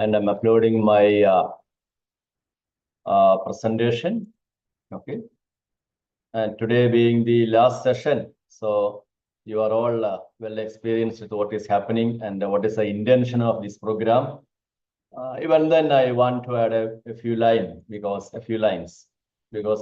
and I'm uploading my presentation. Okay. And today being the last session, so you are all well experienced with what is happening and what is the intention of this program. Even then, I want to add a few lines because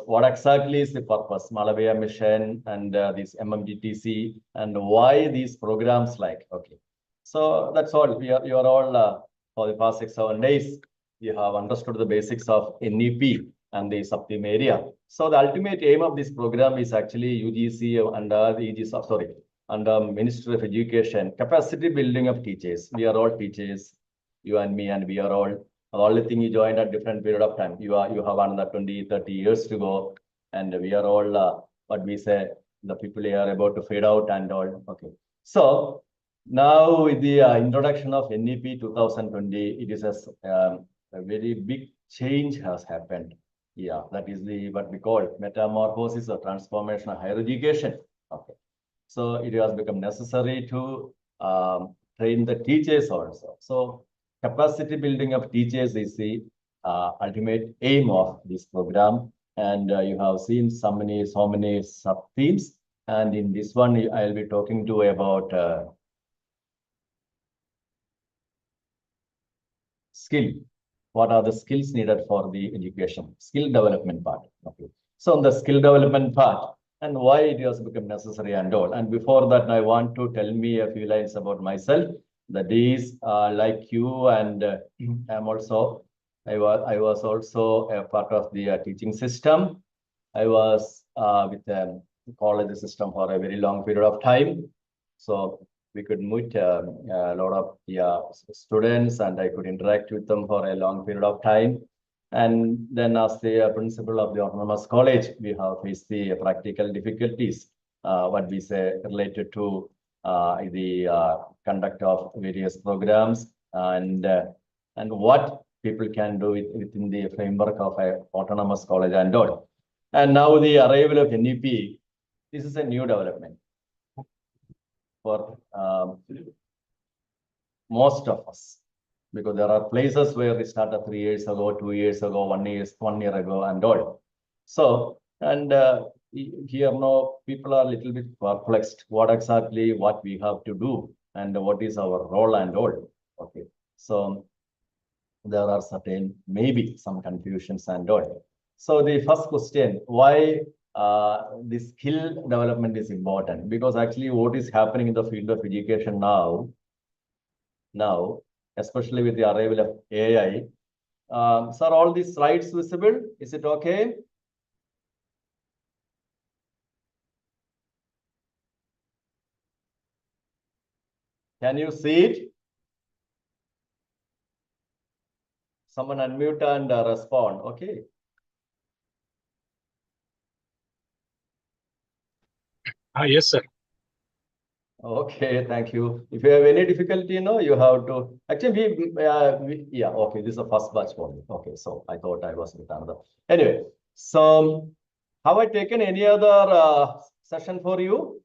what exactly is the purpose, Malavia Mission and this MMTTC, and why these programs like, okay. So that's all. You are all for the past 6-7 days, you have understood the basics of NEP and the subtheme area. So the ultimate aim of this program is actually UGC under the aegis of, under Ministry of Education, capacity building of teachers. We are all teachers, you and me, and we are all. The only thing you joined at different period of time. You have another 20-30 years to go, and we are all what we say, the people here are about to fade out and all. Okay. So now with the introduction of NEP 2020, it is a very big change has happened. Yeah, that is the what we call metamorphosis or transformation of higher education. Okay. So it has become necessary to train the teachers also. So capacity building of teachers is the ultimate aim of this program. And you have seen so many sub-themes. And in this one, I'll be talking to you about skill. What are the skills needed for the education? Skill development part. Okay. So on the skill development part, and why it has become necessary and all. And before that, I want to tell me a few lines about myself. That is like you, and I was also a part of the teaching system. I was with the college system for a very long period of time. So we could meet a lot of students, and I could interact with them for a long period of time. And then as the principal of the autonomous college, we have faced the practical difficulties, what we say related to the conduct of various programs and what people can do within the framework of an autonomous college and all. And now the arrival of NEP, this is a new development for most of us, because there are places where we started 3 years ago, 2 years ago, 1 year ago and all. So, and here now people are a little bit perplexed what exactly what we have to do and what is our role and all. Okay. So there are certain, maybe some confusions and all. So the first question, why the skill development is important? Because actually what is happening in the field of education now, especially with the arrival of AI. Sir, all these slides visible? Is it okay? Can you see it? Someone unmute and respond. Okay. Yes, sir. Okay, thank you. If you have any difficulty, you have to actually yeah, okay, this is the first batch for me. Okay, so I thought I was with another. Anyway, so have I taken any other session for you?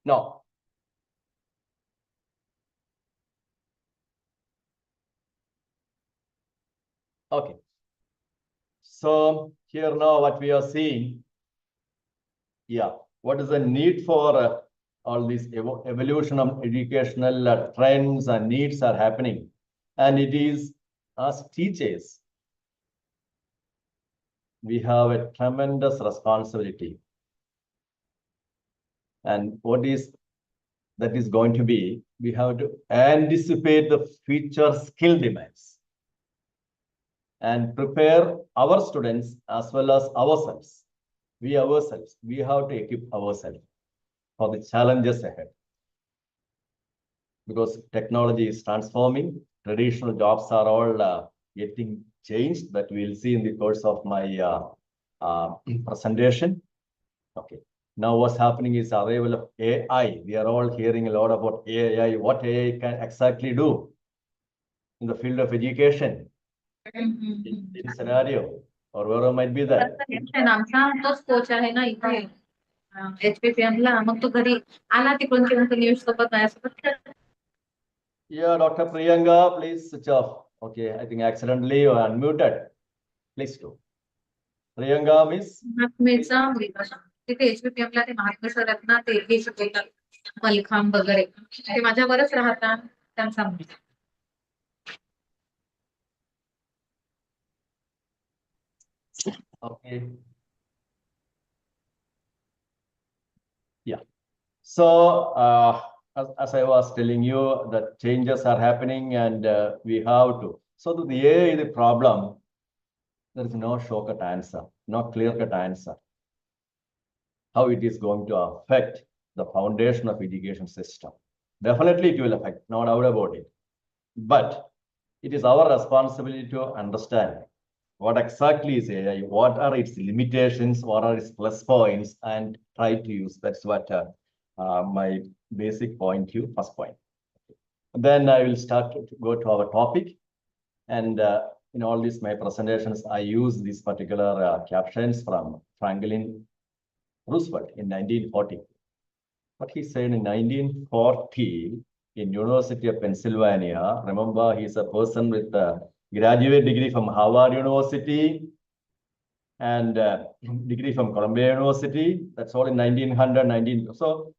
No. Okay. So here now what we are seeing, yeah, what is the need for all these evolution of educational trends and needs are happening. And it is as teachers, we have a tremendous responsibility. And what is that is going to be, we have to anticipate the future skill demands and prepare our students as well as ourselves. We have to equip ourselves for the challenges ahead. Because technology is transforming, traditional jobs are all getting changed, that we'll see in the course of my presentation. Okay. Now what's happening is arrival of AI. We are all hearing a lot about AI, what AI can exactly do in the field of education, in scenario, or wherever might be that. आमचा तोच coach आहे ना इथे HPPM ला, मग तो घरी आला तिकडून किंवा न्यूज सोबत माझ्यासोबत Yeah, Dr. Priyanka, please switch off. Okay, I think accidentally you are unmuted. Please do. Priyanka, miss. महात्मेचा मुलगा तिथे HPPM ला ते महात्मे सर आहेत ना, ते हे शिकवतात मलखांब वगैरे, ते माझ्यावरच राहतात, त्यांचा मुलगा. Okay. Yeah. So, as I was telling you, the changes are happening and we have to. So, the A is the problem. There is no shortcut answer, no clear-cut answer. How it is going to affect the foundation of education system. Definitely it will affect, no doubt about it. But it is our responsibility to understand what exactly is AI, what are its limitations, what are its plus points, and try to use. That's what my basic point to first point. Then I will start to go to our topic. And in all these my presentations, I use these particular captions from Franklin Roosevelt in 1940. What he said in 1940 in University of Pennsylvania. Remember, he's a person with a graduate degree from Harvard University and degree from Columbia University. That's all in 1900. So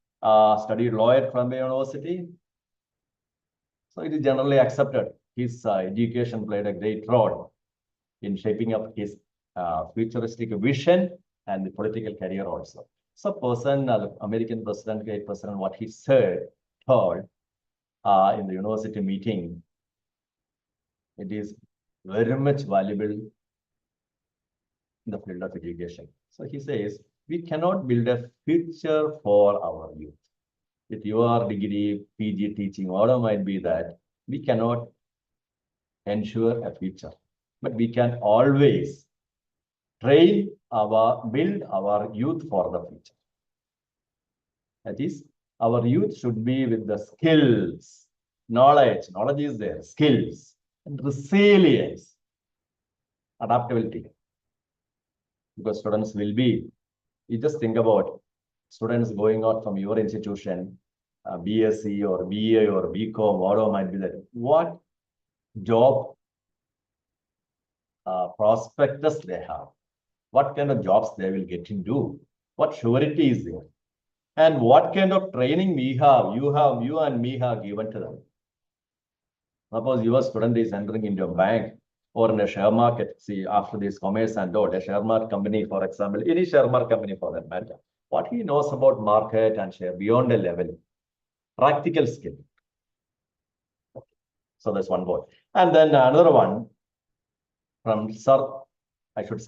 studied law at Columbia University. So it is generally accepted. His education played a great role in shaping up his futuristic vision and the political career also. So person, American president, great president, what he said, told in the university meeting, it is very much valuable in the field of education. So he says, we cannot build a future for our youth. With your degree, PG teaching, whatever might be that, we cannot ensure a future. But we can always build our youth for the future. That is, our youth should be with the skills, knowledge is there, skills, and resilience, adaptability. Because students will be, you just think about students going out from your institution, BSc or BA or BCom, whatever might be that, what job prospectus they have, what kind of jobs they will get into, what surety is there, and what kind of training you and me have given to them. Suppose your student is entering into a bank or in a share market. See, after this commerce and all, a share market company, for example, any share market company for that matter, what he knows about market and share beyond a level, practical skill. So that's one point. And then another one from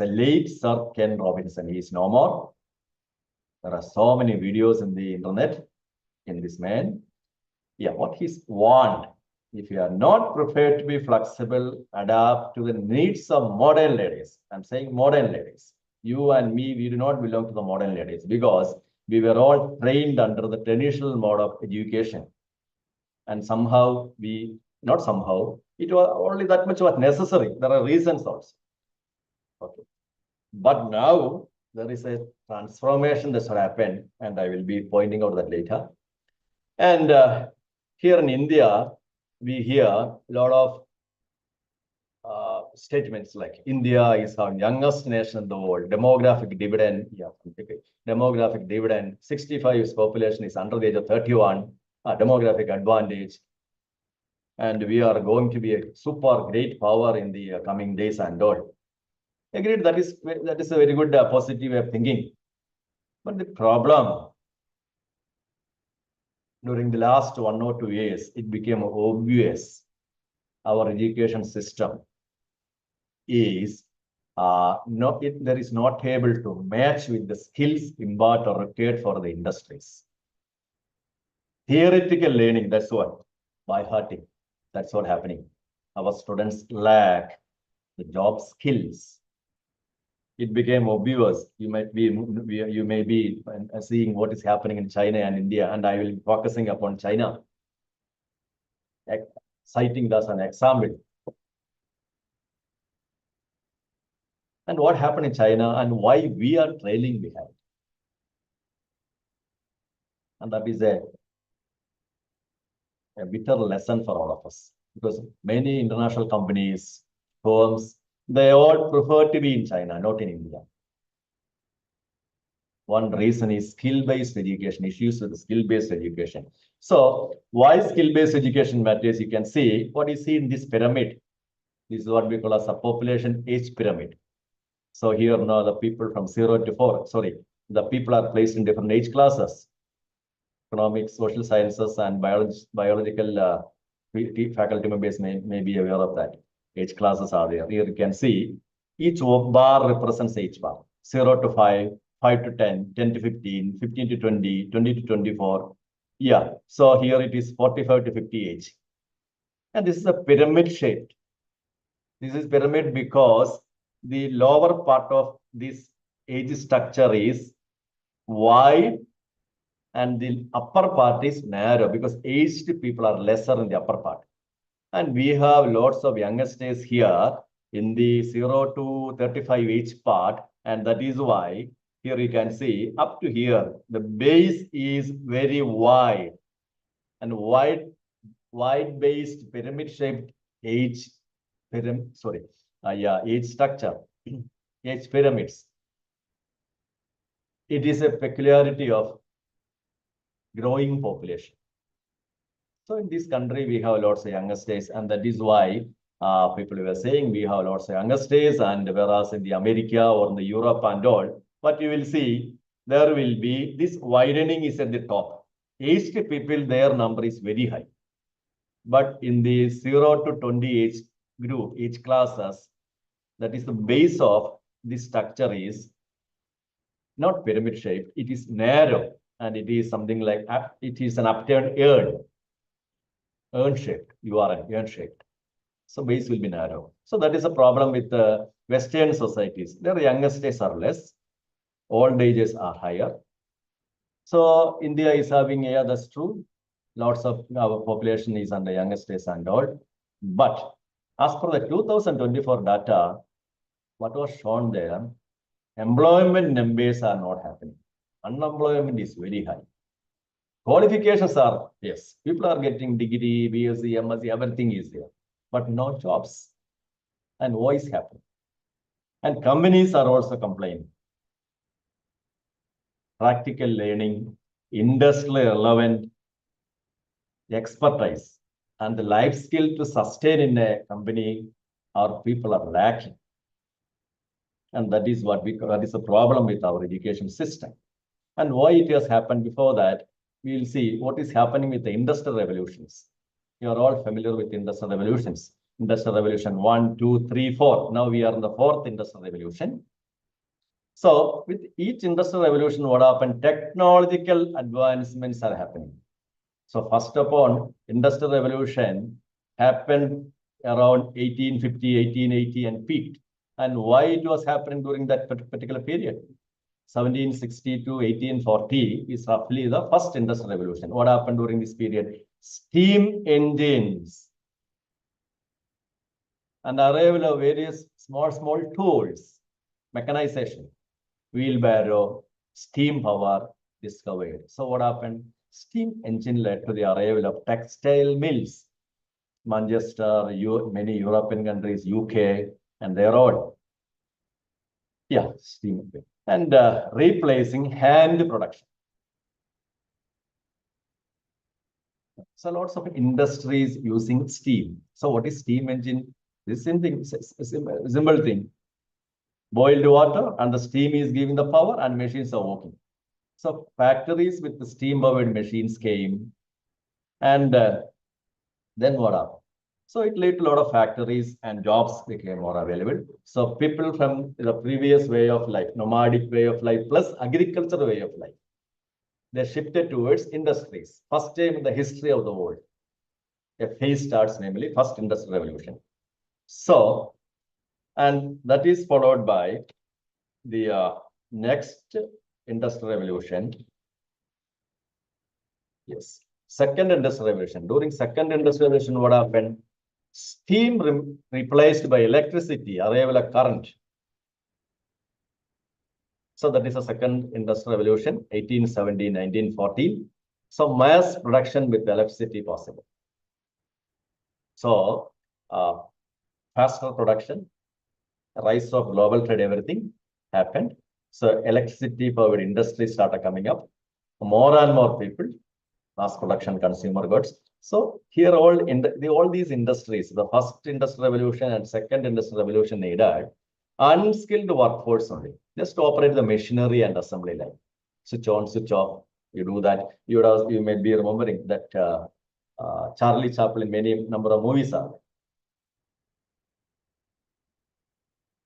late Sir Ken Robinson. He is no more. There are so many videos in the internet in this man. Yeah, what he's warned, if you are not prepared to be flexible, adapt to the needs of modern ladies. I'm saying modern ladies. You and me, we do not belong to the modern ladies because we were all trained under the traditional mode of education. And somehow not somehow, it was only that much was necessary. There are reasons also. Okay. But now there is a transformation that's happened, and I will be pointing out that later. And here in India, we hear a lot of statements like India is our youngest nation in the world, demographic dividend, 65 population is under the age of 31, demographic advantage. And we are going to be a super great power in the coming days and all. Agreed, that is a very good positive way of thinking. But the problem, during the last 1 or 2 years, it became obvious our education system is there is not able to match with the skills imbibed or required for the industries. Theoretical learning, that's what, by hearting, that's what happening. Our students lack the job skills. It became obvious. You may be seeing what is happening in China and India, and I will be focusing upon China, citing this as an example. And what happened in China and why we are trailing behind. And that is a a bitter lesson for all of us, because many international companies, firms, they all prefer to be in China, not in India. One reason is skill-based education, issues with skill-based education. So why skill-based education matters? You can see what you see in this pyramid. This is what we call as a population age pyramid. So here now the people from 0 to 4, sorry, the people are placed in different age classes. Economics, social sciences, and biological faculty members may be aware of that. Age classes are there. Here you can see each bar represents age bar. 0 to 5, 5 to 10, 10 to 15, 15 to 20, 20 to 24. Yeah, so here it is 45 to 50 age. And this is a pyramid shaped. This is pyramid because the lower part of this age structure is wide and the upper part is narrow, because aged people are lesser in the upper part. And we have lots of youngsters here in the 0 to 35 age part, and that is why here you can see up to here, the base is very wide, and wide-based pyramid-shaped age structure, age pyramids. It is a peculiarity of growing population. So in this country, we have lots of youngsters, and that is why people were saying we have lots of youngsters, and whereas in the America or in the Europe and all, but you will see there will be this widening is at the top. Aged people, their number is very high. But in the 0 to 20 age group, age classes, that is the base of this structure is not pyramid shaped, it is narrow, and it is something like, it is an upturned urn shaped, urn shaped. So base will be narrow. So that is a problem with the Western societies. Their youngsters are less, old ages are higher. So India is having, yeah, that's true. Lots of our population is under youngsters and all. But as per the 2024 data, what was shown there, employment numbers are not happening. Unemployment is very high. Qualifications are, yes, people are getting degree, BSc, MSc, everything is there, but no jobs. And why is happening? And companies are also complaining. Practical learning, industrially relevant expertise, and the life skill to sustain in a company, our people are lacking. And that is what that is a problem with our education system. And why it has happened before that, we will see what is happening with the industrial revolutions. You are all familiar with industrial revolutions. Industrial revolution 1, 2, 3, 4. Now we are in the 4th industrial revolution. So with each industrial revolution, what happened? Technological advancements are happening. So first of all, industrial revolution happened around 1850, 1880 and peaked. And why it was happening during that particular period? 1760 to 1840 is roughly the first industrial revolution. What happened during this period? Steam engines and arrival of various small tools, mechanization, wheelbarrow, steam power discovered. So what happened? Steam engine led to the arrival of textile mills. Manchester, many European countries, UK, and they're all, yeah, steam engine. And replacing hand production. So lots of industries using steam. So what is steam engine? This is a simple thing. Boiled water and the steam is giving the power and machines are working. So factories with the steam-powered machines came, and then what happened? So it led to a lot of factories and jobs became more available. So people from the previous way of life, nomadic way of life, plus agricultural way of life, they shifted towards industries. First time in the history of the world, a phase starts, namely first industrial revolution. So, and that is followed by the next industrial revolution. Yes, second industrial revolution. During second industrial revolution, what happened? Steam replaced by electricity, arrival of current. So that is the second industrial revolution, 1870, 1914. So mass production with electricity possible. So, faster production, rise of global trade, everything happened. So, electricity powered industry started coming up. More and more people, mass production, consumer goods. So here all these industries, the first industrial revolution and second industrial revolution needed unskilled workforce only. Just operate the machinery and assembly line. Switch on, switch off. You do that. You may be remembering that Charlie Chaplin, many number of movies are.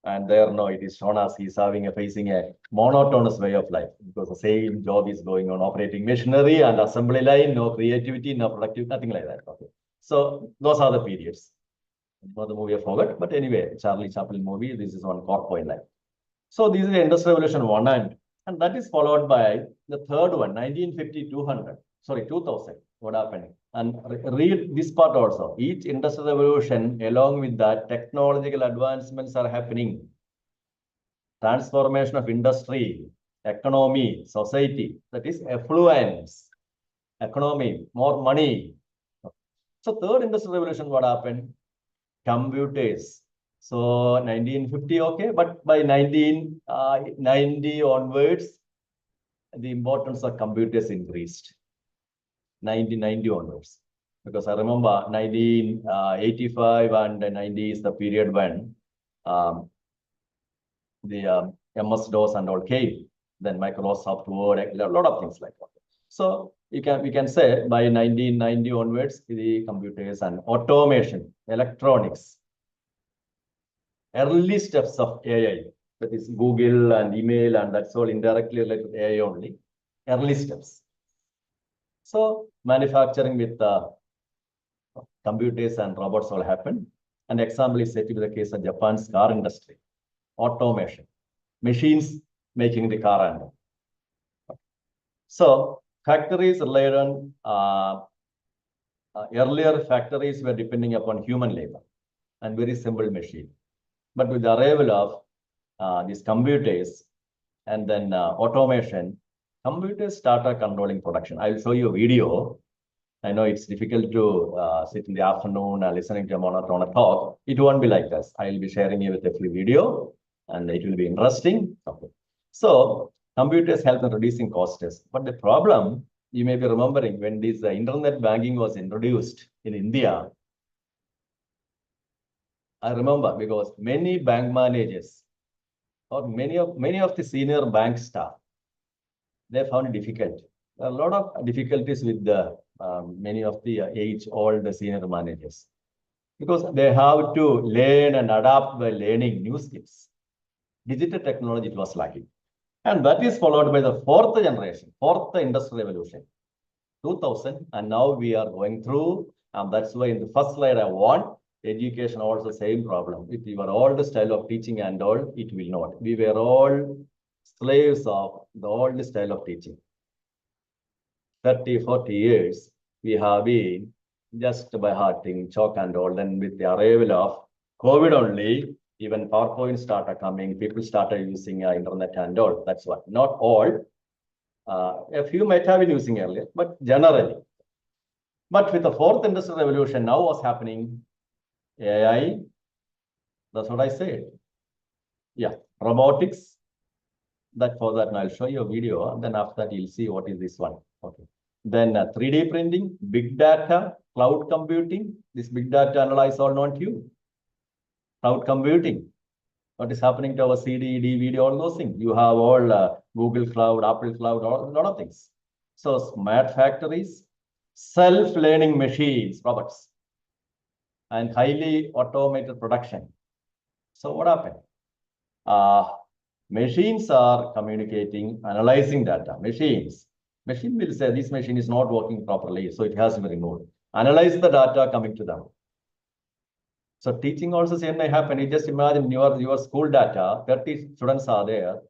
And there now it is shown as he's facing a monotonous way of life because the same job is going on, operating machinery and assembly line, no creativity, no productivity, nothing like that. Okay. So those are the periods. Not the movie I forgot, but anyway, Charlie Chaplin movie, this is one core point line. So this is the Industrial Revolution 1 and that is followed by the third one, 1950, 2000. What happened? And read this part also. Each industrial revolution, along with that, technological advancements are happening. Transformation of industry, economy, society, that is affluence, economy, more money. So third industrial revolution, what happened? Computers. So 1950, okay, but by 1990 onwards, the importance of computers increased. 1990 onwards, because I remember 1985 and 90 is the period when the MS-DOS and all came. Then Microsoft Word, a lot of things like that. So we can say by 1990 onwards, the computers and automation, electronics, early steps of AI, that is Google and email, and that's all indirectly related to AI only, early steps. So manufacturing with computers and robots all happened. An example is said to be the case of Japan's car industry, automation, machines making the car engine. So factories relied on, earlier factories were depending upon human labor and very simple machine. But with the arrival of these computers and then automation, computers started controlling production. I will show you a video. I know it's difficult to sit in the afternoon listening to a monotone talk. It won't be like this. I will be sharing you with a few video and it will be interesting. Okay. So computers help in reducing costs. But the problem, you may be remembering when this internet banking was introduced in India, I remember because many bank managers or many of the senior bank staff, they found it difficult. There are a lot of difficulties with the many of the age-old senior managers because they have to learn and adapt by learning new skills. Digital technology, it was lacking. And that is followed by the fourth generation, fourth industrial revolution, 2000. And now we are going through, and that's why in the first slide I want, education also same problem. If you were old style of teaching and all, it will not. We were all slaves of the old style of teaching. 30, 40 years, we have been just by hearting, chalk and all. Then with the arrival of COVID only, even PowerPoint started coming, people started using internet and all. That's what, not all. A few might have been using earlier, but generally. But with the fourth industrial revolution, now what's happening? AI, that's what I said. Yeah, robotics. That for that, I'll show you a video. And then after that, you'll see what is this one. Okay. Then 3D printing, big data, cloud computing. This big data analyze all known to you. Cloud computing. What is happening to our CD, DVD, all those things. You have all Google Cloud, Apple Cloud, a lot of things. So smart factories, self-learning machines, robots, and highly automated production. So what happened? Machines are communicating, analyzing data. Machine will say this machine is not working properly, so it has to be removed. Analyze the data coming to them. So teaching also same may happen. You just imagine your school data, 30 students are there,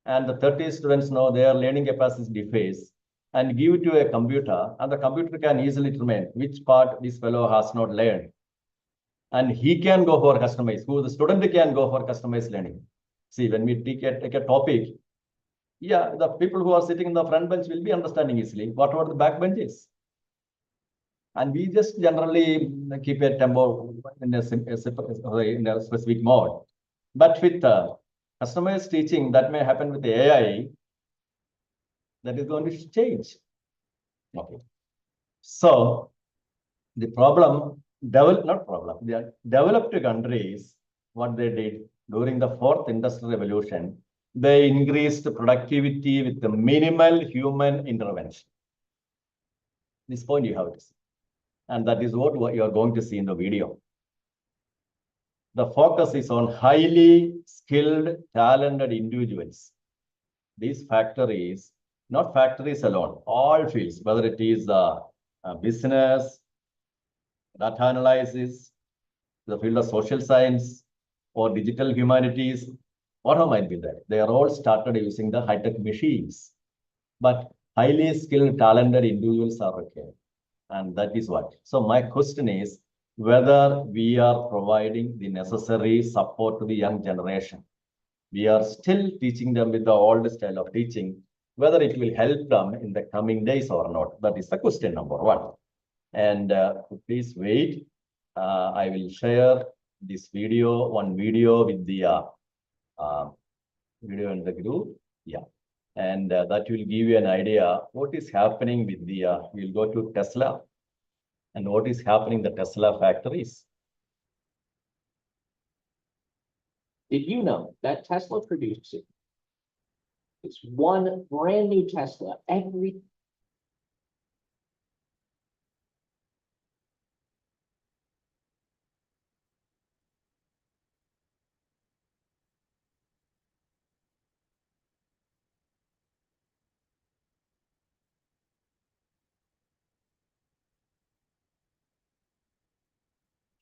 and the 30 students know their learning capacity differs, and give it to a computer, and the computer can easily determine which part this fellow has not learned. And he can go for customized. The student can go for customized learning. See, when we take a topic, yeah, the people who are sitting in the front bench will be understanding easily. What about the back benches? And we just generally keep a tempo in a specific mode. But with customized teaching, that may happen with the AI, that is going to change. Okay. So the problem, the developed countries, what they did during the fourth industrial revolution, they increased productivity with the minimal human intervention. This point you have to see. And that is what you are going to see in the video. The focus is on highly skilled, talented individuals. These factories, not factories alone, all fields, whether it is business, data analysis, the field of social science, or digital humanities, whatever might be there. They are all started using the high-tech machines. But highly skilled, talented individuals are required. And that is what. So my question is whether we are providing the necessary support to the young generation. We are still teaching them with the old style of teaching, whether it will help them in the coming days or not. That is the question number one. And please wait. I will share this video, one video with the video in the group. Yeah. And that will give you an idea what is happening with the, we'll go to Tesla and what is happening in the Tesla factories. Did you know that Tesla produces one brand new Tesla every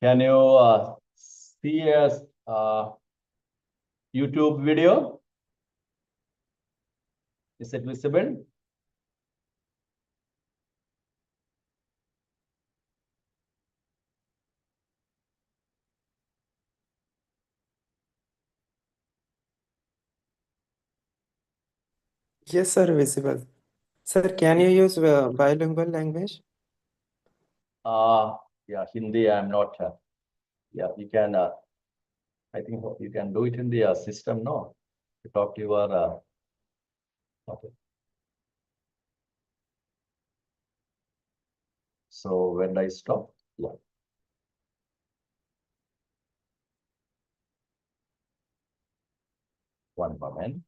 Can you see a YouTube video? Is it visible? Yes, sir, visible. Sir, can you use bilingual language? Yeah, Hindi, I'm not. Yeah, you can, I think you can do it in the system, no? To talk to your, okay. So when I stop, yeah. One moment.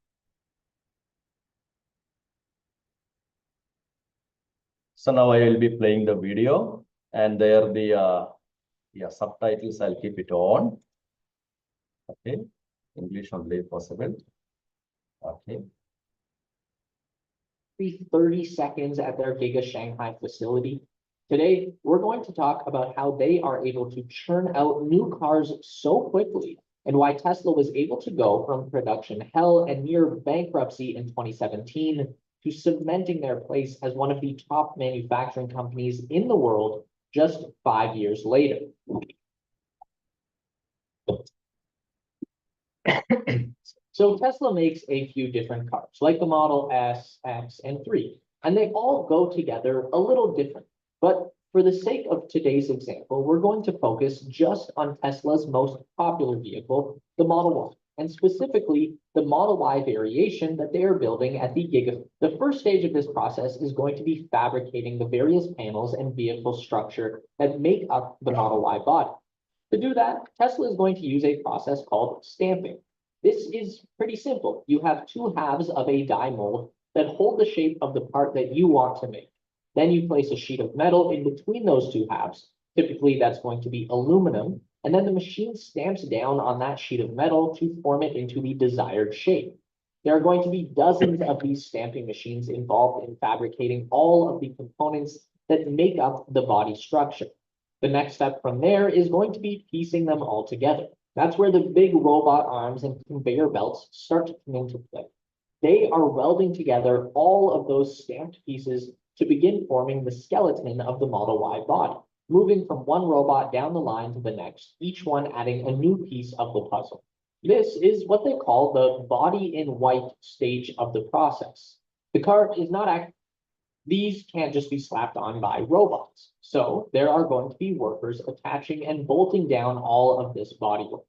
So now I will be playing the video and there the subtitles, I'll keep it on. Okay, English only possible. Okay. 30 seconds at their Giga Shanghai facility. Today, we're going to talk about how they are able to churn out new cars so quickly and why Tesla was able to go from production hell and near bankruptcy in 2017 to cementing their place as one of the top manufacturing companies in the world just 5 years later. So Tesla makes a few different cars, like the Model S, X, and 3, and they all go together a little different. But for the sake of today's example, we're going to focus just on Tesla's most popular vehicle, the Model Y, and specifically the Model Y variation that they are building at the Giga. The first stage of this process is going to be fabricating the various panels and vehicle structure that make up the Model Y body. To do that, Tesla is going to use a process called stamping. This is pretty simple. You have two halves of a die mold that hold the shape of the part that you want to make. Then you place a sheet of metal in between those two halves. Typically, that's going to be aluminum. And then the machine stamps down on that sheet of metal to form it into the desired shape. There are going to be dozens of these stamping machines involved in fabricating all of the components that make up the body structure. The next step from there is going to be piecing them all together. That's where the big robot arms and conveyor belts start to come into play. They are welding together all of those stamped pieces to begin forming the skeleton of the Model Y body, moving from one robot down the line to the next, each one adding a new piece of the puzzle. This is what they call the body in white stage of the process. The car is not these can't just be slapped on by robots. So there are going to be workers attaching and bolting down all of this bodywork.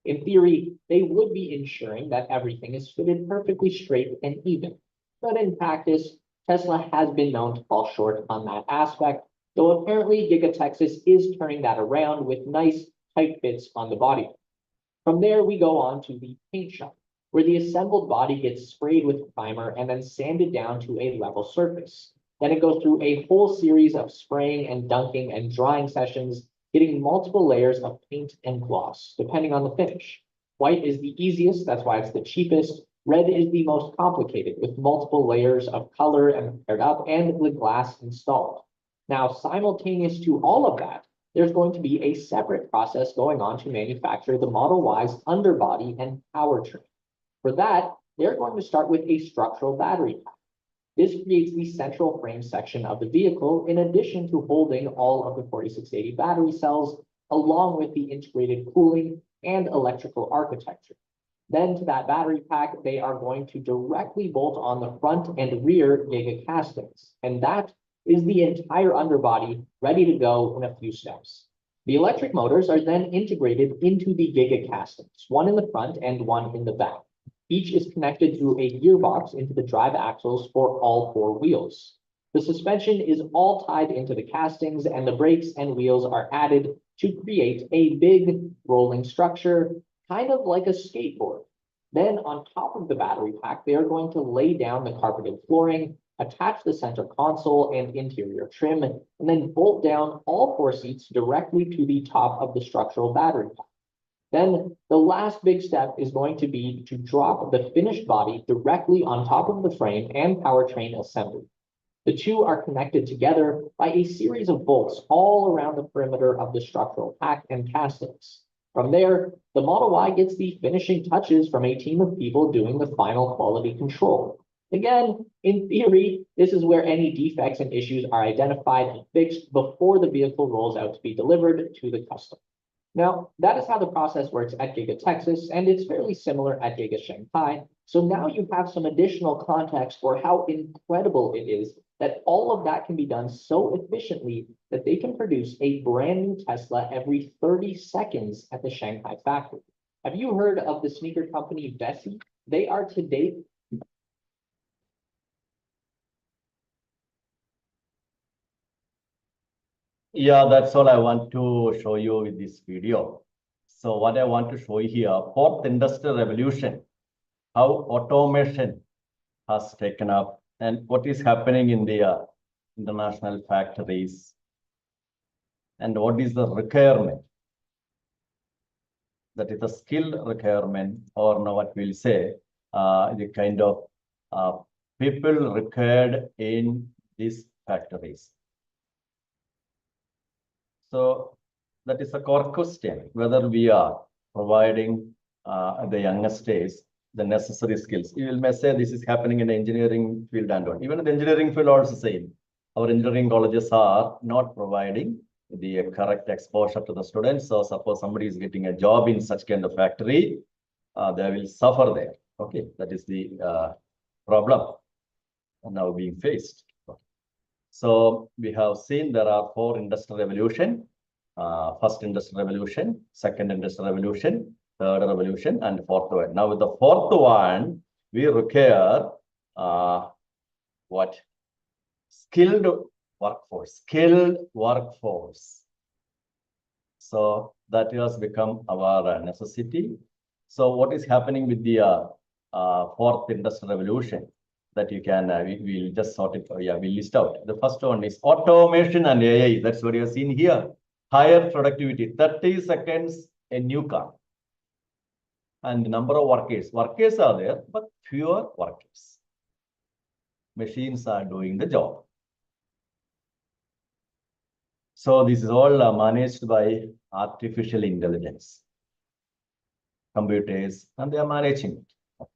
In theory, they would be ensuring that everything is fitted perfectly straight and even. But in practice, Tesla has been known to fall short on that aspect, though apparently Giga-Texas is turning that around with nice tight fits on the body. From there, we go on to the paint shop, where the assembled body gets sprayed with primer and then sanded down to a level surface. Then it goes through a whole series of spraying and dunking and drying sessions, getting multiple layers of paint and gloss, depending on the finish. White is the easiest, that's why it's the cheapest. Red is the most complicated, with multiple layers of color and paired up and the glass installed. Now, simultaneous to all of that, there's going to be a separate process going on to manufacture the Model Y's underbody and powertrain. For that, they're going to start with a structural battery pack. This creates the central frame section of the vehicle, in addition to holding all of the 4680 battery cells, along with the integrated cooling and electrical architecture. Then to that battery pack, they are going to directly bolt on the front and rear Giga castings, and that is the entire underbody ready to go in a few steps. The electric motors are then integrated into the Giga castings, one in the front and one in the back. Each is connected through a gearbox into the drive axles for all four wheels. The suspension is all tied into the castings, and the brakes and wheels are added to create a big rolling structure, kind of like a skateboard. Then on top of the battery pack, they are going to lay down the carpeted flooring, attach the center console and interior trim, and then bolt down all four seats directly to the top of the structural battery pack. Then the last big step is going to be to drop the finished body directly on top of the frame and powertrain assembly. The two are connected together by a series of bolts all around the perimeter of the structural pack and castings. From there, the Model Y gets the finishing touches from a team of people doing the final quality control. Again, in theory, this is where any defects and issues are identified and fixed before the vehicle rolls out to be delivered to the customer. Now, that is how the process works at Giga Texas, and it's fairly similar at Giga Shanghai. So now you have some additional context for how incredible it is that all of that can be done so efficiently that they can produce a brand new Tesla every 30 seconds at the Shanghai factory. Have you heard of the sneaker company Vessi? They are to date Yeah, that's all I want to show you with this video. So what I want to show you here, fourth industrial revolution, how automation has taken up and what is happening in the international factories and what is the requirement. That is the skill requirement, or now what we'll say, the kind of people required in these factories. So that is a core question, whether we are providing at the youngest age the necessary skills. You may say this is happening in the engineering field and all. Even in the engineering field also same. Our engineering colleges are not providing the correct exposure to the students. So suppose somebody is getting a job in such kind of factory, they will suffer there. Okay, that is the problem now being faced. So we have seen there are four industrial revolution, first industrial revolution, second industrial revolution, third revolution, and fourth one. Now with the fourth one, we require what? Skilled workforce. So that has become our necessity. So what is happening with the fourth industrial revolution? That you can, we'll just sort it, we'll list out. The first one is automation and AI. That's what you have seen here. Higher productivity, 30 seconds, a new car. And the number of workers. Workers are there, but fewer workers. Machines are doing the job. So this is all managed by artificial intelligence. Computers, and they are managing it.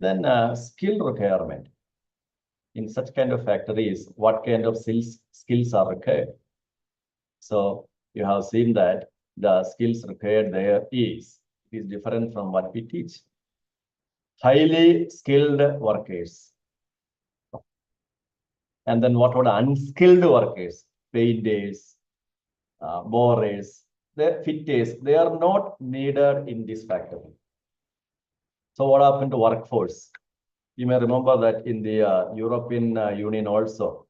Then skill requirement. In such kind of factories, what kind of skills are required? So you have seen that the skills required there is different from what we teach. Highly skilled workers. And then what about unskilled workers, painters, borers, the fitters, they are not needed in this factory. So what happened to workforce? You may remember that in the European Union also,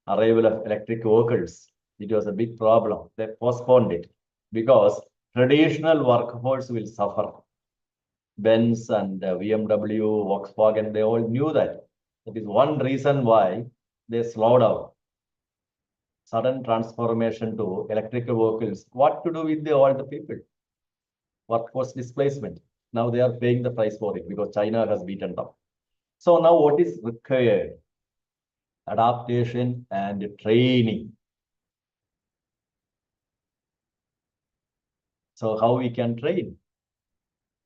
arrival of electric vehicles, it was a big problem. They postponed it because traditional workforce will suffer. Benz and BMW, Volkswagen, they all knew that. That is one reason why they slowed down. Sudden transformation to electrical vehicles. What to do with the old people? Workforce displacement. Now they are paying the price for it because China has beaten them. So now what is required? Adaptation and training. So how we can train?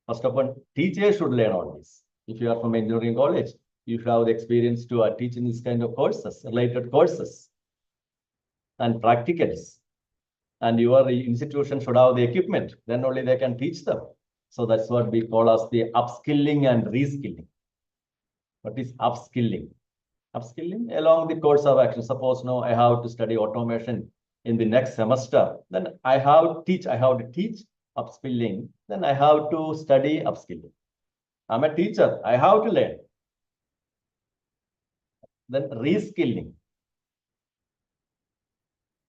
First of all, teachers should learn all this. If you are from engineering college, you should have the experience to teach in this kind of courses, related courses and practicals. And your institution should have the equipment, then only they can teach them. So that's what we call as the upskilling and reskilling. What is upskilling? Upskilling along the course of action. Suppose now I have to study automation in the next semester, then I have to teach upskilling, then I have to study upskilling. I'm a teacher, I have to learn. Then reskilling.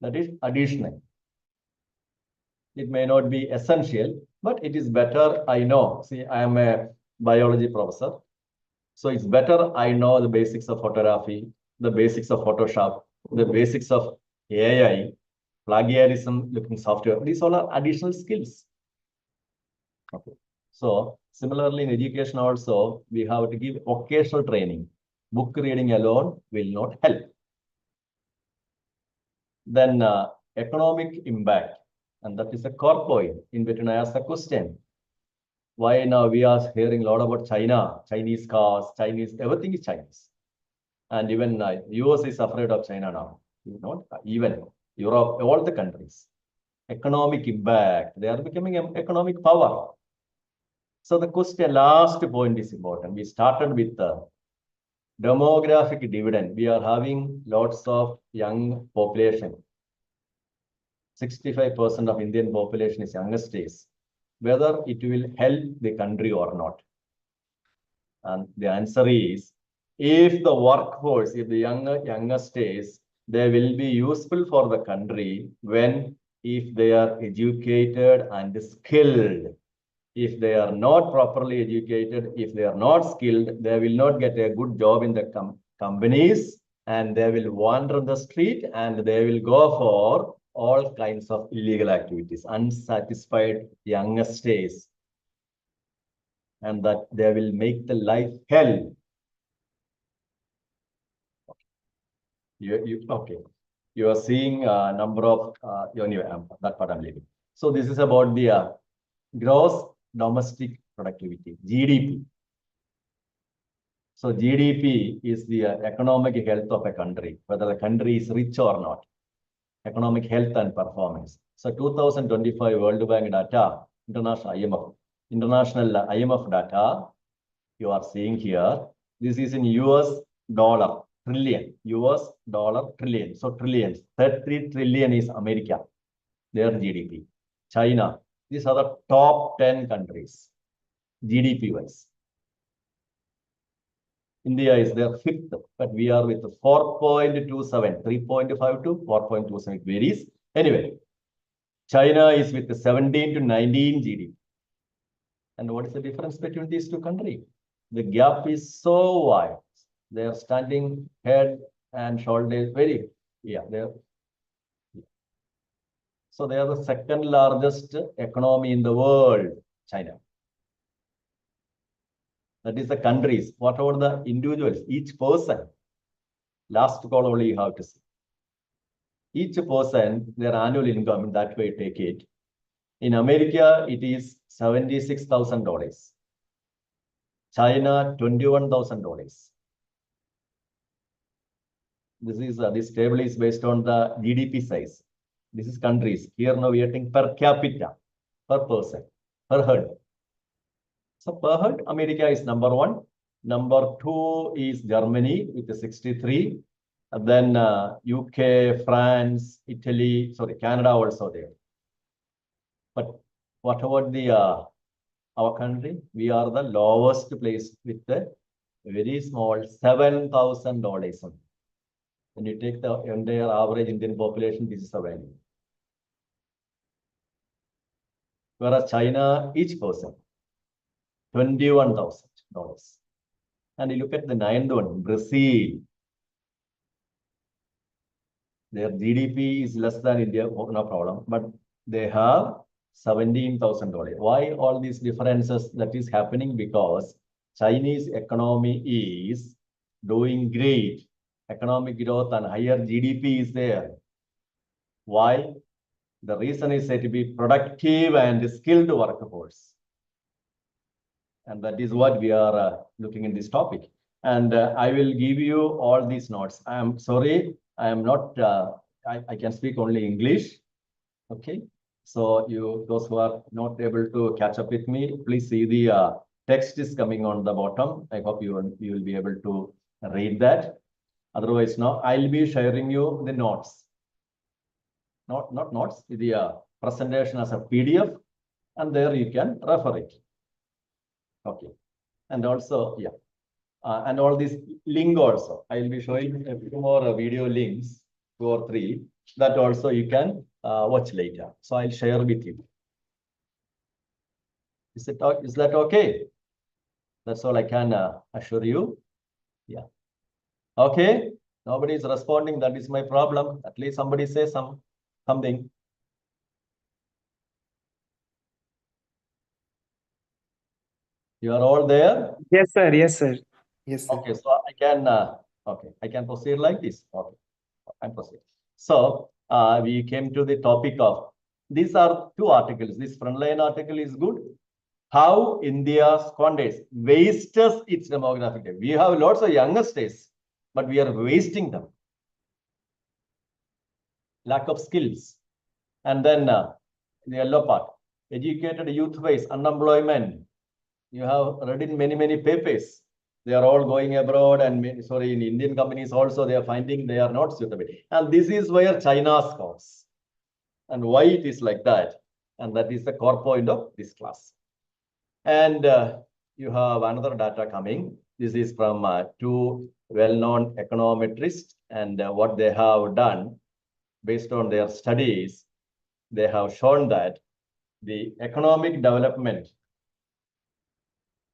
That is additional. It may not be essential, but it is better I know. See, I am a biology professor. So it's better I know the basics of photography, the basics of Photoshop, the basics of AI, plagiarism looking software. These all are additional skills. Okay. So similarly in education also, we have to give vocational training. Book reading alone will not help. Then economic impact. And that is a core point in between I ask the question. Why now we are hearing a lot about China, Chinese cars, Chinese, everything is Chinese. And even US is afraid of China now. Not even Europe, all the countries. Economic impact, they are becoming an economic power. So the question, last point is important. We started with the demographic dividend. We are having lots of young population. 65% of Indian population is youngest age. Whether it will help the country or not. And the answer is, if the workforce, if the youngest age, they will be useful for the country if they are educated and skilled. If they are not properly educated, if they are not skilled, they will not get a good job in the companies, and they will wander the street and they will go for all kinds of illegal activities, unsatisfied youngest age, and that they will make the life hell. Okay. You are seeing a number of, that part I'm leaving. So this is about the gross domestic productivity, GDP. So GDP is the economic health of a country, whether the country is rich or not. Economic health and performance. So 2025 World Bank data, international IMF data, you are seeing here. This is in US dollar, trillion, US dollar trillion. So trillions, 33 trillion is America, their GDP. China, these are the top 10 countries, GDP wise. India is their fifth, but we are with 4.27, 3.5 to 4.27, it varies. Anyway, China is with 17 to 19 GDP. And what is the difference between these two countries? The gap is so wide. They are standing head and shoulders So they are the second largest economy in the world, China. That is the countries. What about the individuals? Each person. Last call only you have to see. Each person, their annual income, that way take it. In America, it is $76,000. China, $21,000. This table is based on the GDP size. This is countries. Here now we are taking per capita, per person, per head. So per head, America is number 1. Number 2 is Germany with 63. And then UK, France, Italy, sorry, Canada also there. But what about the our country? We are the lowest place with a very small $7,000. When you take the entire average Indian population, this is the value. Whereas China, each person, $21,000. And you look at the ninth one, Brazil. Their GDP is less than India, no problem, but they have $17,000. Why all these differences? That is happening because Chinese economy is doing great. Economic growth and higher GDP is there. Why? The reason is said to be productive and skilled workforce. And that is what we are looking in this topic. And I will give you all these notes. I am sorry, I am not, I can speak only English. Okay. So those who are not able to catch up with me, please see the text is coming on the bottom. I hope you will be able to read that. Otherwise, now I'll be sharing you the notes. Not notes, the presentation as a PDF, and there you can refer it. Okay. And also, yeah. And all these link also. I will be showing a few more video links, 2 or 3, that also you can watch later. So I'll share with you. Is that okay? That's all I can assure you. Yeah. Okay. Nobody is responding. That is my problem. At least somebody say something. You are all there? Yes, sir. Yes, sir. Yes, sir. Okay, so I can I can proceed like this. Okay, I can proceed. So we came to the topic of, these are 2 articles. This frontline article is good. How India squanders, wastes its demographic data. We have lots of younger states, but we are wasting them. Lack of skills. And then the yellow part, educated youth base, unemployment. You have read in many papers. They are all going abroad, and sorry, in Indian companies also, they are finding they are not suitable. And this is where China scores. And why it is like that. And that is the core point of this class. And you have another data coming. This is from 2 well-known econometrists, and what they have done based on their studies, they have shown that the economic development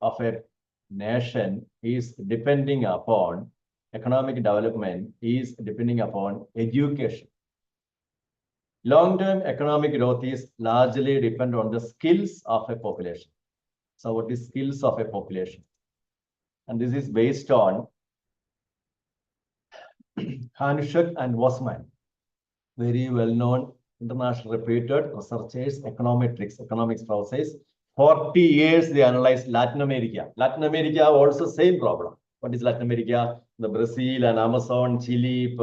of a nation is depending upon, economic development is depending upon education. Long-term economic growth is largely depend on the skills of a population. So what is skills of a population? And this is based on Hanushek and Wasman, very well-known international reputed researchers, economics process. 40 years they analyzed Latin America. Latin America also same problem. What is Latin America? The Brazil and Amazon, Chile,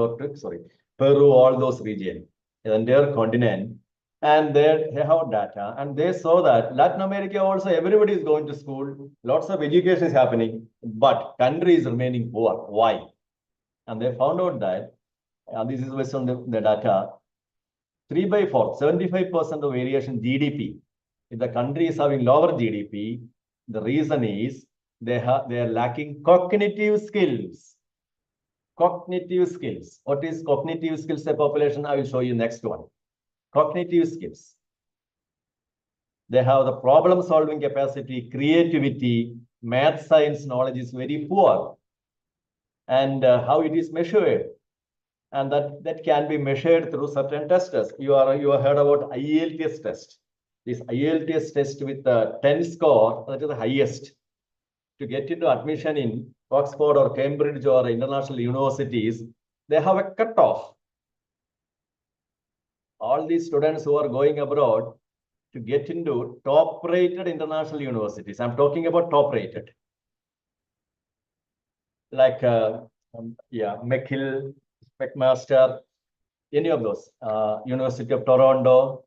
Peru, all those regions, the entire continent. And they have data, and they saw that Latin America also, everybody is going to school, lots of education is happening, but country is remaining poor. Why? And they found out that, this is based on the data, 3 by 4, 75% of variation GDP. If the country is having lower GDP, the reason is they are lacking cognitive skills. Cognitive skills. What is cognitive skills a population? I will show you next one. Cognitive skills. They have the problem-solving capacity, creativity, math, science knowledge is very poor. And how it is measured? And that can be measured through certain tests. You have heard about IELTS test. This IELTS test with 10 score, that is the highest. To get into admission in Oxford or Cambridge or international universities, they have a cutoff. All these students who are going abroad to get into top-rated international universities. I'm talking about top-rated. Like, McGill, McMaster, any of those. University of Toronto,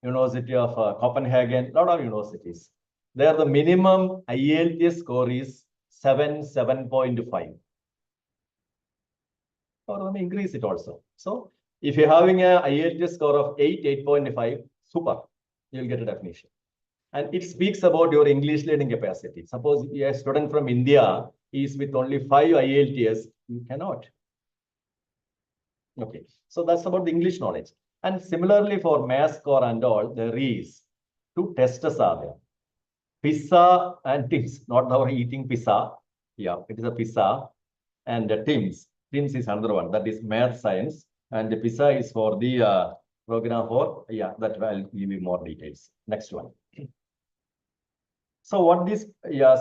University of Copenhagen, a lot of universities. There the minimum IELTS score is 7.5. or let me increase it also. So if you're having a IELTS score of 8, 8.5, super, you'll get a definition. And it speaks about your English learning capacity. Suppose a student from India is with only 5 IELTS, you cannot. Okay, so that's about the English knowledge. And similarly for math score and all, there is 2 tests are there. PISA and TIMS, not our eating pizza. Yeah, it is a PISA. And the TIMS. TIMS is another one, that is math science. And the PISA is for the program for, yeah, that I'll give you more details. Next one. So what these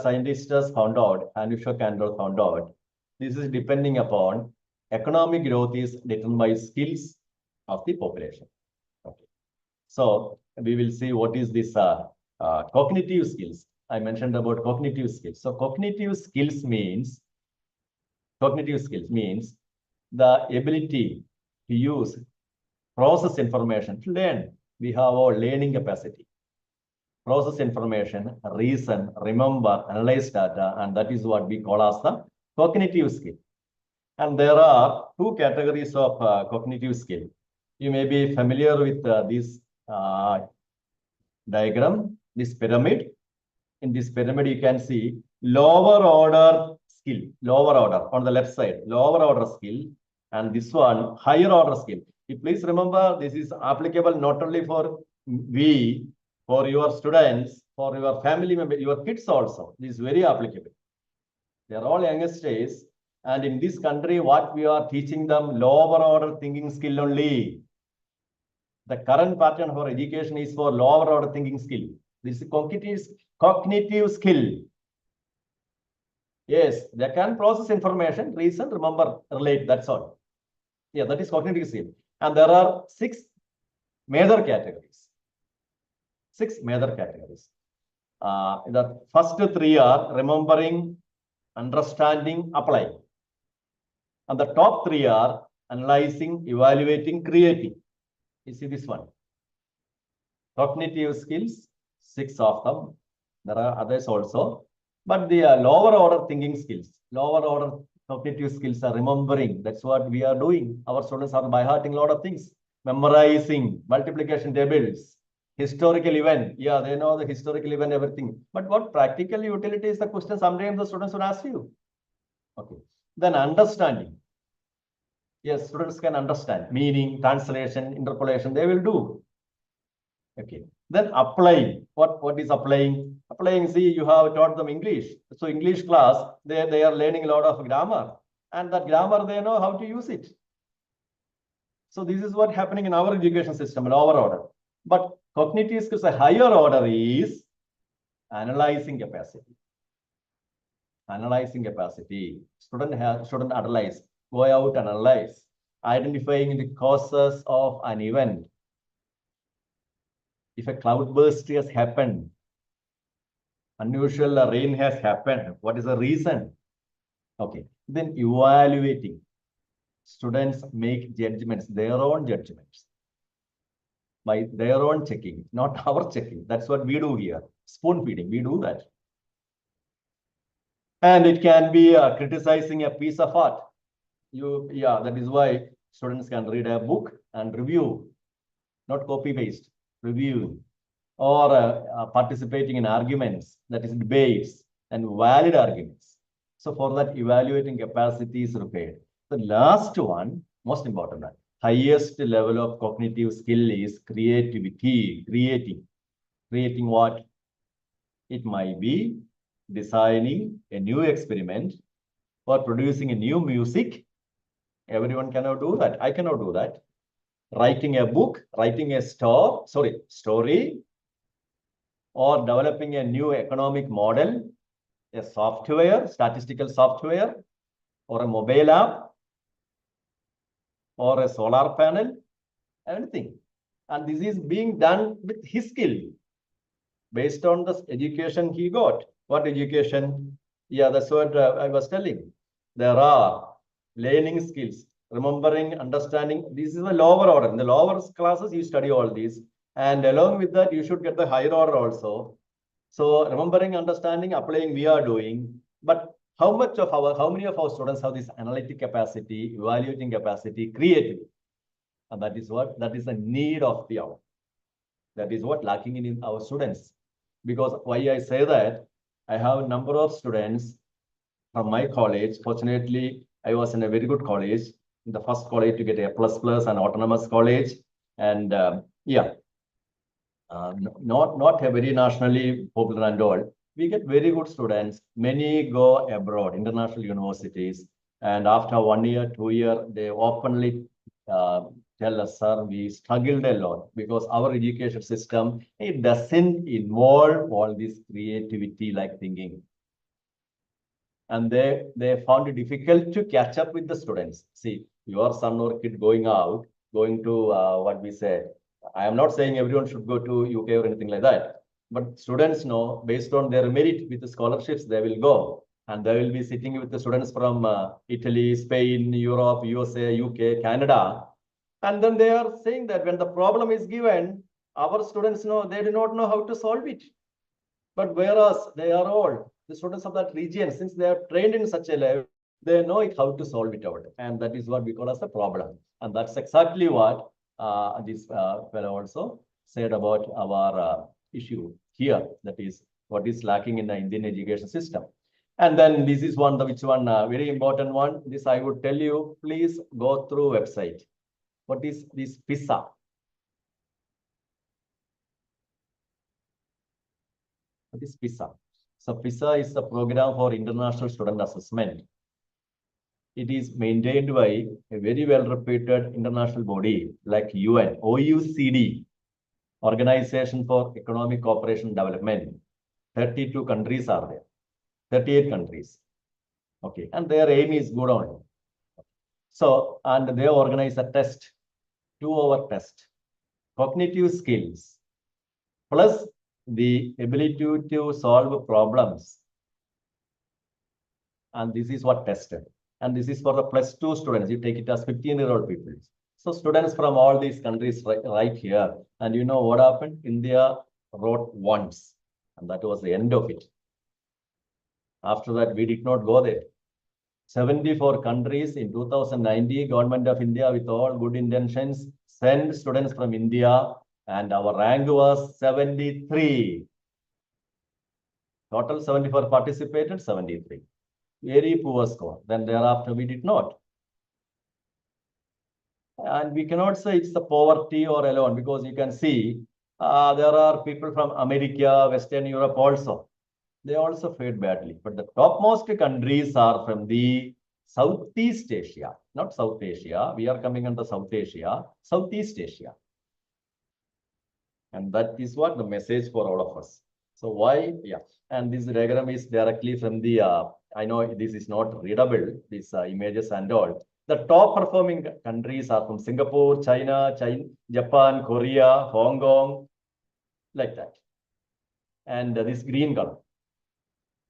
scientists found out, and Anushka Kandor found out, this is depending upon economic growth is determined by skills of the population. Okay. So we will see what is this cognitive skills. I mentioned about cognitive skills. So cognitive skills means the ability to use, process information, to learn. We have our learning capacity. Process information, reason, remember, analyze data, and that is what we call as the cognitive skill. And there are 2 categories of cognitive skill. You may be familiar with this diagram, this pyramid. In this pyramid, you can see lower order skill, lower order on the left side, lower order skill, and this one higher order skill. You please remember, this is applicable not only for for your students, for your family members, your kids also. This is very applicable. They are all youngsters, and in this country, what we are teaching them, lower order thinking skill only. The current pattern for education is for lower order thinking skill. This is cognitive skill. Yes, they can process information, reason, remember, relate, that's all. Yeah, that is cognitive skill. And there are 6 major categories. 6 major categories. The first 3 are remembering, understanding, applying. And the top 3 are analyzing, evaluating, creating. You see this one. Cognitive skills, 6 of them. There are others also. But the lower order thinking skills, lower order cognitive skills are remembering. That's what we are doing. Our students are by hearting a lot of things. Memorizing, multiplication tables, historical event. Yeah, they know the historical event, everything. But what practical utility is the question sometimes the students will ask you. Okay. Then understanding. Yes, students can understand meaning, translation, interpolation, they will do. Okay. Then applying. What is applying? Applying, see, you have taught them English. So English class, they are learning a lot of grammar. And that grammar, they know how to use it. So this is what happening in our education system, lower order. But cognitive skills, a higher order is analyzing capacity. Analyzing capacity. Student analyze. Go out and analyze. Identifying the causes of an event. If a cloudburst has happened, unusual rain has happened, what is the reason? Okay. Then evaluating. Students make judgments, their own judgments. By their own checking, not our checking. That's what we do here. Spoon feeding, we do that. And it can be criticizing a piece of art. That is why students can read a book and review, not copy paste, review, or participating in arguments, that is debates and valid arguments. So for that, evaluating capacity is required. The last one, most important, highest level of cognitive skill is creativity, creating what? It might be designing a new experiment or producing a new music. Everyone cannot do that. I cannot do that. Writing a book, writing a story, or developing a new economic model, a software, statistical software, or a mobile app, or a solar panel, anything. And this is being done with his skill, based on the education he got. What education? Yeah, that's what I was telling. There are learning skills, remembering, understanding. This is the lower order. In the lower classes, you study all these. And along with that, you should get the higher order also. So remembering, understanding, applying, we are doing. But how many of our students have this analytic capacity, evaluating capacity, creativity? And that is the need of the hour. That is what lacking in our students. Because why I say that, I have a number of students from my college. Fortunately, I was in a very good college, the first college to get A++ and autonomous college. And not a very nationally popular and all. We get very good students. Many go abroad, international universities. And after 1 year, 2 years, they openly tell us, sir, we struggled a lot because our education system, it doesn't involve all this creativity like thinking. And they found it difficult to catch up with the students. See, your son or kid going to what we say. I am not saying everyone should go to UK or anything like that. But students know, based on their merit with the scholarships, they will go. And they will be sitting with the students from Italy, Spain, Europe, USA, UK, Canada. And then they are saying that when the problem is given, our students know, they do not know how to solve it. But whereas they are all the students of that region, since they are trained in such a level, they know it how to solve it out. And that is what we call as the problem. And that's exactly what this fellow also said about our issue here. That is what is lacking in the Indian education system. And then this is very important one. This I would tell you, please go through website. What is this PISA? What is PISA? So PISA is the program for international student assessment. It is maintained by a very well-reputed international body like UN, OECD, Organization for Economic Cooperation and Development. 32 countries are there, 38 countries. Okay, and their aim is good only. So, and they organize a test, 2-hour test, cognitive skills, plus the ability to solve problems. And this is what tested. And this is for the +2 students. You take it as 15-year-old people. So students from all these countries right here. And you know what happened? India wrote once. And that was the end of it. After that, we did not go there. 74 countries in 2019, Government of India with all good intentions sent students from India. And our rank was 73. Total 74 participated, 73. Very poor score. Then thereafter, we did not. And we cannot say it's the poverty or alone, because you can see there are people from America, Western Europe also. They also fared badly. But the topmost countries are from the Southeast Asia, not South Asia. We are coming under South Asia, Southeast Asia. And that is what the message for all of us. So why? Yeah. And this diagram is directly from the, I know this is not readable, these images and all. The top performing countries are from Singapore, China, Japan, Korea, Hong Kong, like that. And this green color.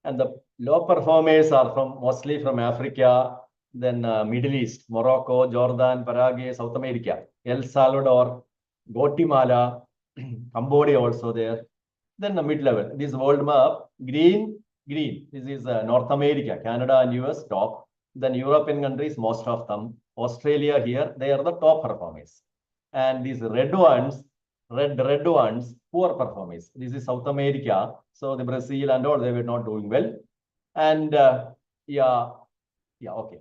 And the low performers are mostly from Africa, then Middle East, Morocco, Jordan, Paraguay, South America, El Salvador, Guatemala, Cambodia also there. Then the mid-level, this world map, green, this is North America, Canada and US top. Then European countries, most of them, Australia here, they are the top performers. And these red ones, poor performers. This is South America. So the Brazil and all, they were not doing well. And okay.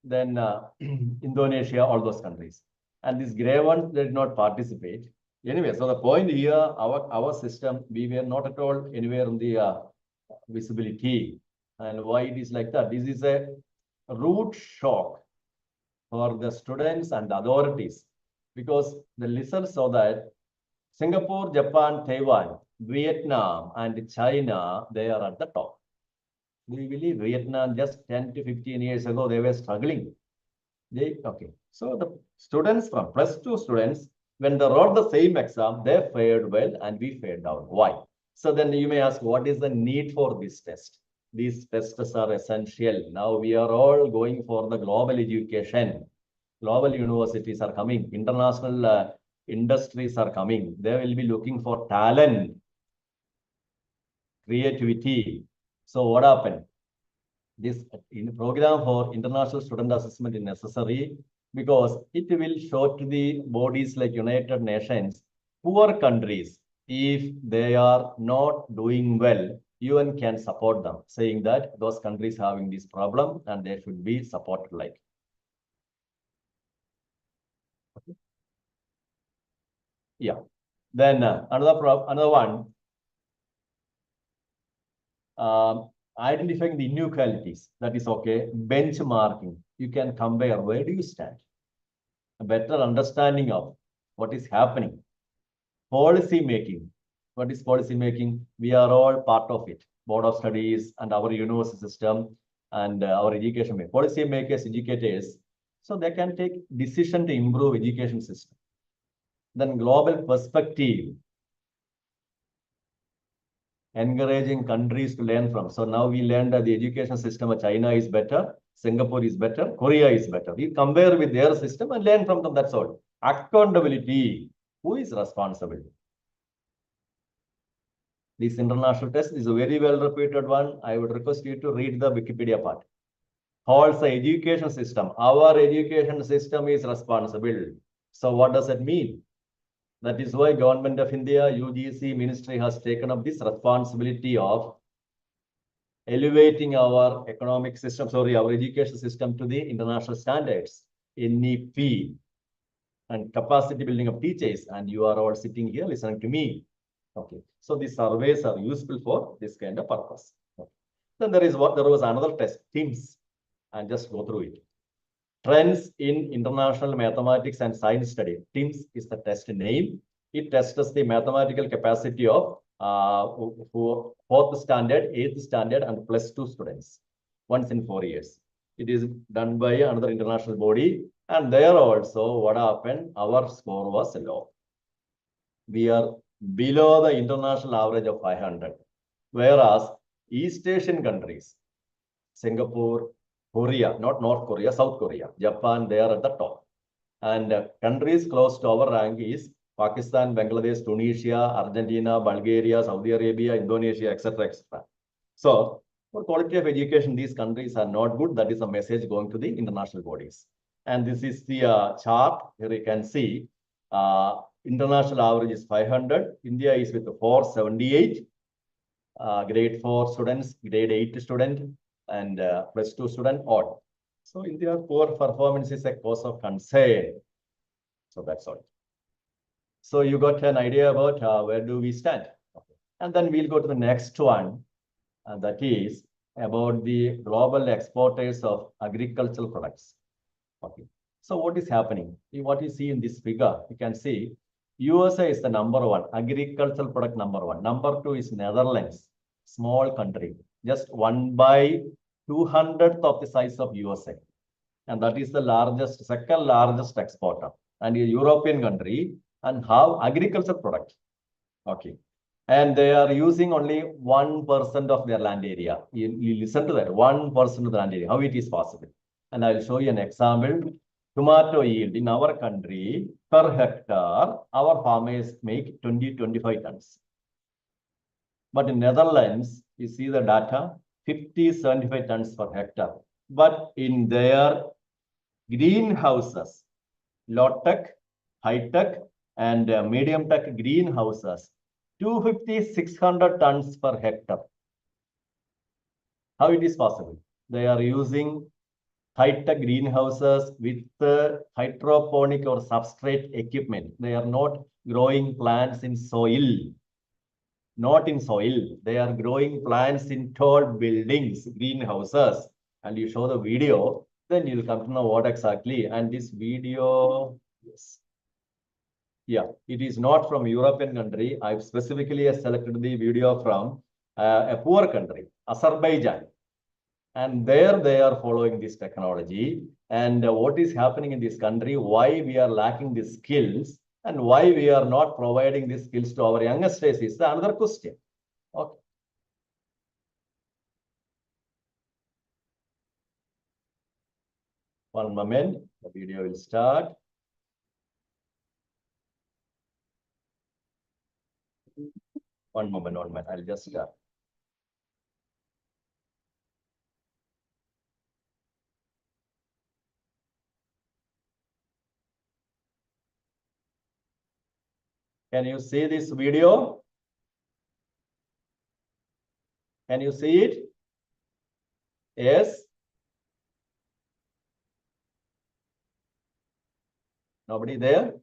Then Indonesia, all those countries. And these gray ones, they did not participate. Anyway, so the point here, our system, we were not at all anywhere in the visibility. And why it is like that? This is a root shock for the students and the authorities, because the listeners saw that Singapore, Japan, Taiwan, Vietnam, and China, they are at the top. We believe Vietnam just 10 to 15 years ago, they were struggling. Okay. So the students from +2 students, when they wrote the same exam, they fared well and we fared down. Why? So then you may ask, what is the need for this test? These tests are essential. Now we are all going for the global education. Global universities are coming. International industries are coming. They will be looking for talent, creativity. So what happened? this in program for international student assessment is necessary because it will show to the bodies like United Nations, poor countries, if they are not doing well, UN can support them, saying that those countries having this problem and they should be supported like. Okay. Yeah. Then another one, identifying the inequalities. That is okay. Benchmarking. You can compare where do you stand. A better understanding of what is happening. Policy making. What is policy making? We are all part of it. Board of Studies and our university system and our education. Policy makers, educators, so they can take decision to improve education system. Then global perspective. Encouraging countries to learn from. So now we learned that the education system of China is better, Singapore is better, Korea is better. We compare with their system and learn from them, that's all. Accountability. Who is responsible? This international test is a very well repeated one. I would request you to read the Wikipedia part. Holds the education system. Our education system is responsible. So what does it mean? That is why Government of India, UGC ministry has taken up this responsibility of elevating our economic system, our education system to the international standards, NEP, and capacity building of teachers. And you are all sitting here listening to me. Okay. So these surveys are useful for this kind of purpose. Okay. Then there was another test, TIMSS, and just go through it. Trends in International Mathematics and Science Study. TIMSS is the test name. It tests the mathematical capacity of 4th standard, 8th standard, and +2 students once in 4 years. It is done by another international body. And there also, what happened? Our score was low. We are below the international average of 500. Whereas East Asian countries, Singapore, Korea, not North Korea, South Korea, Japan, they are at the top. And countries close to our rank is Pakistan, Bangladesh, Tunisia, Argentina, Bulgaria, Saudi Arabia, Indonesia, etc., etc. So, for quality of education, these countries are not good. That is a message going to the international bodies. And this is the chart. Here you can see international average is 500. India is with 478. Grade 4 students, grade 8 student, and +2 student odd. So India's poor performance is a cause of concern. So that's all. So you got an idea about where do we stand. Okay. And then we'll go to the next one, and that is about the global exporters of agricultural products. Okay. So what is happening? What you see in this figure, you can see USA is the #1, agricultural product #1. #2 is Netherlands, small country, just 1/200th of the size of USA. And that is the largest, second largest exporter. And a European country and have agricultural product. Okay. And they are using only 1% of their land area. You listen to that, 1% of the land area, how it is possible. And I'll show you an example. Tomato yield in our country per hectare, our farmers make 20-25 tons. But in Netherlands, you see the data, 50-75 tons per hectare. But in their greenhouses, low-tech, high-tech, and medium-tech greenhouses, 250-600 tons per hectare. How it is possible? They are using high-tech greenhouses with hydroponic or substrate equipment. They are not growing plants in soil. Not in soil. They are growing plants in tall buildings, greenhouses. And you show the video, then you'll come to know what exactly. And this video, yes. Yeah, it is not from European country. I've specifically selected the video from a poor country, Azerbaijan. And there they are following this technology. And what is happening in this country, why we are lacking the skills, and why we are not providing these skills to our youngsters is another question. Okay. One moment, the video will start. One moment, I'll just start. Can you see this video? Can you see it? Yes? Nobody there?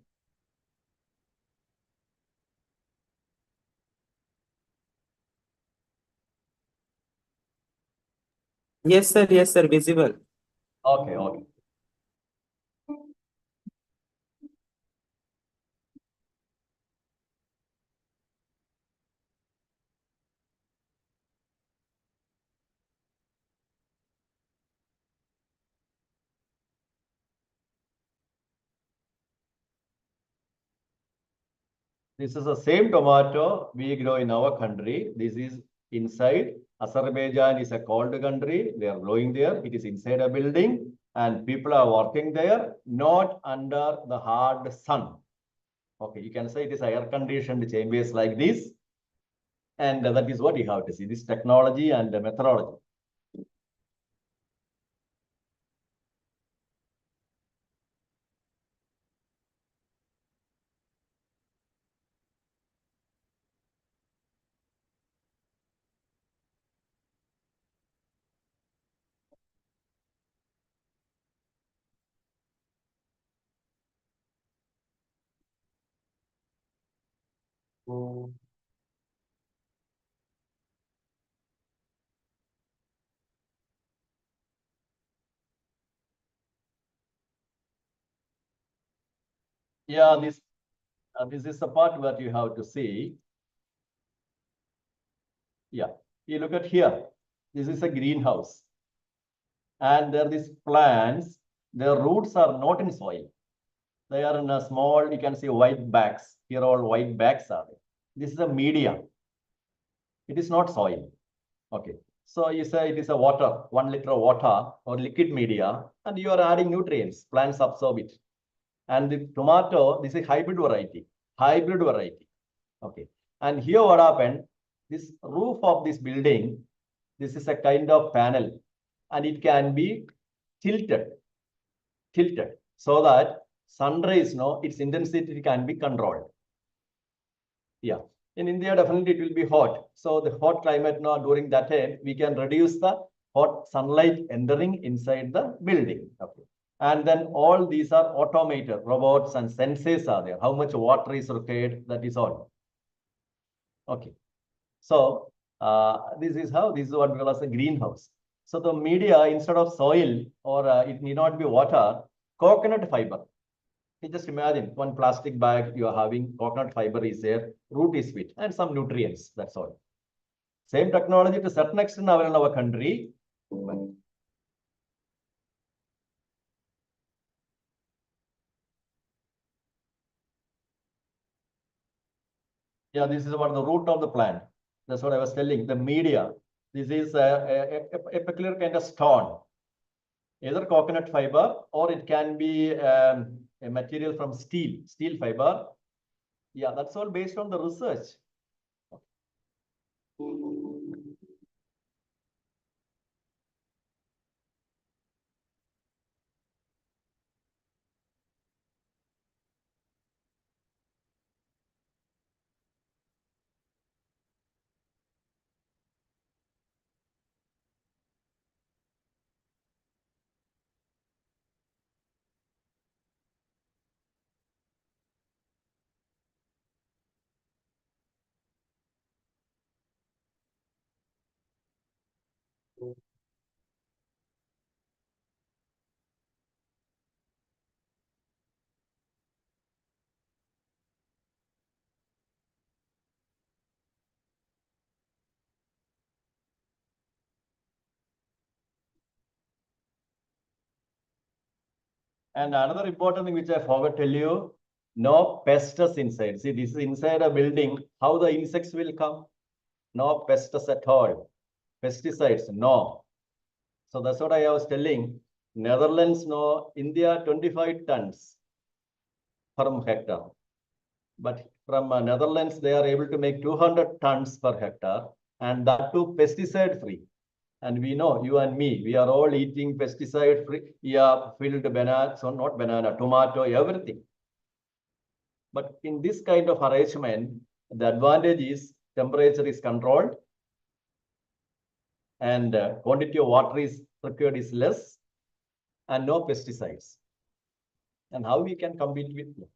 Yes, sir, visible. Okay, okay. This is the same tomato we grow in our country. This is inside. Azerbaijan is a cold country. They are growing there. It is inside a building and people are working there, not under the hard sun. Okay, you can say it is air conditioned chambers like this. And that is what you have to see, this technology and the methodology. Yeah, this is the part that you have to see. Yeah, you look at here. This is a greenhouse. And there are these plants, their roots are not in soil. They are in a small, you can see white bags. Here all white bags are there. This is a media. It is not soil. Okay. So you say it is a water, 1 liter of water or liquid media, and you are adding nutrients. Plants absorb it. And the tomato, this is hybrid variety. Hybrid variety. Okay. And here what happened? This roof of this building, this is a kind of panel, and it can be tilted so that sun rays, its intensity can be controlled. Yeah. In India, definitely it will be hot. So the hot climate now during that time, we can reduce the hot sunlight entering inside the building. Okay. And then all these are automated, robots and sensors are there. How much water is required, that is all. Okay. So this is what we call as a greenhouse. So the media, instead of soil or it need not be water, coconut fiber. You just imagine 1 plastic bag you are having, coconut fiber is there, root is fit, and some nutrients, that's all. Same technology to a certain extent in our country. Yeah, this is about the root of the plant. That's what I was telling. The media, this is a peculiar kind of stone, either coconut fiber or it can be a material from steel fiber. Yeah, that's all based on the research. And another important thing which I forgot to tell you, no pests inside. See, this is inside a building. How the insects will come? No pests at all. Pesticides, no. So that's what I was telling. Netherlands, no. India, 25 tons per hectare. But from Netherlands, they are able to make 200 tons per hectare, and that too pesticide free. And we know, you and me, we are all eating pesticide free, yeah, filled banana, so not banana, tomato, everything. But in this kind of arrangement, the advantage is temperature is controlled and quantity of water is required is less and no pesticides. And how we can compete with them?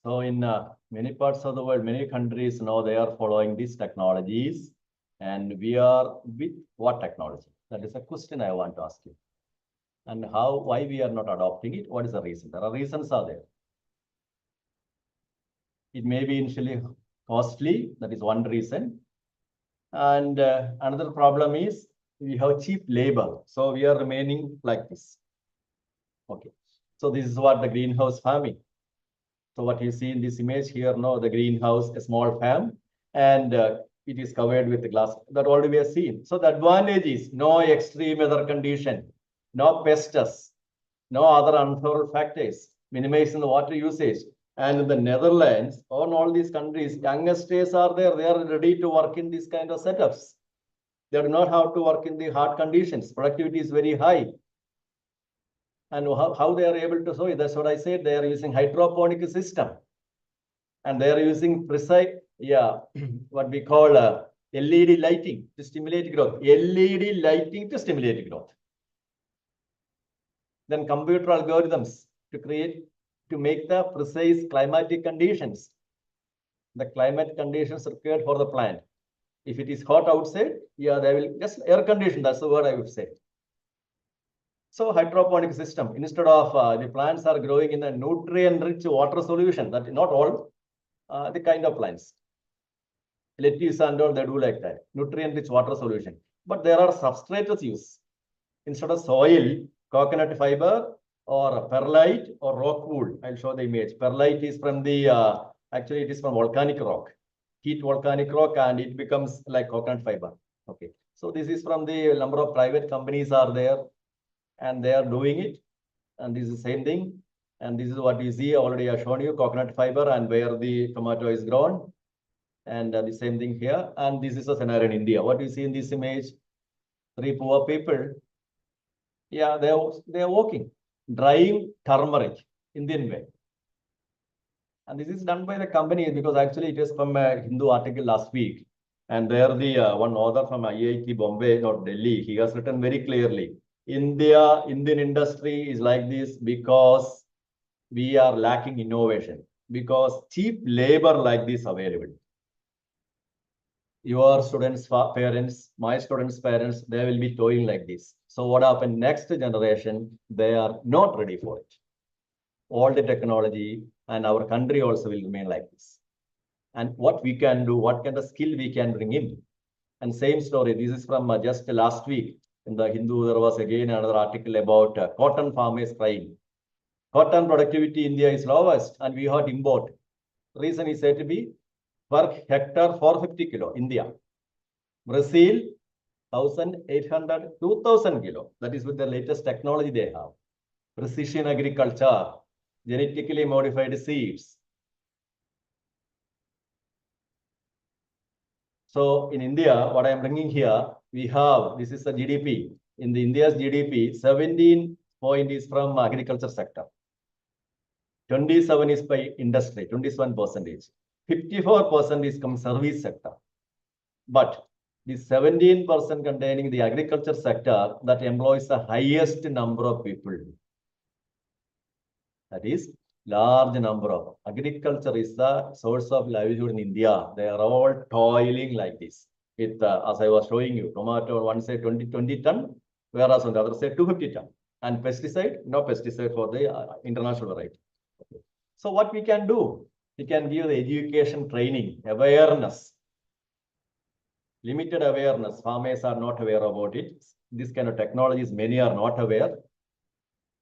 So in many parts of the world, many countries now they are following these technologies, and we are with what technology? That is a question I want to ask you. And why we are not adopting it? What is the reason? There are reasons are there. It may be initially costly. That is one reason. And another problem is we have cheap labor. So we are remaining like this. Okay. So this is what the greenhouse farming. So what you see in this image here, no, the greenhouse, a small farm, and it is covered with the glass. That already we have seen. So the advantage is no extreme weather condition, no pests, no other unfavorable factors, minimizing the water usage. And in the Netherlands, on all these countries, youngsters are there. They are ready to work in these kind of setups. They do not have to work in the hard conditions. Productivity is very high. And how they are able to show it, that's what I said. They are using hydroponic system. And they are using precise, what we call LED lighting to stimulate growth. LED lighting to stimulate growth. Then computer algorithms to make the precise climatic conditions. The climate conditions required for the plant. If it is hot outside, they will just air condition. That's the word I would say. So hydroponic system, instead of the plants are growing in a nutrient-rich water solution, that is not all the kind of plants. Lettuce and all, they do like that, nutrient-rich water solution. But there are substrates used. Instead of soil, coconut fiber or perlite or rock wool. I'll show the image. Perlite is from the, actually it is from volcanic rock. Heat volcanic rock and it becomes like coconut fiber. Okay. So this is from the number of private companies are there. And they are doing it, and this is the same thing. And this is what you see already. I've shown you coconut fiber and where the tomato is grown, and the same thing here. And this is a scenario in India. What you see in this image, 3 poor people. Yeah, they are walking, drying turmeric, Indian way. And this is done by the company because actually it is from a Hindu article last week. And there the one author from IIT Bombay or Delhi, he has written very clearly. Indian industry is like this because we are lacking innovation, because cheap labor like this available. Your students' parents, my students' parents, they will be toiling like this. So what happened next generation, they are not ready for it. All the technology and our country also will remain like this. And what we can do, what kind of skill we can bring in. And same story, this is from just last week. In the Hindu, there was again another article about cotton farmers crying. Cotton productivity in India is lowest and we had import. Reason is said to be per hectare 450 kilo, India. Brazil, 1,800, 2,000 kilo. That is with the latest technology they have. Precision agriculture, genetically modified seeds. So in India, what I am bringing here, we have, this is the GDP. In the India's GDP, 17 point is from agriculture sector. 27 is by industry, 27%. 54% is from service sector. But the 17% containing the agriculture sector that employs the highest number of people. That is large number of. Agriculture is the source of livelihood in India. They are all toiling like this. With, as I was showing you, tomato one say 20 ton, whereas on the other side 250 ton. And pesticide, no pesticide for the international variety. Okay. So what we can do? We can give the education training, awareness, limited awareness. Farmers are not aware about it. This kind of technologies, many are not aware.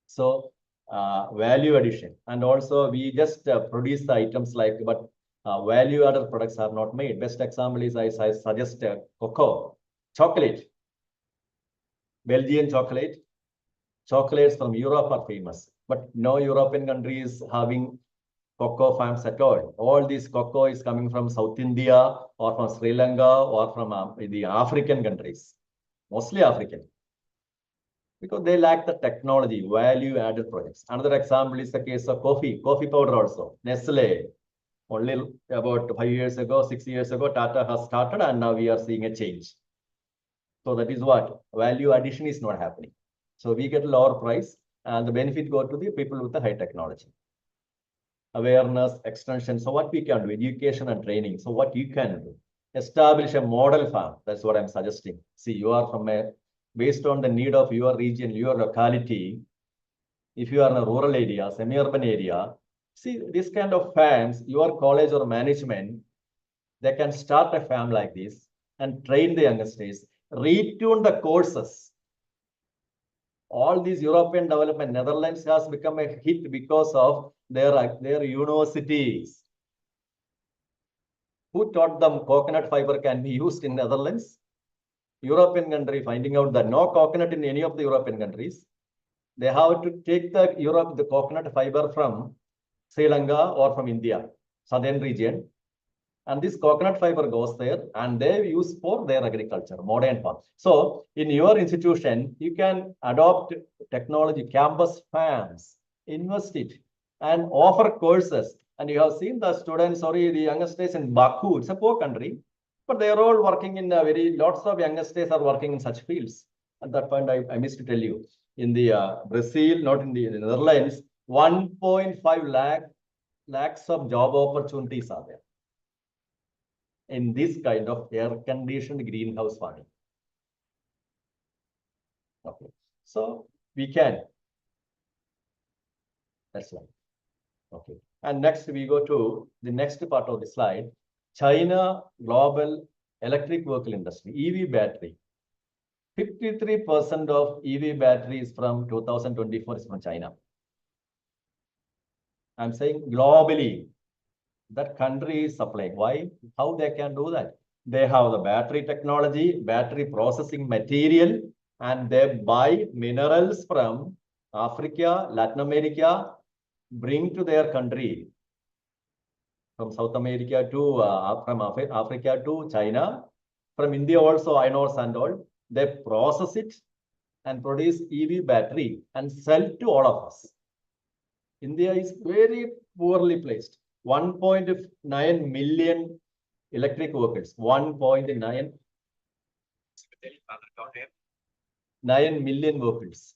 So value addition, and also we just produce the items like, but value added products are not made. Best example is I suggest cocoa, chocolate, Belgian chocolate. Chocolates from Europe are famous, but no European country is having cocoa farms at all. All this cocoa is coming from South India or from Sri Lanka or from the African countries, mostly African, because they lack the technology, value added projects. Another example is the case of coffee powder also. Nestle, only about 5 years ago, 6 years ago, Tata has started, and now we are seeing a change. So that is what value addition is not happening. So we get lower price, and the benefit go to the people with the high technology. Awareness, extension. So what we can do, education and training. So what you can do, establish a model farm. That's what I'm suggesting. See, you are from based on the need of your region, your locality. If you are in a rural area, semi-urban area, see this kind of farms, your college or management, they can start a farm like this and train the youngsters, retune the courses. All these European development, Netherlands has become a hit because of their universities. Who taught them coconut fiber can be used in Netherlands? European country finding out that no coconut in any of the European countries. They have to take the coconut fiber from Sri Lanka or from India, southern region. And this coconut fiber goes there and they use for their agriculture, modern farm. So in your institution, you can adopt technology, campus farms, invest it and offer courses. And you have seen the students, the youngsters in Baku, it's a poor country, but they are all working in lots of youngsters are working in such fields. At that point, I missed to tell you, in the Brazil, not in the Netherlands, 1.5 lakhs of job opportunities are there in this kind of air-conditioned greenhouse farming. Okay, so we can. That's right. Okay, and next we go to the next part of the slide. China global electric vehicle industry, EV battery. 53% of EV batteries from 2024 is from China. I'm saying globally, that country is supplying. Why? How they can do that? They have the battery technology, battery processing material, and they buy minerals from Africa, Latin America, bring to their country. From South America to from Africa to China, from India also iron ores and all. They process it and produce EV battery and sell to all of us. India is very poorly placed. 1.9 million electric vehicles. 1.9 million vehicles.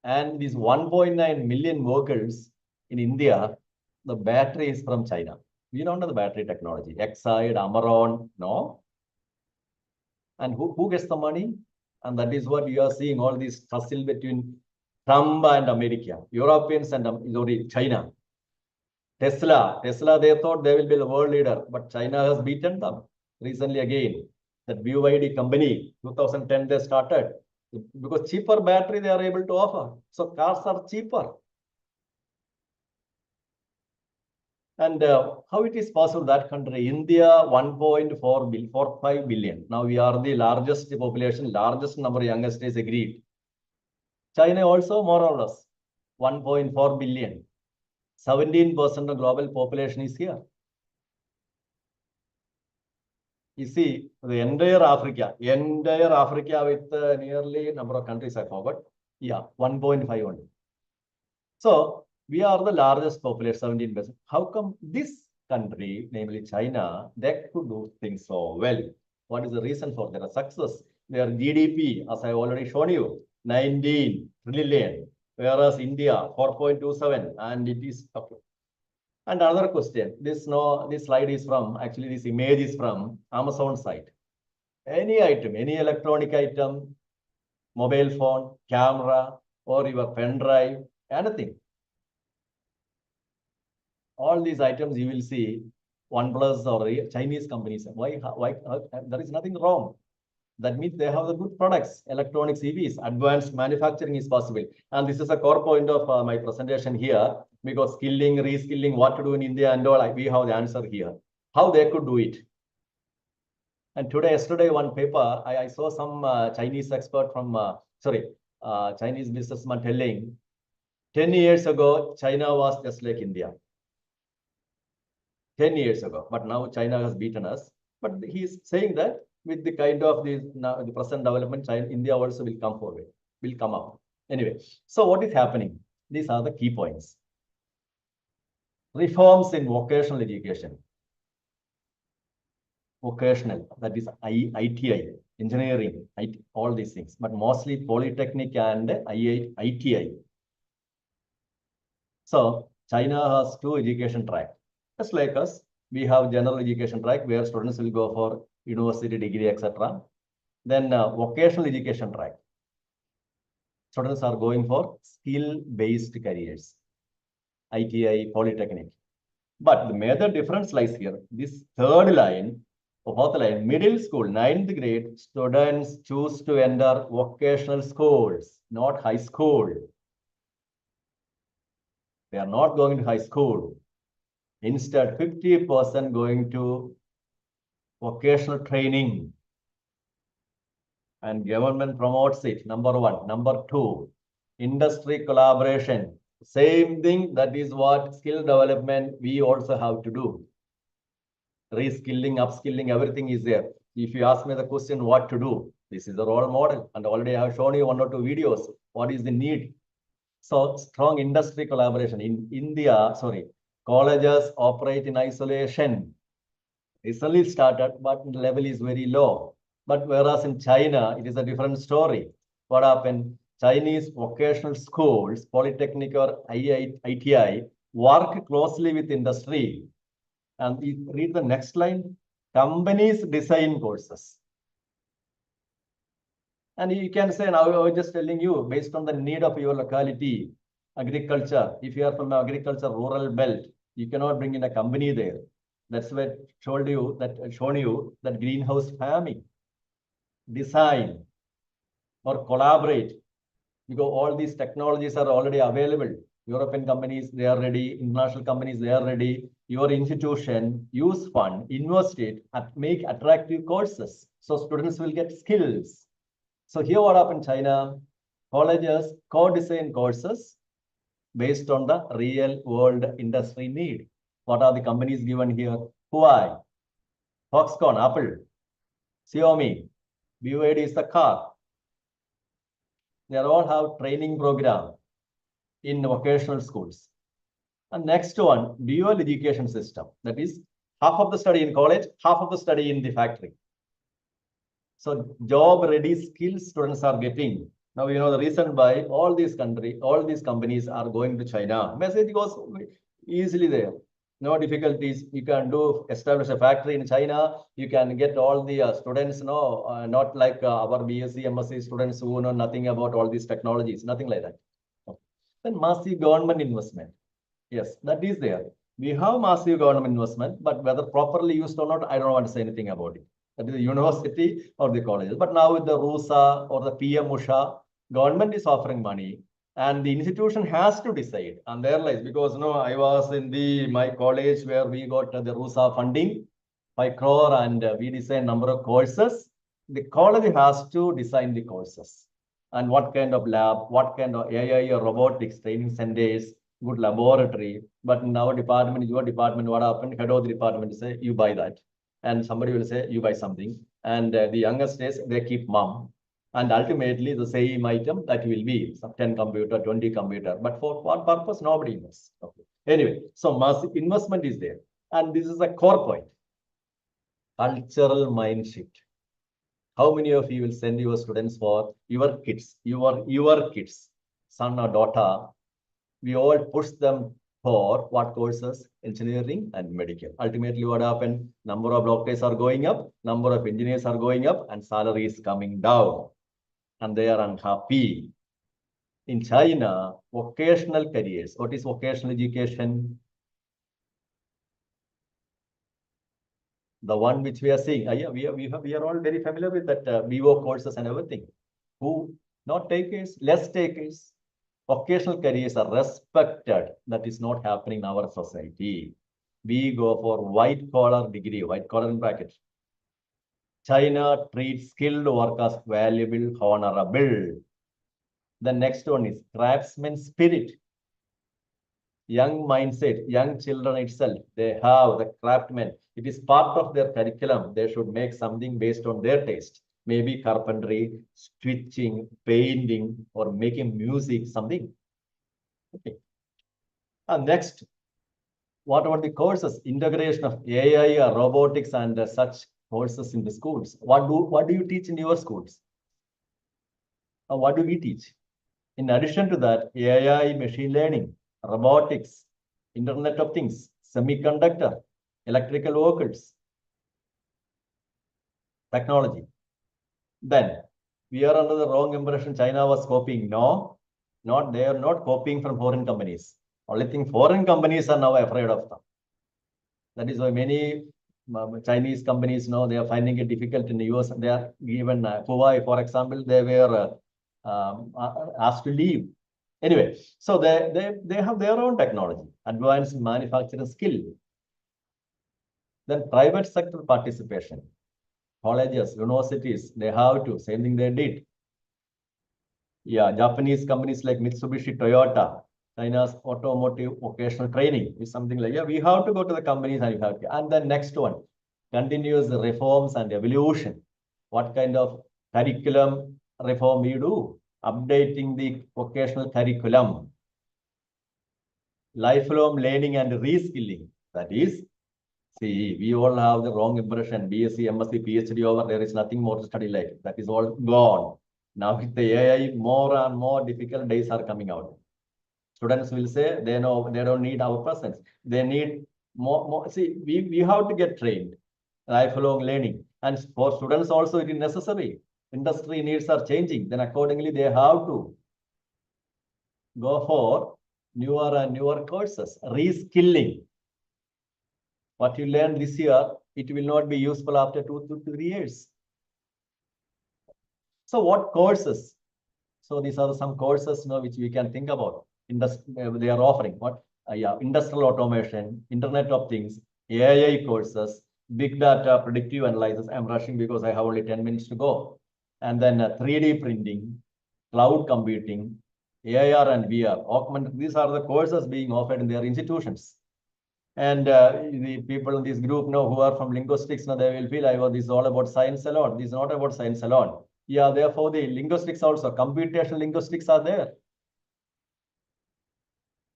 And these 1.9 million vehicles in India, the battery is from China. We don't know the battery technology. Exide, Amaron, no. And who gets the money? And that is what you are seeing, all this tussle between Trump and America, Europeans and China. Tesla, they thought they will be the world leader, but China has beaten them recently again. That BYD company, 2010 they started, because cheaper battery they are able to offer. So cars are cheaper. And how it is possible that country, India, 1.45 billion. Now we are the largest population, largest number of youngsters agreed. China also more or less 1.4 billion. 17% of global population is here. You see, the entire Africa with nearly number of countries I forgot. Yeah, 1.5 only. So we are the largest population, 17%. How come this country, namely China, they could do things so well? What is the reason for their success? Their GDP, as I already shown you, 19 trillion, whereas India 4.27, and it is okay. And another question, this slide is from, actually this image is from Amazon site. Any item, any electronic item, mobile phone, camera, or your pen drive, anything. all these items you will see OnePlus or Chinese companies. Why? There is nothing wrong. That means they have the good products, electronics, EVs, advanced manufacturing is possible. And this is a core point of my presentation here, because skilling, reskilling, what to do in India and all, we have the answer here. How they could do it. And yesterday, one paper, I saw some Chinese expert from, Chinese businessman telling, 10 years ago, China was just like India. 10 years ago, but now China has beaten us. But he's saying that with the kind of the present development, India also will come forward, will come up. Anyway, so what is happening? These are the key points. Reforms in vocational education. Vocational, that is ITI, engineering, all these things, but mostly polytechnic and ITI. So China has 2 education tracks. Just like us, we have general education track where students will go for university degree, etc. Then vocational education track. Students are going for skill-based careers, ITI, polytechnic. But the major difference lies here. This third line, or fourth line, middle school, 9th grade, students choose to enter vocational schools, not high school. They are not going to high school. Instead, 50% going to vocational training. And government promotes it, number 1. Number 2, industry collaboration. Same thing, that is what skill development we also have to do. Reskilling, upskilling, everything is there. If you ask me the question what to do, this is the role model. And already I have shown you 1 or 2 videos. What is the need? So strong industry collaboration. In India, colleges operate in isolation. Recently started, but the level is very low. But whereas in China, it is a different story. What happened? Chinese vocational schools, polytechnic or ITI, work closely with industry. And read the next line. Companies design courses. And you can say, now I was just telling you, based on the need of your locality, agriculture, if you are from agriculture rural belt, you cannot bring in a company there. That's why I shown you that greenhouse farming, design, or collaborate, because all these technologies are already available. European companies, they are ready. International companies, they are ready. Your institution, use fund, invest it, and make attractive courses. So students will get skills. So here what happened in China, colleges co-design courses based on the real world industry need. What are the companies given here? Huawei, Foxconn, Apple, Xiaomi, BYD is the car. They all have training program in vocational schools. And next one, dual education system. That is half of the study in college, half of the study in the factory. So job-ready skills students are getting. Now, you know, the reason why all these companies are going to China. Message goes easily there. No difficulties. You can establish a factory in China. You can get all the students, not like our BSc, MSc students who know nothing about all these technologies, nothing like that. Okay. Then massive government investment. Yes, that is there. We have massive government investment, but whether properly used or not, I don't want to say anything about it. That is the university or the colleges. But now with the RUSA or the PM Usha, government is offering money. And the institution has to decide on their lives, because I was in my college where we got the RUSA funding, 5 crore, and we designed number of courses. The college has to design the courses and what kind of lab, what kind of AI or robotics training centers, good laboratory. But in our department, your department, what happened? Head of the department say you buy that, and somebody will say you buy something, and the youngest days they keep mum. And ultimately, the same item that will be some 10 computer, 20 computer. But for what purpose? Nobody knows. Okay. Anyway, so massive investment is there. And this is a core point. Cultural mind shift. How many of you will send your students for your kids, your kids, son or daughter? We all push them for what courses? Engineering and medical. Ultimately, what happened? Number of doctors are going up, number of engineers are going up, and salary is coming down. And they are unhappy. In China, vocational careers. What is vocational education? The one which we are seeing, yeah, we are all very familiar with that VO courses and everything. Who not takers, less takers. Vocational careers are respected. That is not happening in our society. We go for white collar degree, white collar in bracket. China treats skilled work as valuable, honorable. The next one is craftsman spirit. Young mindset, young children itself, they have the craftsmen. It is part of their curriculum. They should make something based on their taste. Maybe carpentry, stitching, painting, or making music, something. Okay. And next, what about the courses? Integration of AI, robotics, and such courses in the schools. What do you teach in your schools? What do we teach? In addition to that, AI, machine learning, robotics, Internet of Things, semiconductor, electrical vehicles, technology. Then we are under the wrong impression China was copying. No, they are not copying from foreign companies. Only thing foreign companies are now afraid of them. That is why many Chinese companies now they are finding it difficult in the US. They are given Huawei, for example, they were asked to leave. Anyway, so they have their own technology, advanced manufacturing skill. Then private sector participation, colleges, universities, they have to, same thing they did. Yeah, Japanese companies like Mitsubishi, Toyota, China's automotive vocational training is something like, yeah, we have to go to the companies and we have to. And the next one, continuous reforms and evolution. What kind of curriculum reform we do? Updating the vocational curriculum. Lifelong learning and reskilling. That is, see, we all have the wrong impression. BSc, MSc, PhD over, there is nothing more to study like. That is all gone. Now with the AI, more and more difficult days are coming out. Students will say they know they don't need our presence. They need more. See, we have to get trained. Lifelong learning. And for students also it is necessary. Industry needs are changing. Then accordingly they have to go for newer and newer courses. Reskilling. What you learn this year, it will not be useful after 2 to 3 years. So what courses? So these are some courses which we can think about. They are offering what? Industrial automation, Internet of Things, AI courses, big data, predictive analysis. I'm rushing because I have only 10 minutes to go. And then 3D printing, cloud computing, AR and VR, augmented. These are the courses being offered in their institutions. And the people in this group now who are from linguistics, now they will feel, this is all about science alone. This is not about science alone. Yeah, therefore the linguistics also, computational linguistics are there.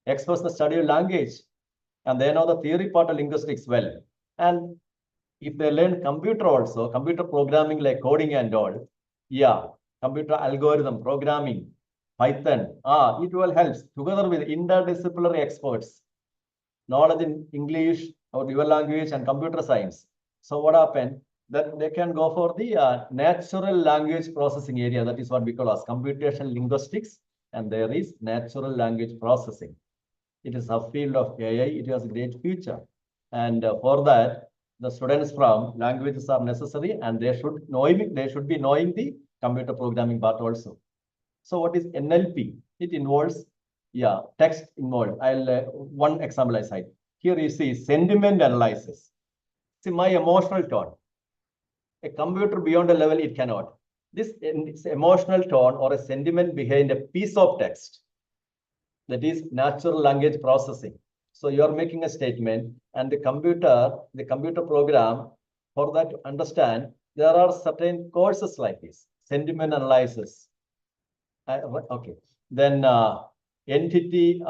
Experts the study of language, and they know the theory part of linguistics well. And if they learn computer also, computer programming like coding and all, yeah, computer algorithm, programming, Python, it will help together with interdisciplinary experts, knowledge in English or your language and computer science. So what happened? That they can go for the natural language processing area. That is what we call as computational linguistics. And there is natural language processing. It is a field of AI. It has a great future. And for that, the students from languages are necessary, and they should be knowing the computer programming part also. So what is NLP? It involves, text involved. One example I cite. Here you see sentiment analysis. See my emotional tone. A computer beyond a level it cannot. This emotional tone or a sentiment behind a piece of text. That is natural language processing. So you are making a statement, and the computer program, for that to understand, there are certain courses like this. Sentiment analysis. Okay. Then entity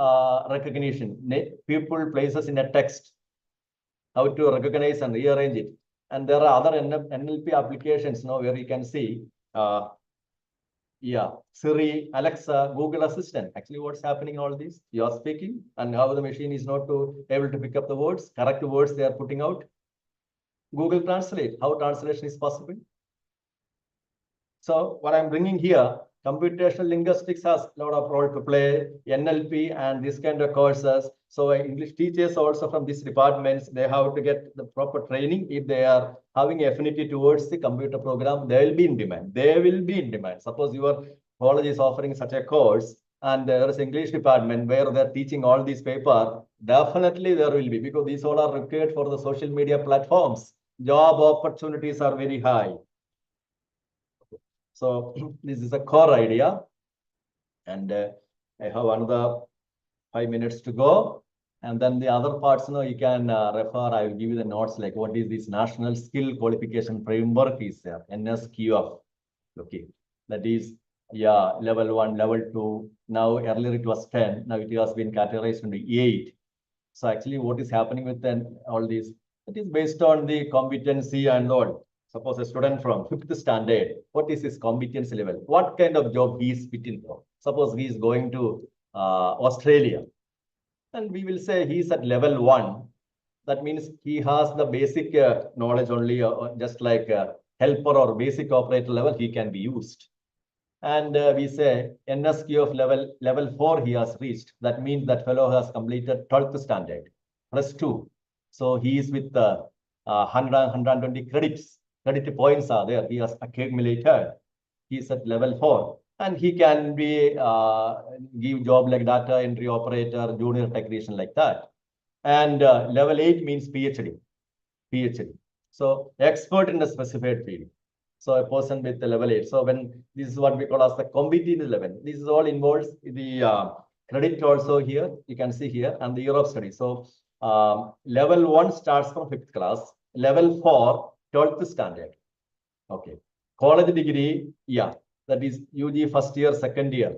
recognition. People, places in a text. How to recognize and rearrange it. And there are other NLP applications now where you can see, Siri, Alexa, Google Assistant. Actually, what's happening in all this? You are speaking, and how the machine is not able to pick up the words, correct words they are putting out. Google Translate, how translation is possible. So what I'm bringing here, computational linguistics has a lot of role to play, NLP and this kind of courses. So English teachers also from these departments, they have to get the proper training. If they are having affinity towards the computer program, they will be in demand. They will be in demand. Suppose your college is offering such a course and there is English department where they're teaching all these paper, definitely there will be, because these all are required for the social media platforms. Job opportunities are very high. So this is a core idea. And I have another 5 minutes to go. And then the other parts, you can refer, I will give you the notes, like what is this National Skill Qualification Framework is there, NSQF. Okay, that is, yeah, level 1, level 2. Now, earlier it was 10. Now it has been categorized into 8. So actually what is happening with then all these, it is based on the competency and all. Suppose a student from 5th standard, what is his competency level? What kind of job he is fitting for? Suppose he is going to Australia, and we will say he is at level 1. That means he has the basic knowledge only, just like helper or basic operator level, he can be used. And we say NSQ of level 4 he has reached. That means that fellow has completed 12th standard plus 2. So he is with 120 credits. Credit points are there. He has accumulated. He is at level 4. And he can be give job like data entry operator, junior technician, like that. And level 8 means PhD. So expert in a specified field. So a person with the level 8. So when this is what we call as the competence level. This is all involves the credit also here. You can see here, and the year of study. So level 1 starts from 5th class. Level 4, 12th standard. Okay. College degree, yeah. That is UG first year, second year.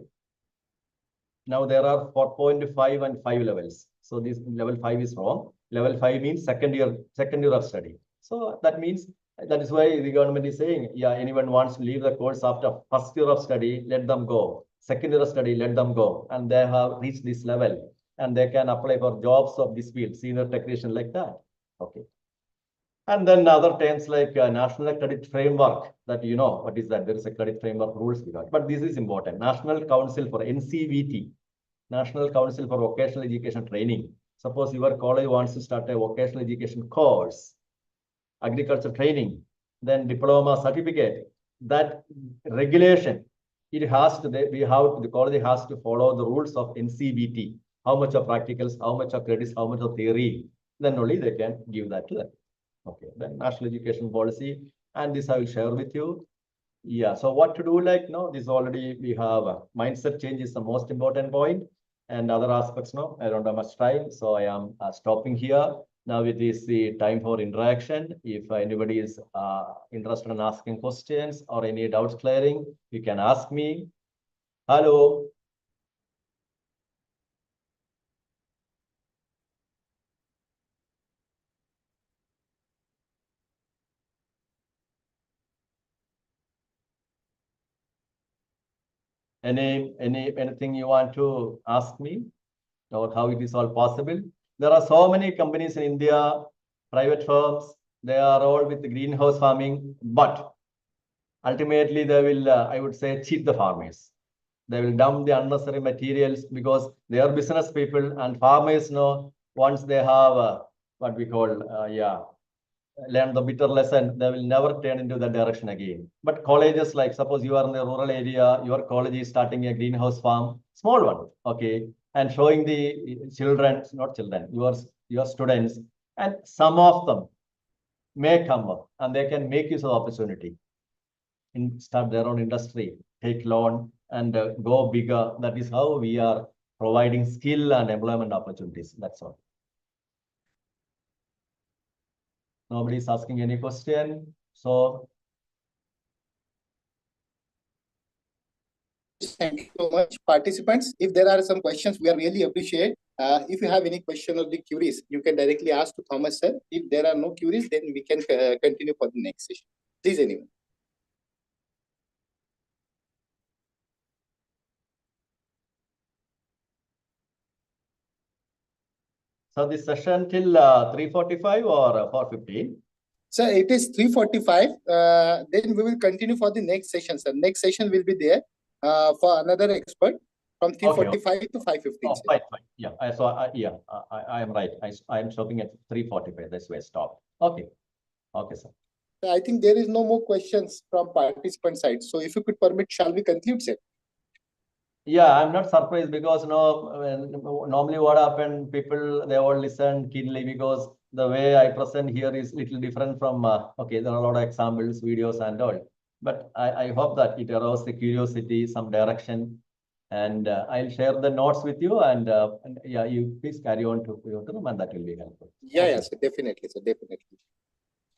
Now there are 4.5 and 5 levels. So this level 5 is wrong. Level 5 means second year of study. So that means, that is why the government is saying, yeah, anyone wants to leave the course after first year of study, let them go. Second year of study, let them go. And they have reached this level. And they can apply for jobs of this field, senior technician, like that. Okay. And then other terms like National Credit Framework, that you know, what is that? There is a credit framework rules we got. But this is important. National Council for NCVT, National Council for Vocational Education Training. Suppose your college wants to start a vocational education course, agriculture training, then diploma certificate, that regulation, it has to, the college has to follow the rules of NCVT. How much of practicals, how much of credits, how much of theory, then only they can give that to them. Okay, then national education policy, and this I will share with you. Yeah, so what to do, like, no, this already we have mindset change is the most important point, and other aspects, no, I don't have much time, so I am stopping here. Now it is the time for interaction. If anybody is interested in asking questions or any doubts clearing, you can ask me. Hello. Anything you want to ask me, or how it is all possible? There are so many companies in India, private firms, they are all with the greenhouse farming, but ultimately they will, I would say, cheat the farmers. They will dump the unnecessary materials because they are business people, and farmers know once they have what we call, learn the bitter lesson, they will never turn into that direction again. But colleges, like suppose you are in the rural area, your college is starting a greenhouse farm, small one, okay, and showing the children, not children, your students, and some of them may come up and they can make use of the opportunity and start their own industry, take loan and go bigger. That is how we are providing skill and employment opportunities. That's all. Nobody is asking any question. So thank you so much, participants. If there are some questions, we are really appreciate. If you have any question or the queries, you can directly ask to Thomas sir. If there are no queries, then we can continue for the next session. Please, anyone. so this session till 3:45 or 4:15? Sir, it is 3:45. Then we will continue for the next session, sir. Next session will be there. for another expert from Okay. 3:45 to 5:15. Oh, fine, fine. Yeah, I am right. I am stopping at 3:45. That's where I stopped. Okay. Okay, sir. I think there is no more questions from participant side. So if you could permit, shall we conclude, sir? Yeah, I'm not surprised because normally what happened, people they all listen keenly because the way I present here is little different from okay, there are a lot of examples, videos and all. But I hope that it arouses the curiosity, some direction, and I'll share the notes with you and yeah, you please carry on to your room and that will be helpful. Yeah, Okay. yeah, sir, definitely, sir, definitely.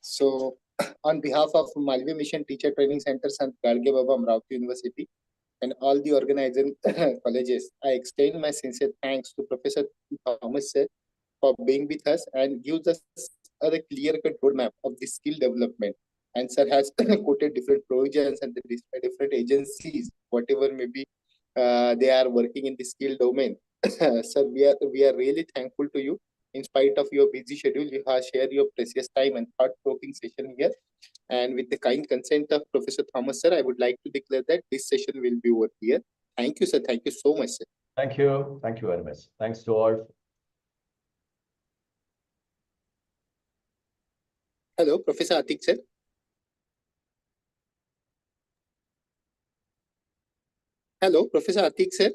So on behalf of Malvi Mission Teacher Training Centers and Garge Baba Amravati University, and all the organizing colleges, I extend my sincere thanks to Professor Thomas sir for being with us and gives us a clear-cut roadmap of the skill development. And sir has quoted different provisions and the different agencies, whatever maybe they are working in the skill domain. Sir, we are really thankful to you. In spite of your busy schedule, you have shared your precious time and thought-provoking session here. And with the kind consent of Professor Thomas, sir, I would like to declare that this session will be over here. Thank you, sir. Thank you so much, sir. Thank you. Thank you very much. Thanks to all. Hello, Professor Atik, sir. Hello, Professor Atik, sir.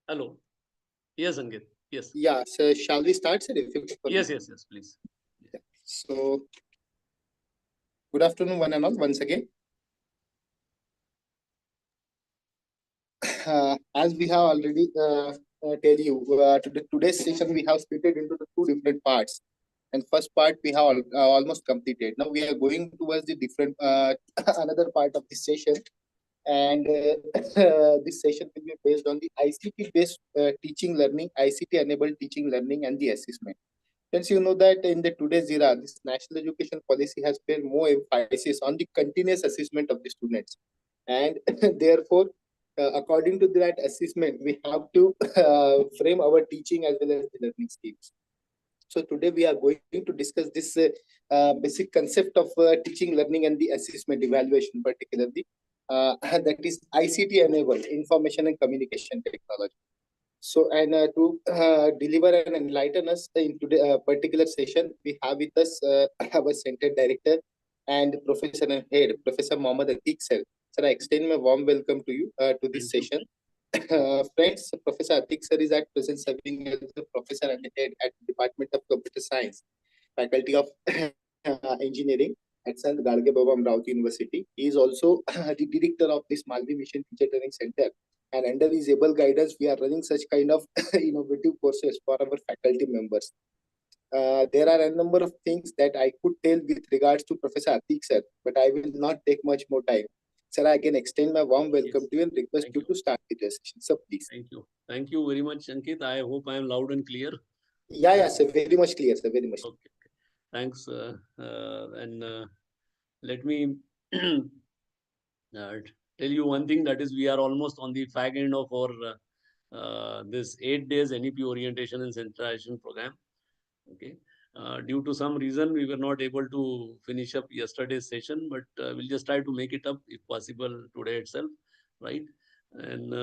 Hello. Yes, Ankit. Yes. Yeah, sir. Shall we start, sir? If you could permit. Yes, please. So, good afternoon, one and all, once again. As we have already tell you, today's session we have split it into the two different parts. And first part we have almost completed. Now we are going towards the different another part of this session, and this session will be based on the ICT-based teaching learning, ICT-enabled teaching learning, and the assessment. Since you know that in the today's era, this national education policy has placed more emphasis on the continuous assessment of the students, and therefore, according to that assessment, we have to frame our teaching as well as the learning schemes. So today we are going to discuss this basic concept of teaching, learning, and the assessment evaluation, particularly that is ICT enabled information and communication technology. So, and to deliver and enlighten us in today's particular session, we have with us our center director and professor and head, Professor Mohammad Atik sir. Sir, I extend my warm welcome to you to this session. Friends, Professor Atik sir is at present serving as the professor and head at the Department of Computer Science, Faculty of Engineering at Sant Garge Baba Amravati University. He is also the director of this Malvi Mission Teacher Training Center. And under his able guidance, we are running such kind of innovative courses for our faculty members. There are a number of things that I could tell with regards to Professor Atik sir, but I will not take much more time. Sir, I can extend my warm welcome to you and request you to start the session. So please. Thank you. Thank you very much, Ankit. I hope I am loud and clear. Yeah, sir. Very much clear, sir. Very much. Okay. Thanks. Let me tell you one thing, that is we are almost on the fag end of our this 8 days NEP orientation and sensitization program. Okay. Due to some reason, we were not able to finish up yesterday's session, but we'll just try to make it up if possible today itself, right? And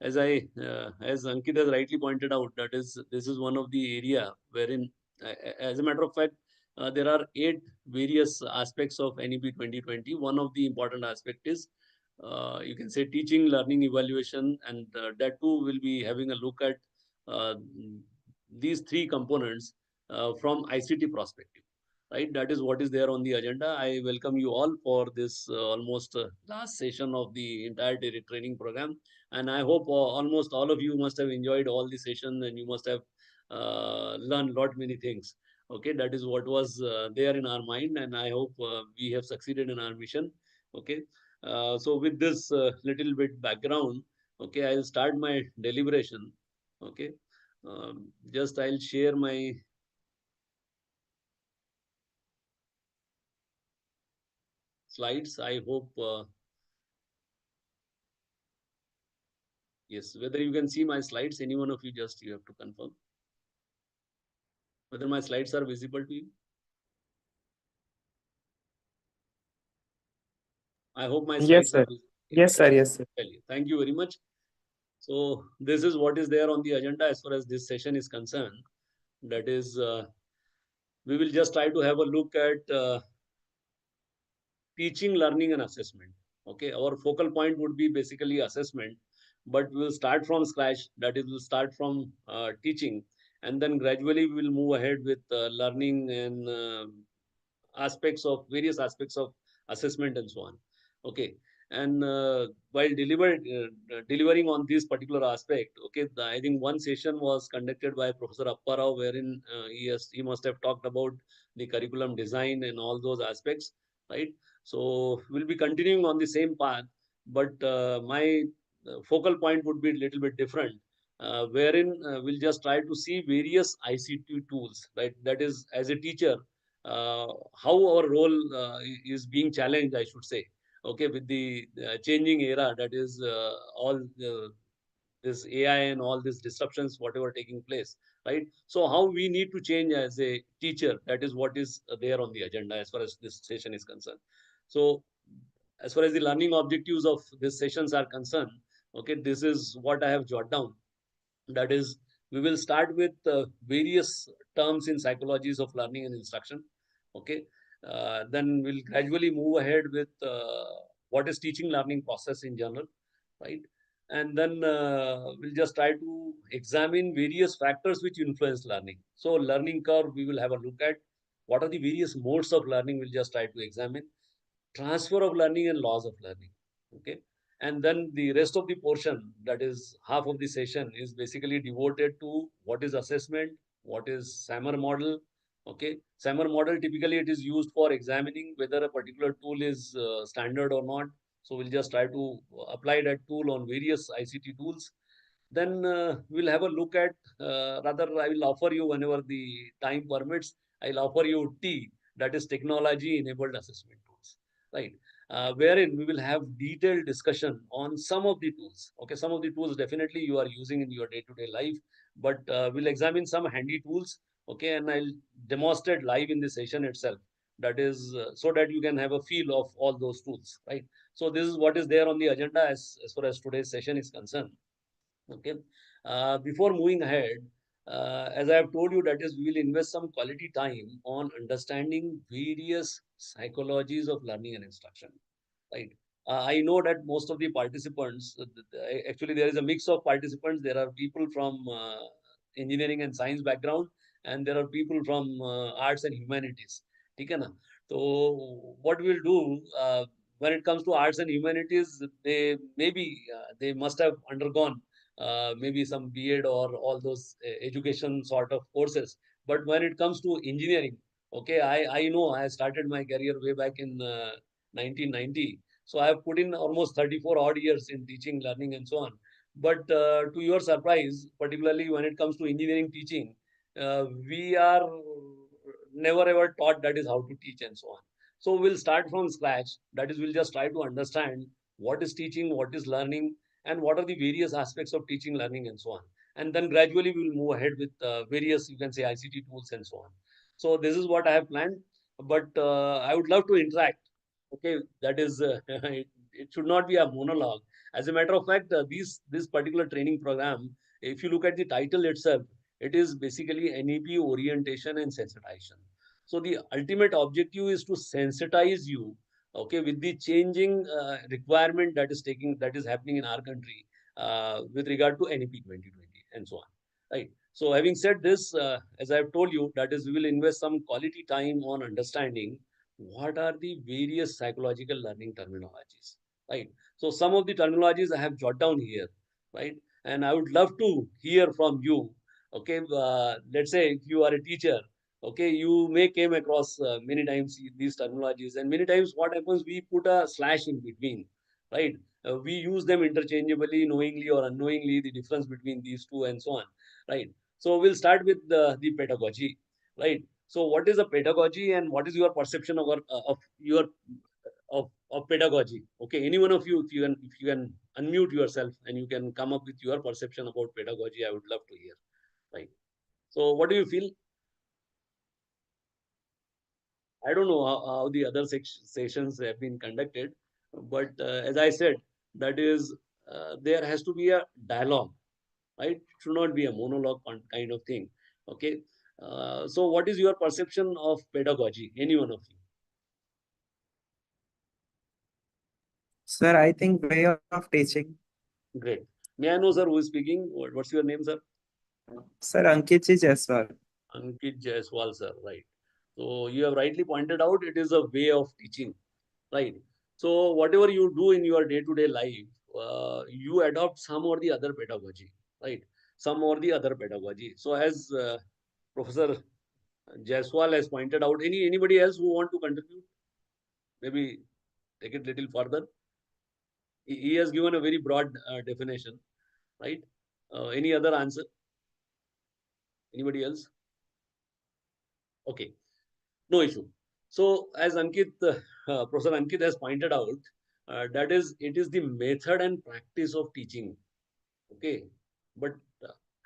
as Ankit has rightly pointed out, this is one of the area wherein, as a matter of fact, there are 8 various aspects of NEP 2020. One of the important aspect is, you can say, teaching, learning, evaluation, and that too will be having a look at these 3 components from ICT perspective, right? That is what is there on the agenda. I welcome you all for this almost last session of the entire training program. And I hope almost all of you must have enjoyed all the session and you must have learned lot many things. Okay, that is what was there in our mind, and I hope we have succeeded in our mission. Okay, so with this little bit background, okay, I'll start my deliberation. Okay, just I'll share my slides. I hope, yes, whether you can see my slides, any one of you, just you have to confirm whether my slides are visible to you. I hope my Yes, slides sir. are Yes, sir. Yes, sir. Thank you very much. So this is what is there on the agenda as far as this session is concerned. That is, we will just try to have a look at teaching, learning, and assessment. Okay, our focal point would be basically assessment, but we'll start from scratch. That is, we'll start from teaching, and then gradually we will move ahead with learning and various aspects of assessment and so on. Okay, and while delivering on this particular aspect, okay, I think one session was conducted by Professor Apparao, wherein he must have talked about the curriculum design and all those aspects, right? So we'll be continuing on the same path, but my focal point would be a little bit different. Wherein we'll just try to see various ICT tools, right? That is, as a teacher, how our role is being challenged, I should say, okay, with the changing era, that is all this AI and all these disruptions, whatever taking place, right? So how we need to change as a teacher, that is what is there on the agenda as far as this session is concerned. So as far as the learning objectives of these sessions are concerned, okay, this is what I have jotted down. That is, we will start with various terms in psychologies of learning and instruction. Okay, then we'll gradually move ahead with what is teaching learning process in general, right? And then we'll just try to examine various factors which influence learning. So learning curve, we will have a look at what are the various modes of learning. We'll just try to examine transfer of learning and loss of learning. Okay. And then the rest of the portion, that is half of the session, is basically devoted to what is assessment, what is SAMR model. Okay. SAMR model, typically it is used for examining whether a particular tool is standard or not. So we'll just try to apply that tool on various ICT tools. Then we'll have a look at, rather I will offer you, whenever the time permits, I'll offer you T, that is technology enabled assessment tools, right? Wherein we will have detailed discussion on some of the tools. Okay, some of the tools definitely you are using in your day-to-day life, but we'll examine some handy tools. Okay, and I'll demonstrate live in the session itself. That is so that you can have a feel of all those tools, right? So this is what is there on the agenda as far as today's session is concerned. Okay. Before moving ahead, as I have told you, that is, we will invest some quality time on understanding various psychologies of learning and instruction. Right. I know that most of the participants, actually, there is a mix of participants. There are people from engineering and science background, and there are people from arts and humanities. Okay, na? So, what we'll do when it comes to arts and humanities, they maybe they must have undergone maybe some B.Ed or all those education sort of courses. But when it comes to engineering, okay, I know I started my career way back in 1990. So I have put in almost 34 odd years in teaching, learning, and so on. But to your surprise, particularly when it comes to engineering teaching, we are never ever taught that is how to teach and so on. So we'll start from scratch. That is, we'll just try to understand what is teaching, what is learning, and what are the various aspects of teaching, learning, and so on. And then gradually we will move ahead with various, you can say, ICT tools and so on. So this is what I have planned. But I would love to interact. Okay, that is, it should not be a monologue. As a matter of fact, this particular training program, if you look at the title itself, it is basically NEP orientation and sensitization. So the ultimate objective is to sensitize you, okay, with the changing requirement that is happening in our country with regard to NEP 2020 and so on, right? So having said this, as I've told you, that is, we will invest some quality time on understanding what are the various psychological learning terminologies, right? So some of the terminologies I have jotted down here, right? And I would love to hear from you. Okay, let's say if you are a teacher, okay, you may came across many times these terminologies, and many times what happens, we put a slash in between, right? We use them interchangeably, knowingly or unknowingly, the difference between these two and so on, right? So we'll start with the pedagogy, right? So what is a pedagogy and what is your perception of your of pedagogy? Okay, any one of you, if you can unmute yourself and you can come up with your perception about pedagogy, I would love to hear. Right. So what do you feel? I don't know how the other sessions have been conducted, But as I said, that is, there has to be a dialogue, right? It should not be a monologue kind of thing. Okay. So what is your perception of pedagogy? Any one of you? Sir, I think way of teaching. Great. May I know, sir, who is speaking? What's your name, sir? Sir, Ankit ji Jaiswal. Ankit Jaiswal, sir, right. So you have rightly pointed out it is a way of teaching, right? So whatever you do in your day-to-day life, you adopt some or the other pedagogy, right? Some or the other pedagogy. So as Professor Jaiswal has pointed out, anybody else who want to contribute? Maybe take it little further. He has given a very broad definition, right? Any other answer? Anybody else? Okay. No issue. So as Ankit, Professor Ankit has pointed out, that is, it is the method and practice of teaching. Okay. But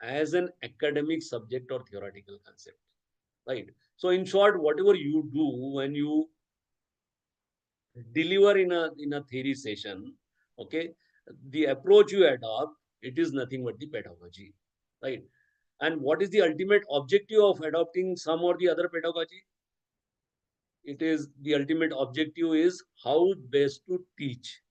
as an academic subject or theoretical concept, right? So in short, whatever you do when you deliver in a theory session, okay, the approach you adopt, it is nothing but the pedagogy, right? And what is the ultimate objective of adopting some or the other pedagogy? It is the ultimate objective is how best to teach,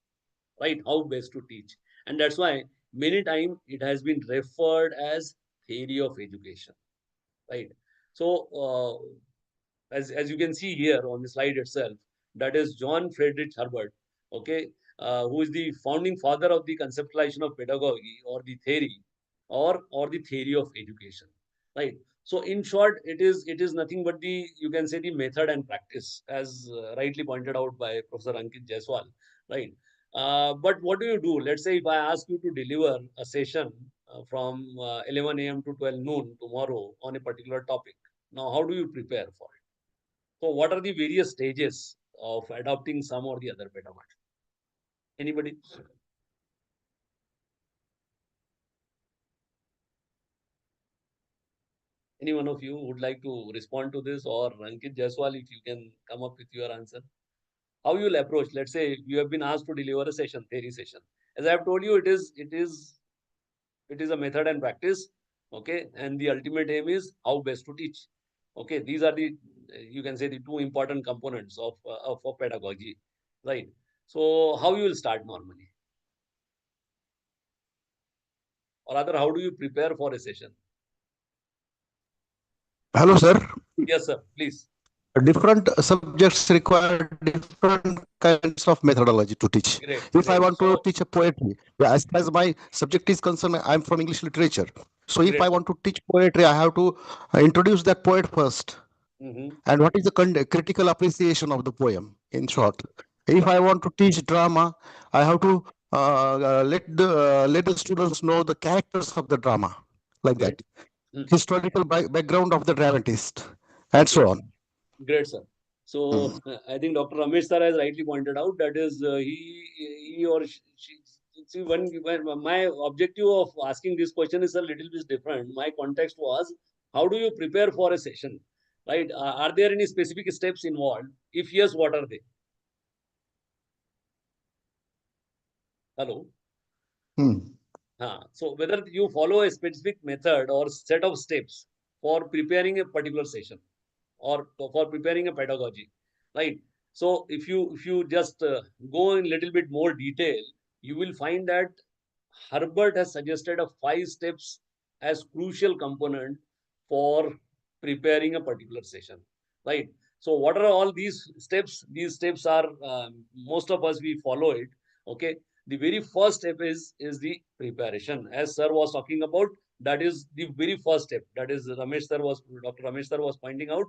right? How best to teach. And that's why many times it has been referred as theory of education, right? So as you can see here on the slide itself, that is John Friedrich Herbert, okay, who is the founding father of the conceptualization of pedagogy or the theory or the theory of education, right? So in short, it is nothing but the, you can say, the method and practice, as rightly pointed out by Professor Ankit Jaiswal, right? But what do you do? Let's say if I ask you to deliver a session from 11 a.m. to 12 noon tomorrow on a particular topic. Now, how do you prepare for it? So what are the various stages of adopting some or the other pedagogy? Anybody? Any one of you would like to respond to this, or Ankit Jaiswal, if you can come up with your answer? How you will approach? Let's say you have been asked to deliver a session, theory session. As I have told you, it is a method and practice. Okay, and the ultimate aim is how best to teach. Okay, these are the, you can say, the two important components of pedagogy, right? So how you will start normally, or rather, how do you prepare for a session? Hello, sir. Yes, sir. Please. Different subjects require different kinds of methodology to teach. Great. If I Great. want to So, teach a poetry, yeah, as far as my subject is concerned, I'm from English literature. So if great, I sir. want to teach poetry, I have to introduce that poet first. Mm-hmm. And what is the critical appreciation of the poem, in short. If I want to teach drama, I have to let the students know the characters of the drama, like Great. that. Mm. Historical background of the dramatist, and so Great. on. Great, sir. So I think Dr. Ramesh sir has rightly pointed out that is he or she. See, when my objective of asking this question is a little bit different. My context was, how do you prepare for a session, right? Are there any specific steps involved? If yes, what are they? Hello. Hmm. So whether you follow a specific method or set of steps for preparing a particular session or for preparing a pedagogy, right? So if you just go in little bit more detail, you will find that Herbert has suggested a 5 steps as crucial component for preparing a particular session, right? So what are all these steps? These steps are, most of us, we follow it. Okay. The very first step is the preparation. As sir was talking about, that is the very first step. That is Dr. Ramesh sir was pointing out,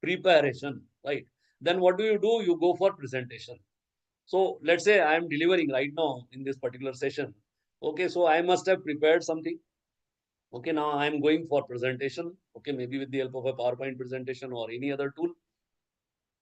preparation, right? Then what do? You go for presentation. So let's say I am delivering right now in this particular session. Okay, so I must have prepared something. Okay, now I am going for presentation. Okay, maybe with the help of a PowerPoint presentation or any other tool.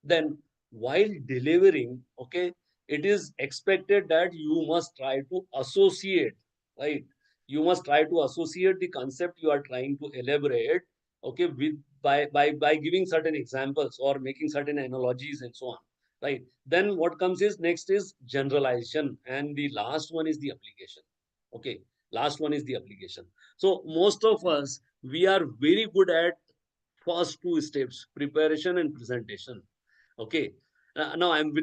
Then while delivering, okay, it is expected that you must try to associate, right? You must try to associate the concept you are trying to elaborate, okay, with by giving certain examples or making certain analogies and so on. right? Then what comes is next is generalization, and the last one is the application. Okay, last one is the application. So most of us, we are very good at first two steps, preparation and presentation. Okay. Now I'm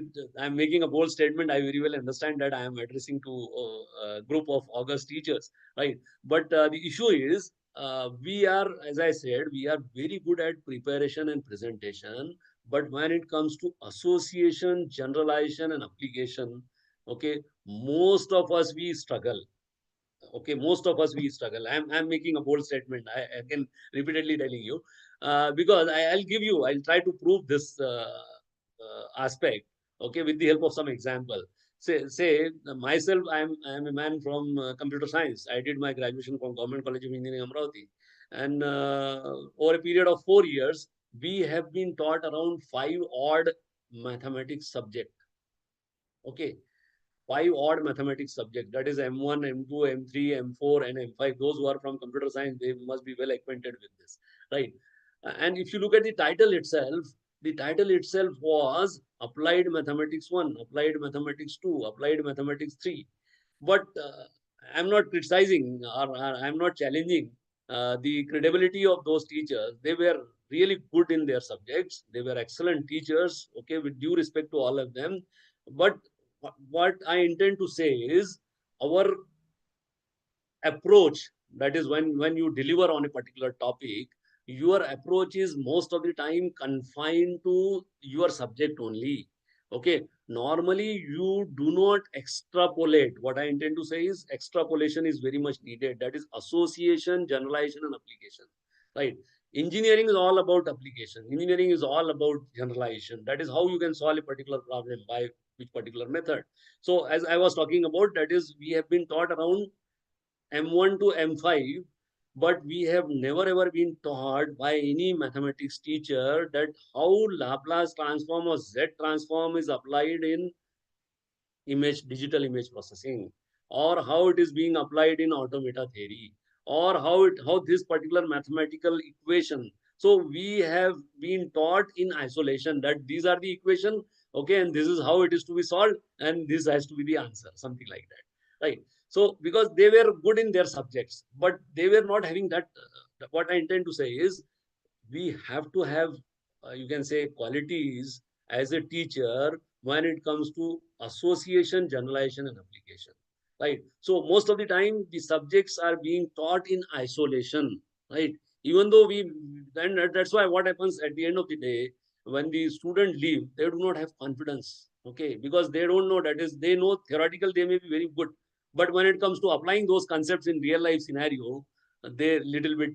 making a bold statement. I very well understand that I am addressing to a group of August teachers, right? But the issue is, we are, as I said, we are very good at preparation and presentation. But when it comes to association, generalization, and application, okay, most of us we struggle. Okay, most of us we struggle. I'm making a bold statement. I can repeatedly telling you, because I'll give you, I'll try to prove this aspect, okay, with the help of some example. Say myself, I'm a man from computer science. I did my graduation from Government College of Engineering, Amravati, and over a period of 4 years, we have been taught around 5 odd mathematics subject. Okay, 5 odd mathematics subject, that is M1, M2, M3, M4, and M5. Those who are from computer science, they must be well acquainted with this, right? And if you look at the title itself was Applied Mathematics 1, Applied Mathematics 2, Applied Mathematics 3. But I'm not criticizing, or I'm not challenging the credibility of those teachers. They were really good in their subjects. They were excellent teachers, okay, with due respect to all of them. But what I intend to say is, our approach, that is when you deliver on a particular topic, your approach is most of the time confined to your subject only. Okay, normally you do not extrapolate. What I intend to say is, extrapolation is very much needed. That is association, generalization, and application, right? Engineering is all about application. Engineering is all about generalization. That is how you can solve a particular problem, by which particular method. So as I was talking about, that is, we have been taught around M1 to M5, but we have never ever been taught by any mathematics teacher that how Laplace transform or Z transform is applied in digital image processing, or how it is being applied in automata theory, or how this particular mathematical equation. So we have been taught in isolation that these are the equation, okay, and this is how it is to be solved, and this has to be the answer, something like that, right? So because they were good in their subjects, but they were not having that. What I intend to say is, we have to have, you can say, qualities as a teacher when it comes to association, generalization, and application, right? So most of the time, the subjects are being taught in isolation, right? Even though then that's why what happens at the end of the day, when the student leave, they do not have confidence, okay, because they don't know, that is, they know theoretical, they may be very good, but when it comes to applying those concepts in real life scenario, they little bit,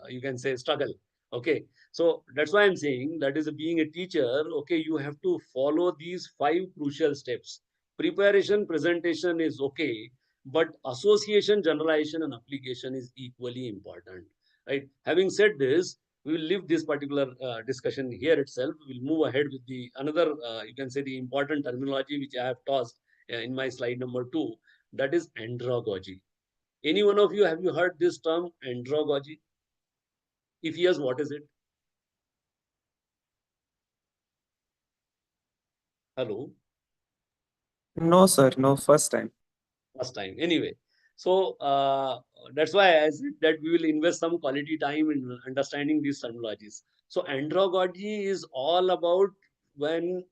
you can say, struggle. Okay, so that's why I'm saying, that is, being a teacher, okay, you have to follow these 5 crucial steps. Preparation, presentation is okay, but association, generalization, and application is equally important, right? Having said this, we will leave this particular discussion here itself. We'll move ahead with the another, you can say, the important terminology which I have tossed in my slide number 2, that is andragogy. Any one of you, have you heard this term, andragogy? If yes, what is it? Hello? No, sir, no, first time. First time. Anyway, so that's why I said that we will invest some quality time in understanding these terminologies. So andragogy is all about when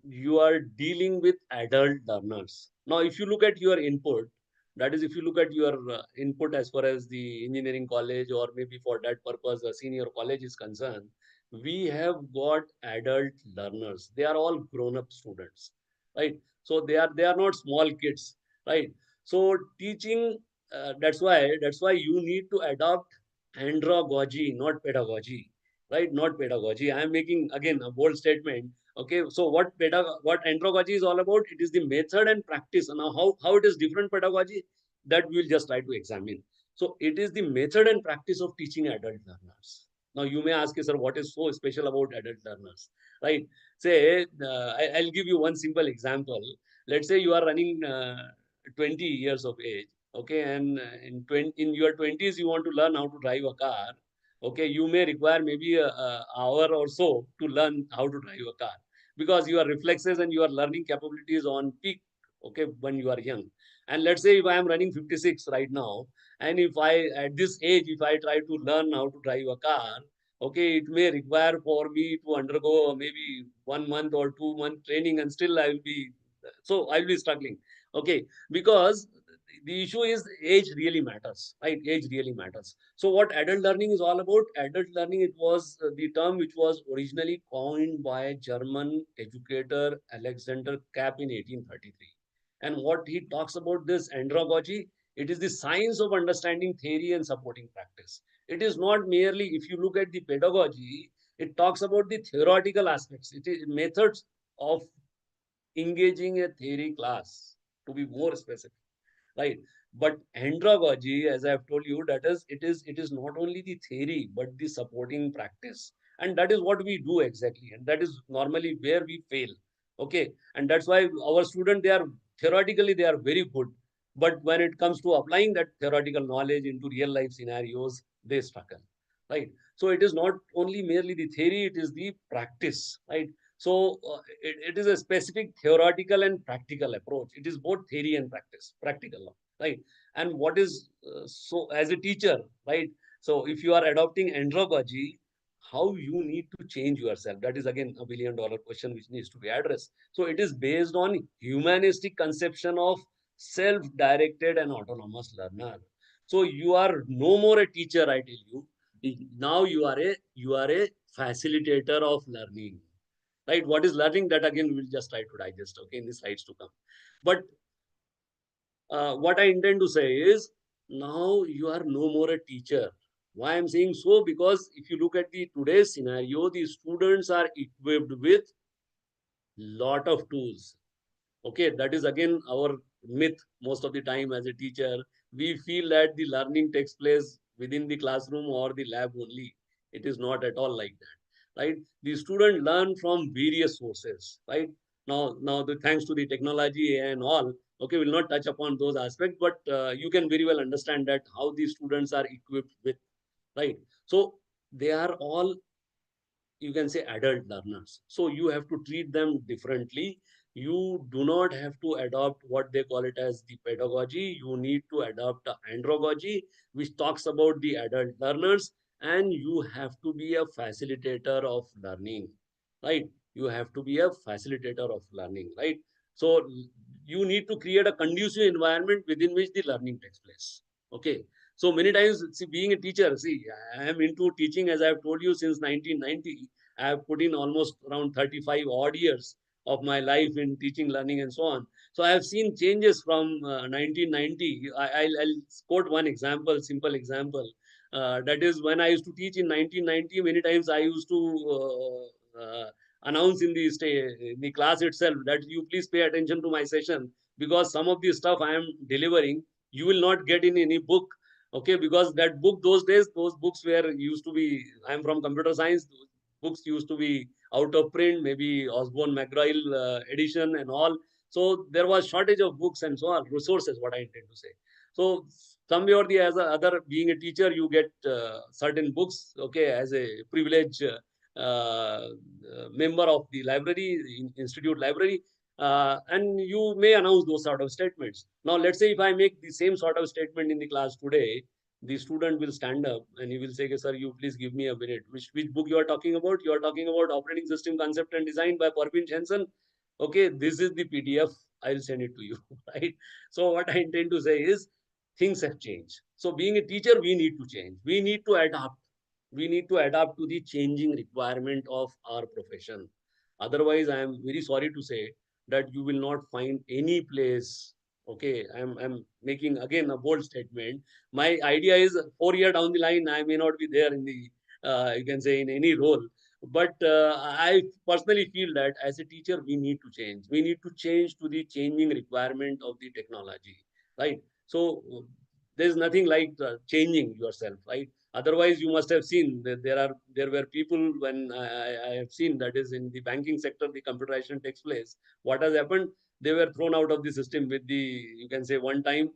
you are dealing with adult learners. Now, if you look at your input, that is, if you look at your input as far as the engineering college, or maybe for that purpose, a senior college is concerned, we have got adult learners. They are all grown-up students, right? So they are not small kids, right? So teaching, that's why you need to adopt andragogy, not pedagogy, right? Not pedagogy. I am making again a bold statement. Okay, so what andragogy is all about? It is the method and practice. Now, how it is different pedagogy, that we will just try to examine. So it is the method and practice of teaching adult learners. Now you may ask, sir, what is so special about adult learners, right? Say, I'll give you one simple example. Let's say you are running 20 years of age, okay, and in your 20s you want to learn how to drive a car. Okay, you may require maybe a hour or so to learn how to drive a car, because your reflexes and your learning capabilities on peak, okay, when you are young. And let's say if I am running 56 right now, and if I, at this age, if I try to learn how to drive a car, okay, it may require for me to undergo maybe 1 month or 2 month training, and still I will be, so I will be struggling. Okay, because the issue is age really matters, right? Age really matters. So what adult learning is all about? Adult learning, it was the term which was originally coined by German educator Alexander Kapp in 1833. And what he talks about this andragogy, it is the science of understanding theory and supporting practice. It is not merely, if you look at the pedagogy, it talks about the theoretical aspects. It is methods of engaging a theory class, to be more specific, right? But andragogy, as I've told you, that is, it is not only the theory, but the supporting practice. And that is what we do exactly. And that is normally where we fail. Okay. And that's why our students, they are theoretically, they are very good. But when it comes to applying that theoretical knowledge into real life scenarios, they struggle, right? So it is not only merely the theory, it is the practice, right? So it is a specific theoretical and practical approach. It is both theory and practice, practical, right? And what is so as a teacher, right? So if you are adopting andragogy, how you need to change yourself? That is again a $1 billion question which needs to be addressed. So it is based on humanistic conception of self-directed and autonomous learner. So you are no more a teacher, I tell you. Now you are a facilitator of learning, right? What is learning? That again we'll just try to digest, okay, in the slides to come. But what I intend to say is, now you are no more a teacher. Why I'm saying so? Because if you look at the today's scenario, the students are equipped with lot of tools. Okay, that is again our myth. Most of the time as a teacher, we feel that the learning takes place within the classroom or the lab only. It is not at all like that, right? The student learn from various sources, right? Now thanks to the technology and all, okay, we'll not touch upon those aspects, but you can very well understand that how these students are equipped with, right? So they are all, you can say, adult learners. So you have to treat them differently. You do not have to adopt what they call it as the pedagogy. You need to adopt the andragogy, which talks about the adult learners, and you have to be a facilitator of learning, right? You have to be a facilitator of learning, right? So you need to create a conducive environment within which the learning takes place. Okay. So many times, see, being a teacher, see, I am into teaching, as I have told you, since 1990. I have put in almost around 35 odd years of my life in teaching, learning, and so on. So I have seen changes from 1990. I'll quote one example, simple example. That is when I used to teach in 1990, many times I used to announce in the class itself that you please pay attention to my session, because some of the stuff I am delivering, you will not get in any book. Okay, because that book, those days, those books were used to be, I'm from computer science, books used to be out of print, maybe Osborne McGrail edition and all. So there was shortage of books and so on, resources, what I intend to say. So some way or the other, being a teacher, you get certain books, okay, as a privilege member of the library, institute library, and you may announce those sort of statements. Now, let's say if I make the same sort of statement in the class today, the student will stand up and he will say, sir, you please give me a minute. Which book you are talking about? You are talking about Operating System Concept and Design by Parvin Jensen. Okay, this is the PDF. I'll send it to you, right? So what I intend to say is, things have changed. So being a teacher, we need to change. We need to adapt. We need to adapt to the changing requirement of our profession. Otherwise, I am very sorry to say that you will not find any place. Okay, I'm making again a bold statement. My idea is 4 years down the line, I may not be there in the, you can say, in any role. But I personally feel that as a teacher, we need to change. We need to change to the changing requirement of the technology, right? So there's nothing like changing yourself, right? Otherwise, you must have seen that there were people, when I have seen, that is in the banking sector, the computerization takes place. What has happened? They were thrown out of the system with the, you can say, one time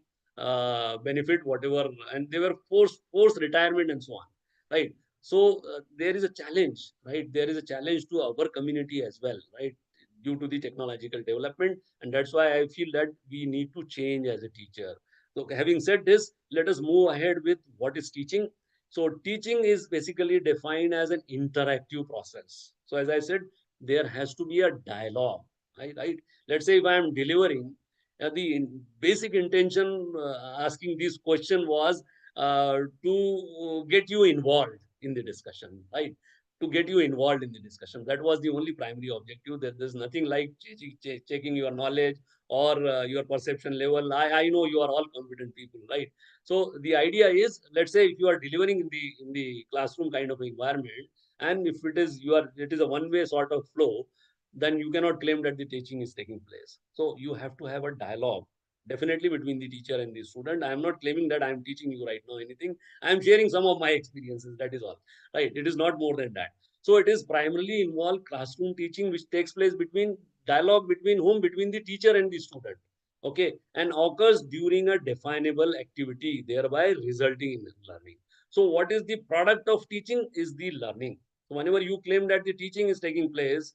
benefit, whatever, and they were forced retirement and so on, right? So there is a challenge, right? There is a challenge to our community as well, right? due to the technological development. And that's why I feel that we need to change as a teacher. So having said this, let us move ahead with what is teaching. So teaching is basically defined as an interactive process. So as I said, there has to be a dialogue, right? Let's say if I am delivering, the basic intention asking this question was to get you involved in the discussion, right? To get you involved in the discussion. That was the only primary objective. There's nothing like checking your knowledge or your perception level. I know you are all competent people, right? So the idea is, let's say if you are delivering in the classroom kind of environment, and if it is a one-way sort of flow, then you cannot claim that the teaching is taking place. So you have to have a dialogue, definitely between the teacher and the student. I am not claiming that I am teaching you right now anything. I am sharing some of my experiences. That is all, right? It is not more than that. So it is primarily involved classroom teaching, which takes place between dialogue between whom? Between the teacher and the student. Okay, and occurs during a definable activity, thereby resulting in learning. So what is the product of teaching? Is the learning. So whenever you claim that the teaching is taking place,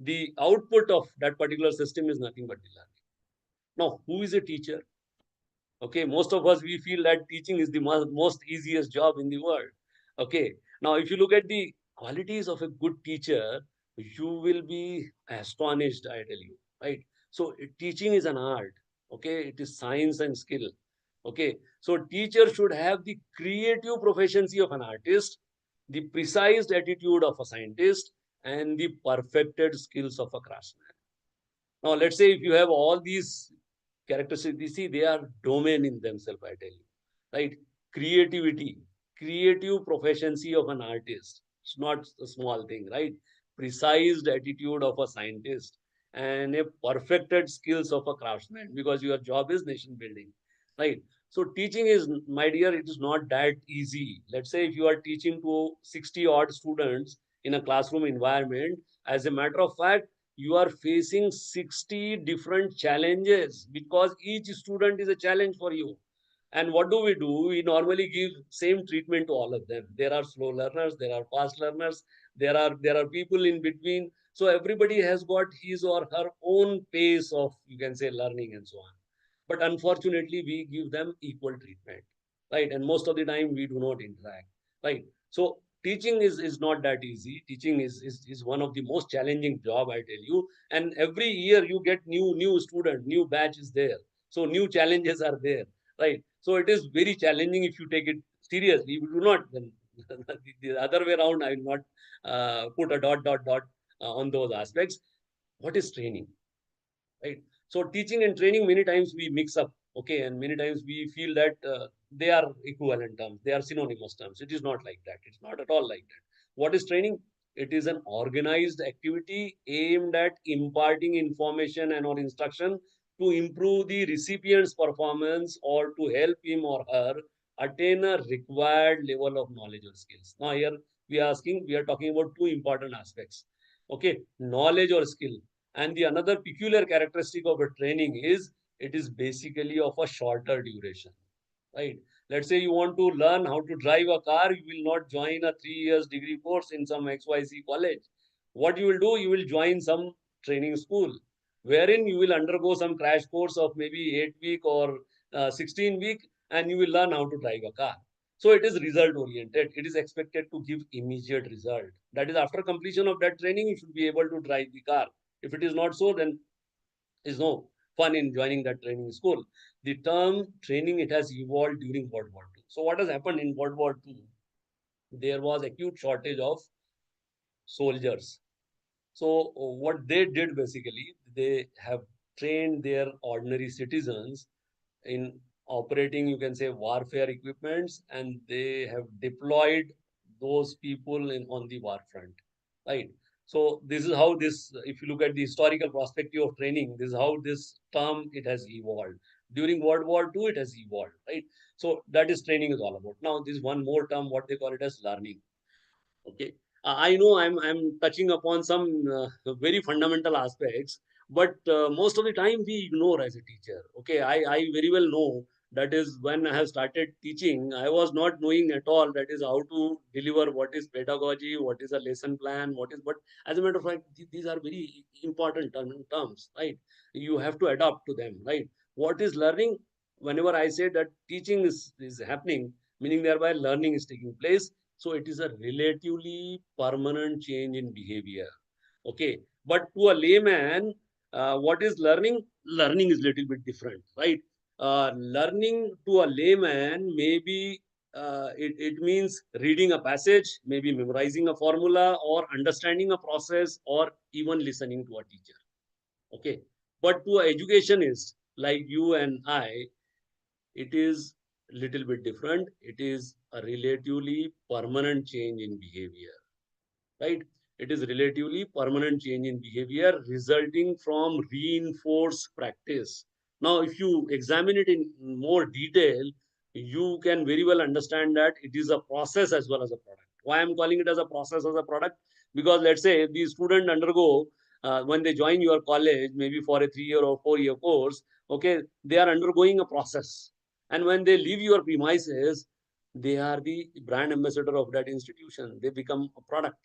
the output of that particular system is nothing but the learning. Now, who is a teacher? Okay, most of us, we feel that teaching is the most easiest job in the world. Okay, now if you look at the qualities of a good teacher, you will be astonished, I tell you, right? So teaching is an art. Okay, it is science and skill. Okay, so teacher should have the creative proficiency of an artist, the precise attitude of a scientist, and the perfected skills of a craftsman. Now, let's say if you have all these characteristics, you see, they are domain in themselves, I tell you, right? Creativity, creative proficiency of an artist. It's not a small thing, right? Precise attitude of a scientist and a perfected skills of a craftsman, because your job is nation building, right? So teaching is, my dear, it is not that easy. Let's say if you are teaching to 60 odd students in a classroom environment, as a matter of fact, you are facing 60 different challenges, because each student is a challenge for you. And what do? We normally give same treatment to all of them. There are slow learners, there are fast learners, there are people in between. So everybody has got his or her own pace of, you can say, learning and so on. But unfortunately, we give them equal treatment, right? And most of the time we do not interact, right? So teaching is not that easy. Teaching is one of the most challenging job, I tell you. And every year you get new student, new batch is there. So new challenges are there, right? So it is very challenging if you take it seriously. If you do not, then the other way around, I will not put a dot on those aspects. What is training, right? So teaching and training, many times we mix up, okay, and many times we feel that they are equivalent terms, they are synonymous terms. It is not like that. It's not at all like that. What is training? It is an organized activity aimed at imparting information and or instruction to improve the recipient's performance or to help him or her attain a required level of knowledge or skills. Now here we are talking about two important aspects. Okay, knowledge or skill. And the another peculiar characteristic of a training is it is basically of a shorter duration, right? Let's say you want to learn how to drive a car, you will not join a 3 years degree course in some XYZ college. What you will do, you will join some training school, wherein you will undergo some crash course of maybe 8 week or 16 week, and you will learn how to drive a car. So it is result oriented. It is expected to give immediate result. That is, after completion of that training, you should be able to drive the car. If it is not so, then is no fun in joining that training school. The term training, it has evolved during World War II. So what has happened in World War II? There was acute shortage of soldiers. So what they did basically, they have trained their ordinary citizens in operating, you can say, warfare equipments, and they have deployed those people on the war front, right? So this is how this, if you look at the historical perspective of training, this is how this term, it has evolved. During World War II, it has evolved, right? So that is training is all about. Now, this one more term, what they call it as learning. Okay, I know I'm touching upon some very fundamental aspects, but most of the time we ignore as a teacher. Okay, I very well know That is when I have started teaching, I was not knowing at all that is how to deliver what is pedagogy, what is a lesson plan, but as a matter of fact, these are very important terms, right? You have to adapt to them, right? What is learning? Whenever I say that teaching is happening, meaning thereby learning is taking place. So it is a relatively permanent change in behavior. Okay. But to a layman, what is learning? Learning is little bit different, right? Learning to a layman maybe it means reading a passage, maybe memorizing a formula, or understanding a process, or even listening to a teacher. Okay. But to an educationist like you and I, it is little bit different. It is a relatively permanent change in behavior, right? It is relatively permanent change in behavior resulting from reinforced practice. Now, if you examine it in more detail, you can very well understand that it is a process as well as a product. Why I'm calling it as a process as a product? Because let's say the student undergo, when they join your college, maybe for a 3-year or 4-year course, okay, they are undergoing a process. And when they leave your premises, they are the brand ambassador of that institution. They become a product.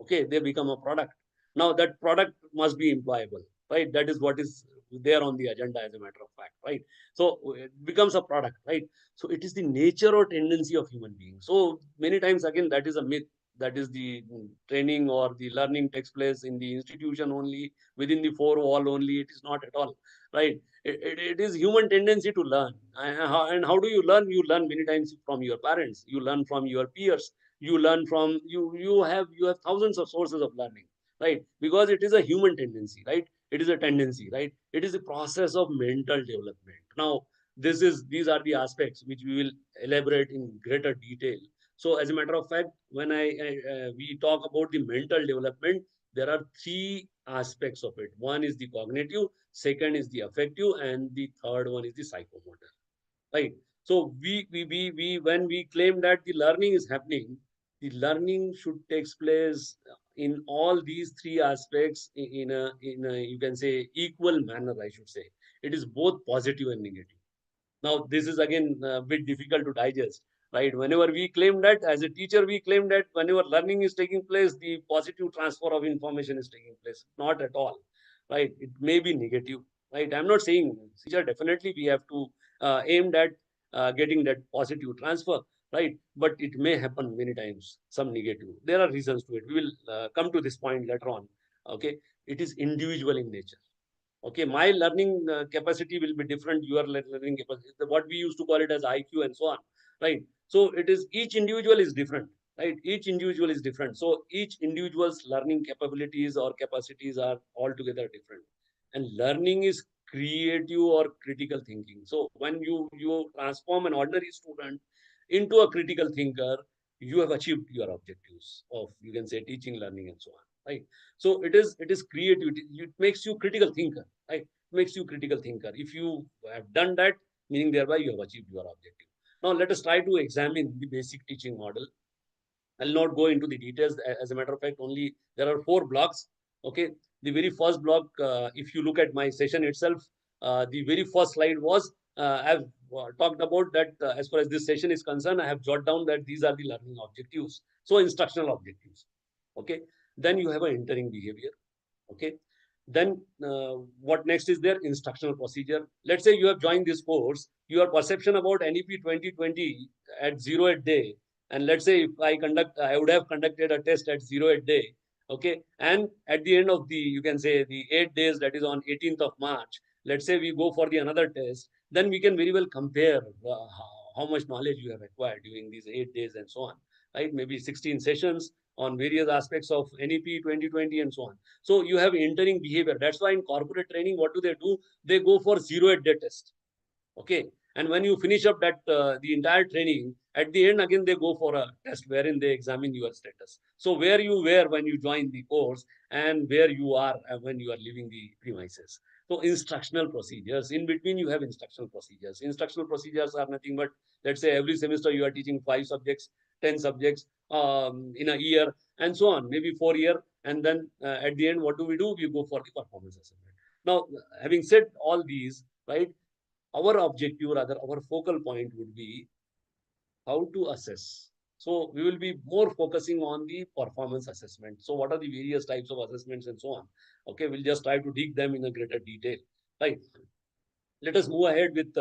Okay, they become a product. Now that product must be employable, right? That is what is there on the agenda, as a matter of fact, right? So it becomes a product, right? So it is the nature or tendency of human beings. So many times again, that is a myth, that is the training or the learning takes place in the institution only, within the four wall only. It is not at all, right? It is human tendency to learn. And how do you learn? You learn many times from your parents, you learn from your peers, you learn from you have thousands of sources of learning, right? Because it is a human tendency, right? It is a tendency, right? It is a process of mental development. Now these are the aspects which we will elaborate in greater detail. So as a matter of fact, when we talk about the mental development, there are three aspects of it. One is the cognitive, second is the affective, and the third one is the psychomotor, right? So we when we claim that the learning is happening, the learning should take place in all these three aspects in a you can say equal manner, I should say. It is both positive and negative. Now, this is again a bit difficult to digest, right? Whenever we claim that, as a teacher, we claim that whenever learning is taking place, the positive transfer of information is taking place. Not at all, right? It may be negative, right? I'm not saying, teacher, definitely we have to aim at getting that positive transfer, right? But it may happen many times, some negative. There are reasons to it. We will come to this point later on, okay? It is individual in nature. Okay, my learning capacity will be different. Your learning capacity, what we used to call it as IQ and so on, right? So it is each individual is different, right? Each individual is different. So each individual's learning capabilities or capacities are altogether different. And learning is creative or critical thinking. So when you transform an ordinary student into a critical thinker, you have achieved your objectives of, you can say, teaching, learning, and so on, right? So it is creativity. It makes you critical thinker, right? It makes you critical thinker. If you have done that, meaning thereby you have achieved your objective. Now let us try to examine the basic teaching model. I'll not go into the details. As a matter of fact, only there are 4 blocks. Okay, the very first block, if you look at my session itself, the very first slide was I've talked about that. As far as this session is concerned, I have jotted down that these are the learning objectives. So instructional objectives. Okay, then you have an entering behavior. Okay, then what next is there? Instructional procedure. Let's say you have joined this course, your perception about NEP 2020 at 08 day, and let's say if I would have conducted a test at 08 day, okay, and at the end of the, you can say, the 8 days, that is on 18th of March, let's say we go for the another test, then we can very well compare how much knowledge you have acquired during these 8 days and so on, right? Maybe 16 sessions on various aspects of NEP 2020 and so on. So you have entering behavior. That's why in corporate training, what do? They go for 08 day test. Okay. And when you finish up that the entire training, at the end again they go for a test wherein they examine your status. So where you were when you joined the course and where you are when you are leaving the premises. So instructional procedures. In between you have instructional procedures. Instructional procedures are nothing but, let's say every semester you are teaching 5 subjects, 10 subjects in a year and so on, maybe 4 years. And then at the end, what do? We go for the performance assessment. Now, having said all these, right? our objective, rather our focal point would be how to assess. So we will be more focusing on the performance assessment. So what are the various types of assessments and so on? Okay, we'll just try to dig them in a greater detail. Right. Let us move ahead with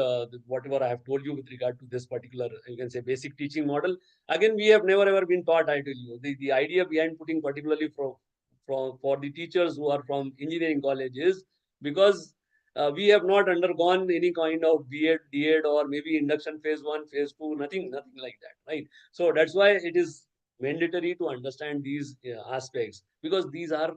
whatever I have told you with regard to this particular, you can say, basic teaching model. Again, we have never ever been taught, I tell you. The idea behind putting particularly for the teachers who are from engineering colleges, because we have not undergone any kind of B.Ed, D.Ed, or maybe induction phase 1, phase 2, nothing like that, right? So that's why it is mandatory to understand these aspects, because these are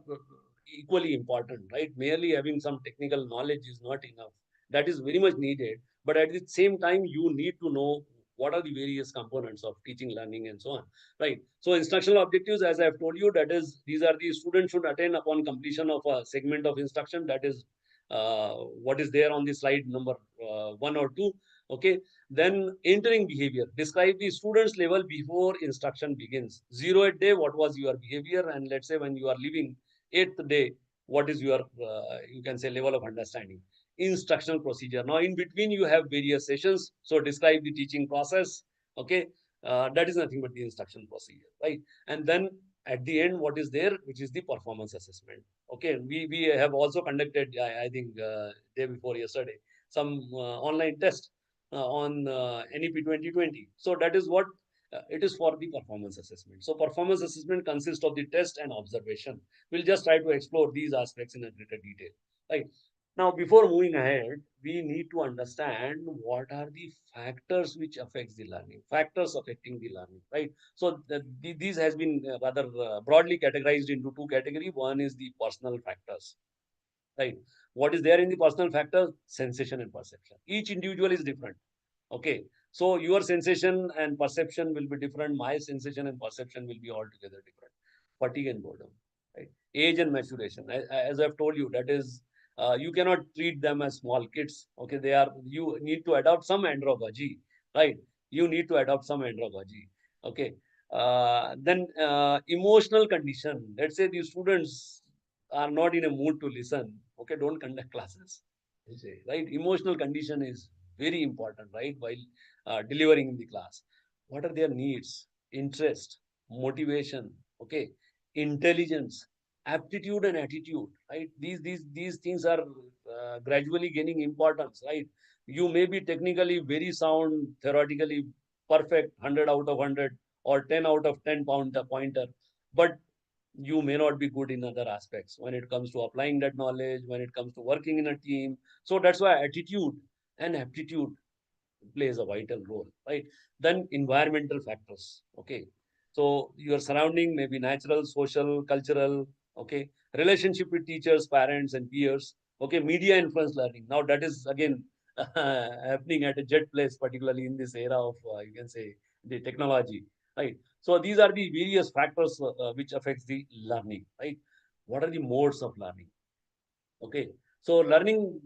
equally important, right? Merely having some technical knowledge is not enough. That is very much needed, but at the same time you need to know what are the various components of teaching, learning, and so on, right? So instructional objectives, as I have told you, that is, these are the students should attain upon completion of a segment of instruction. That is what is there on the slide number 1 or 2. Okay, then entering behavior, describe the student's level before instruction begins. 0th day, what was your behavior? And let's say when you are leaving 8th day, what is your you can say level of understanding? Instructional procedure. Now, in between, you have various sessions. So describe the teaching process. Okay, that is nothing but the instruction procedure, right? And then at the end, what is there, which is the performance assessment. Okay, we have also conducted, I think, day before yesterday, some online test on NEP 2020. So that is what it is for the performance assessment. So performance assessment consists of the test and observation. We'll just try to explore these aspects in a greater detail, right? Now, before moving ahead, we need to understand what are the factors which affects the learning, factors affecting the learning, right? So these has been rather broadly categorized into two categories. One is the personal factors, right? What is there in the personal factors? Sensation and perception. Each individual is different. Okay. So your sensation and perception will be different. My sensation and perception will be altogether different. Fatigue and boredom, right? Age and maturation. As I've told you, that is, you cannot treat them as small kids. Okay, you need to adopt some andragogy, right? You need to adopt some andragogy. Okay. Then emotional condition. Let's say the students are not in a mood to listen. Okay, don't conduct classes. Right? Emotional condition is very important, right? While delivering in the class, what are their needs, interest, motivation, okay, intelligence, aptitude, and attitude, right? These things are gradually gaining importance, right? You may be technically very sound, theoretically perfect, 100 out of 100 or 10 out of 10 pointer, but you may not be good in other aspects when it comes to applying that knowledge, when it comes to working in a team. So that's why attitude and aptitude plays a vital role, right? Then environmental factors, okay? So your surrounding may be natural, social, cultural, okay? Relationship with teachers, parents, and peers, okay? Media influence learning. Now that is again happening at a jet place, particularly in this era of, you can say, the technology, right? So these are the various factors which affects the learning, right? What are the modes of learning? Okay, so learning,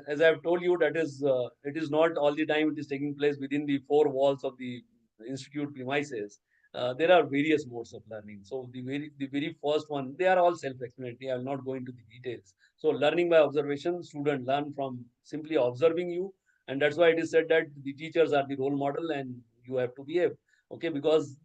as I have told you, that is, it is not all the time it is taking place within the four walls of the institute premises. There are various modes of learning. So the very first one, they are all self-explanatory. I will not go into the details. So learning by observation, student learn from simply observing you, and that's why it is said that the teachers are the role model, and you have to behave. Okay, because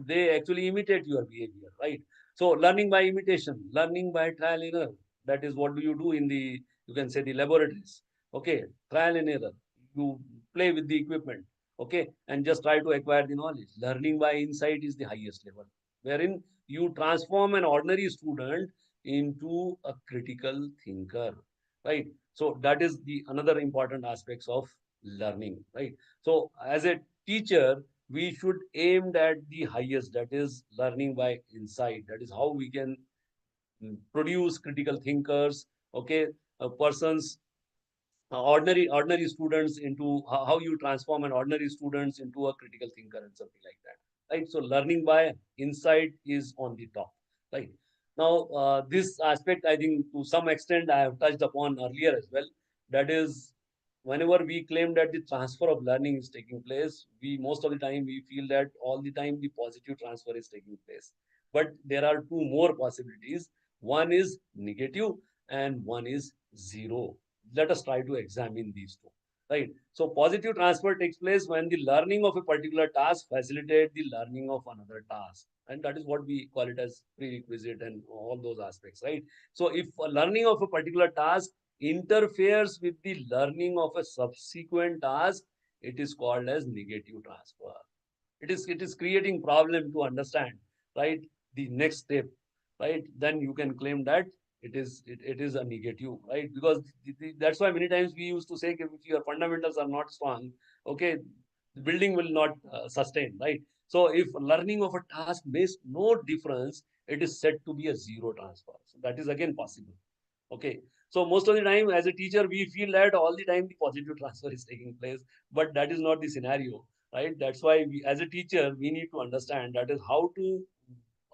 they actually imitate your behavior, right? So learning by imitation, learning by trial and error. That is what do you do in the, you can say, the laboratories. Okay, trial and error. You play with the equipment. Okay, and just try to acquire the knowledge. Learning by insight is the highest level, wherein you transform an ordinary student into a critical thinker, right? So that is the another important aspects of learning, right? So as a teacher, we should aim at the highest, that is learning by insight. That is how we can produce critical thinkers, okay, persons, ordinary students into how you transform an ordinary students into a critical thinker and something like that, right? So learning by insight is on the top, right? Now, this aspect, I think to some extent I have touched upon earlier as well. That is, whenever we claim that the transfer of learning is taking place, we most of the time we feel that all the time the positive transfer is taking place. But there are two more possibilities. One is negative and one is zero. Let us try to examine these two, right? So positive transfer takes place when the learning of a particular task facilitates the learning of another task. And that is what we call it as prerequisite and all those aspects, right? So if a learning of a particular task interferes with the learning of a subsequent task, it is called as negative transfer. It is creating problem to understand, right? The next step, right? Then you can claim that it is a negative, right? Because that's why many times we used to say if your fundamentals are not strong, okay, the building will not sustain, right? So if learning of a task makes no difference, it is said to be a zero transfer. So that is again possible. Okay. So most of the time as a teacher, we feel that all the time the positive transfer is taking place, but that is not the scenario, right? That's why we, as a teacher, we need to understand that is how to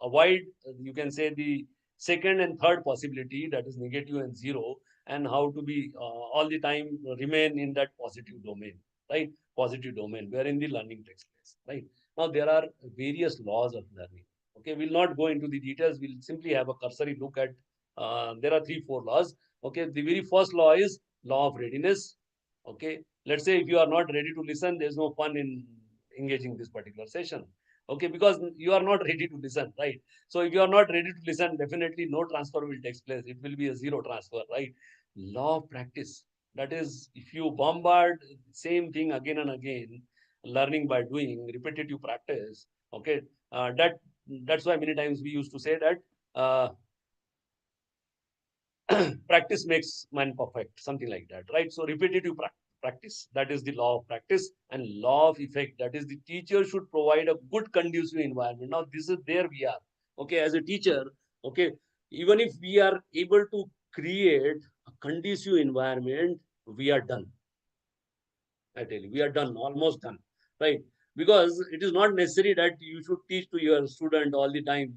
avoid, you can say, the second and third possibility, that is negative and zero, and how to be all the time remain in that positive domain, right? Positive domain wherein the learning takes place, right? Now there are various laws of learning. Okay, we'll not go into the details. We'll simply have a cursory look at. There are 3-4 laws. Okay, the very first law is law of readiness. Okay, let's say if you are not ready to listen, there's no fun in engaging this particular session. Okay, because you are not ready to listen, right? So if you are not ready to listen, definitely no transfer will take place. It will be a zero transfer, right? Law of practice. That is, if you bombard same thing again and again, learning by doing, repetitive practice. Okay, that's why many times we used to say that practice makes man perfect, something like that, right? So repetitive practice, that is the law of practice, and law of effect, that is the teacher should provide a good conducive environment. Now this is there we are, okay, as a teacher, okay, even if we are able to create a conducive environment, we are done. I tell you, we are done, almost done, right? Because it is not necessary that you should teach to your student all the time.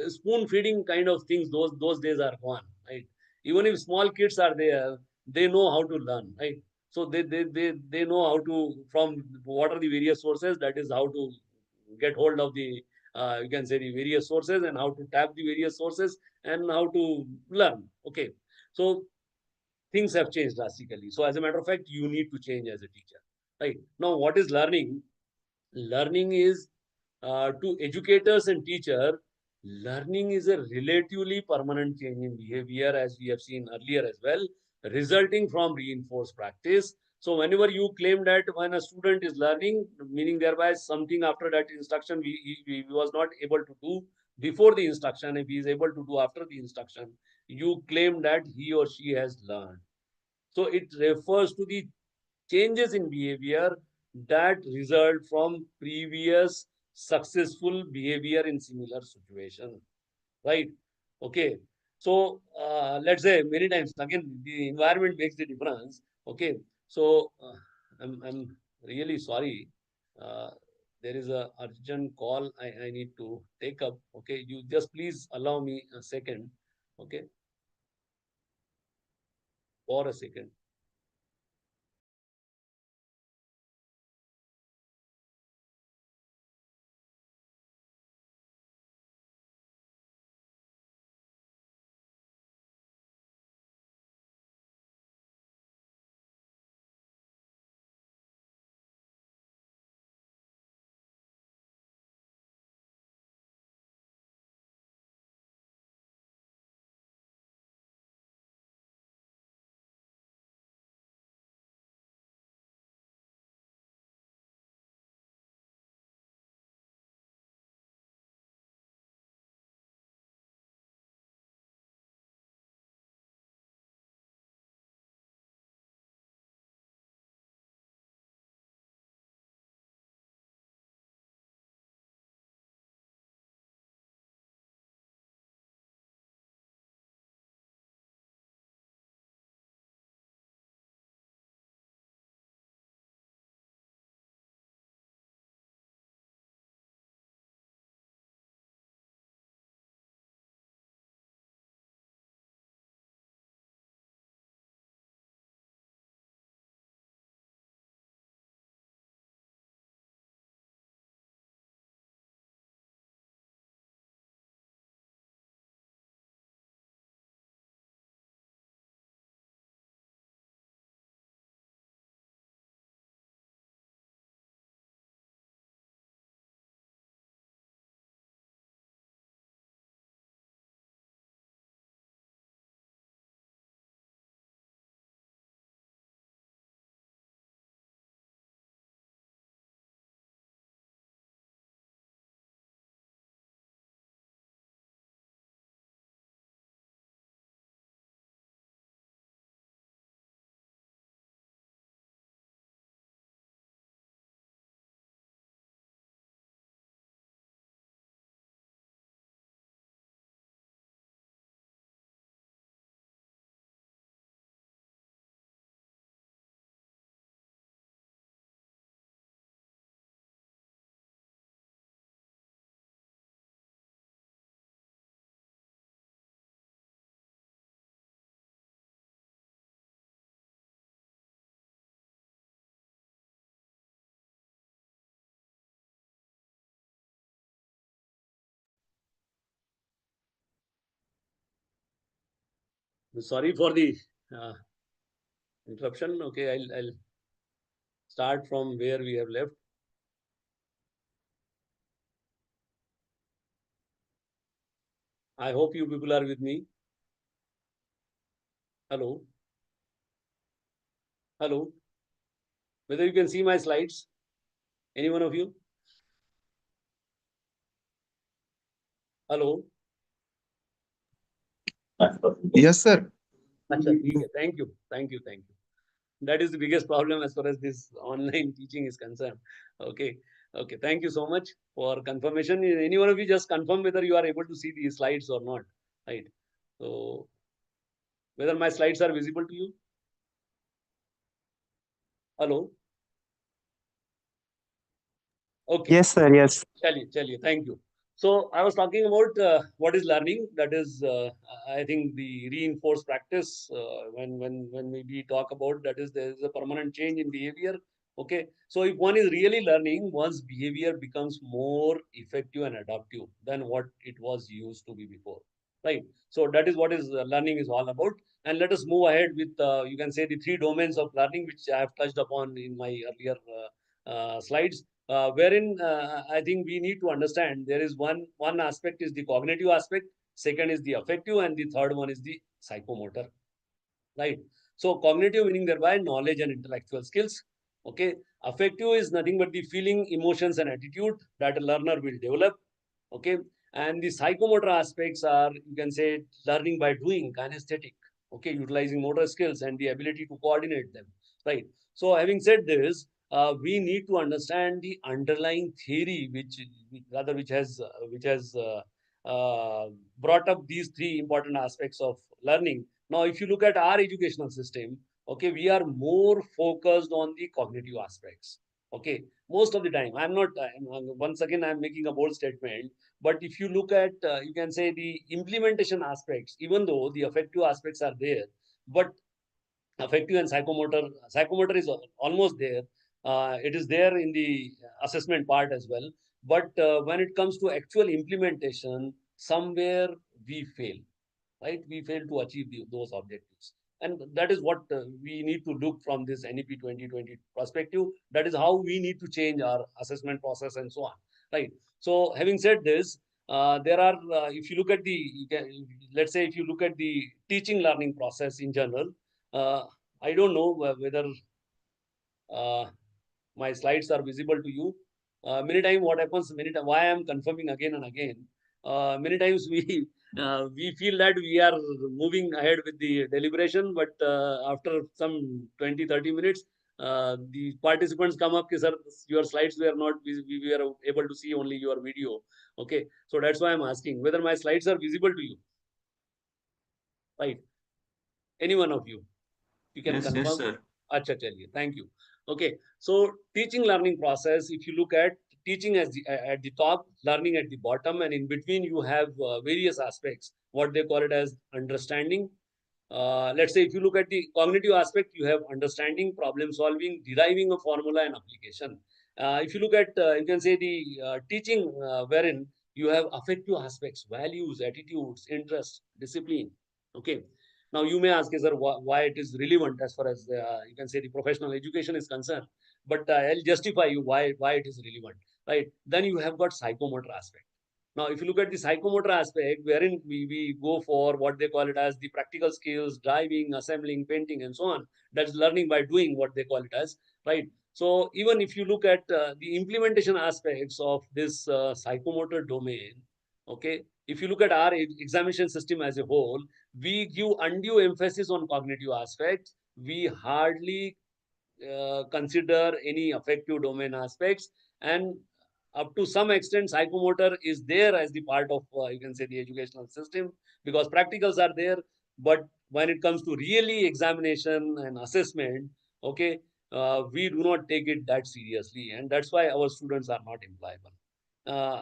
Spoon feeding kind of things, those days are gone, right? Even if small kids are there, they know how to learn, right? So they know how to, from what are the various sources, that is how to get hold of the, you can say, the various sources, and how to tap the various sources, and how to learn. Okay. So things have changed drastically. So as a matter of fact, you need to change as a teacher, right? Now, what is learning? Learning is, to educators and teacher, learning is a relatively permanent change in behavior, as we have seen earlier as well, resulting from reinforced practice. So whenever you claim that when a student is learning, meaning thereby something after that instruction he was not able to do before the instruction, if he is able to do after the instruction, you claim that he or she has learned. So it refers to the changes in behavior that result from previous successful behavior in similar situation, right? Okay. So let's say many times again the environment makes the difference. Okay. So I'm really sorry. Uh, there is a urgent call I need to take up. Okay. You just please allow me a second. Okay. For a second. Sorry for the interruption. Okay, I'll start from where we have left. I hope you people are with me. Hello. Hello. Whether you can see my slides? Any one of you? Hello. Yes, sir. Acha, theek hai. Thank you. Thank you. Thank you. That is the biggest problem as far as this online teaching is concerned. Okay. Okay. Thank you so much for confirmation. Any one of you just confirm whether you are able to see these slides or not. Right. So whether my slides are visible to you? Hello. Okay. Yes, sir. Yes. Chaliye, thank you. So I was talking about what is learning. That is, I think the reinforced practice. When we talk about that is there is a permanent change in behavior. Okay, so if one is really learning, one's behavior becomes more effective and adaptive than what it was used to be before. Right. So that is what is learning is all about. And let us move ahead with you can say the three domains of learning which I have touched upon in my earlier slides. Wherein I think we need to understand there is one aspect is the cognitive aspect, second is the affective, and the third one is the psychomotor. Right. So cognitive meaning thereby knowledge and intellectual skills. Okay. Affective is nothing but the feeling, emotions, and attitude that a learner will develop. Okay. And the psychomotor aspects are, you can say, learning by doing, kinesthetic. Okay. Utilizing motor skills and the ability to coordinate them. Right. So having said this, we need to understand the underlying theory, which has brought up these three important aspects of learning. Now, if you look at our educational system, okay, we are more focused on the cognitive aspects. Okay, most of the time, once again, I'm making a bold statement, but if you look at, you can say the implementation aspects, even though the affective aspects are there, but affective and psychomotor is almost there. It is there in the assessment part as well. But when it comes to actual implementation, somewhere we fail, right? We fail to achieve those objectives. And that is what we need to look from this NEP 2020 perspective. That is how we need to change our assessment process and so on, right? So having said this, there are, if you look at let's say, if you look at the teaching learning process in general, uh, I don't know whether uh, my slides are visible to you. Many times what happens, why I'm confirming again and again, many times we feel that we are moving ahead with the deliberation, but after some 20-30 minutes, the participants come up, sir, your slides were not, we were able to see only your video. Okay, so that's why I'm asking whether my slides are visible to you, right? Any one of you? You can confirm. Yes, sir. Acha, chaliye. Thank you. Okay. So teaching learning process, if you look at teaching at the top, learning at the bottom, and in between you have various aspects, what they call it as understanding. Let's say if you look at the cognitive aspect, you have understanding, problem solving, deriving a formula, and application. If you look at, you can say the teaching, wherein you have affective aspects, values, attitudes, interests, discipline. Okay. Now you may ask, sir, why it is relevant as far as you can say the professional education is concerned, but I'll justify you why it is relevant, right? Then you have got psychomotor aspect. Now, if you look at the psychomotor aspect, wherein we go for what they call it as the practical skills, driving, assembling, painting, and so on, that's learning by doing, what they call it as, right? So even if you look at the implementation aspects of this psychomotor domain, okay, if you look at our examination system as a whole, we give undue emphasis on cognitive aspects. We hardly consider any affective domain aspects, and up to some extent psychomotor is there as the part of you can say the educational system, because practicals are there, but when it comes to really examination and assessment, okay, we do not take it that seriously, and that's why our students are not employable.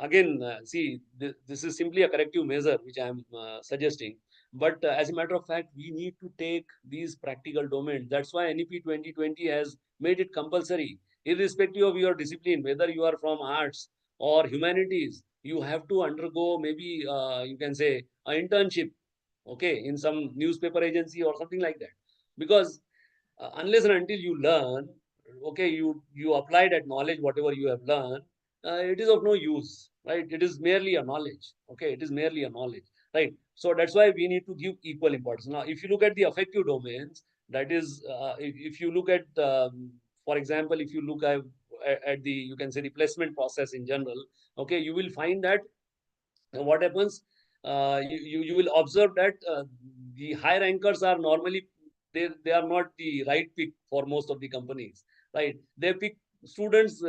Again, see, this is simply a corrective measure which I am suggesting. But as a matter of fact, we need to take these practical domains. That's why NEP 2020 has made it compulsory, irrespective of your discipline, whether you are from arts or humanities, you have to undergo maybe, you can say, an internship. okay, in some newspaper agency or something like that. Because unless and until you learn, okay, you apply that knowledge, whatever you have learned, it is of no use, right? It is merely a knowledge, okay? It is merely a knowledge, right? So that's why we need to give equal importance. Now, if you look at the affective domains, that is, if you look at, for example, if you look at the, you can say the placement process in general, okay, you will find that what happens, you will observe that the high rankers are normally, they are not the right pick for most of the companies, right? They pick students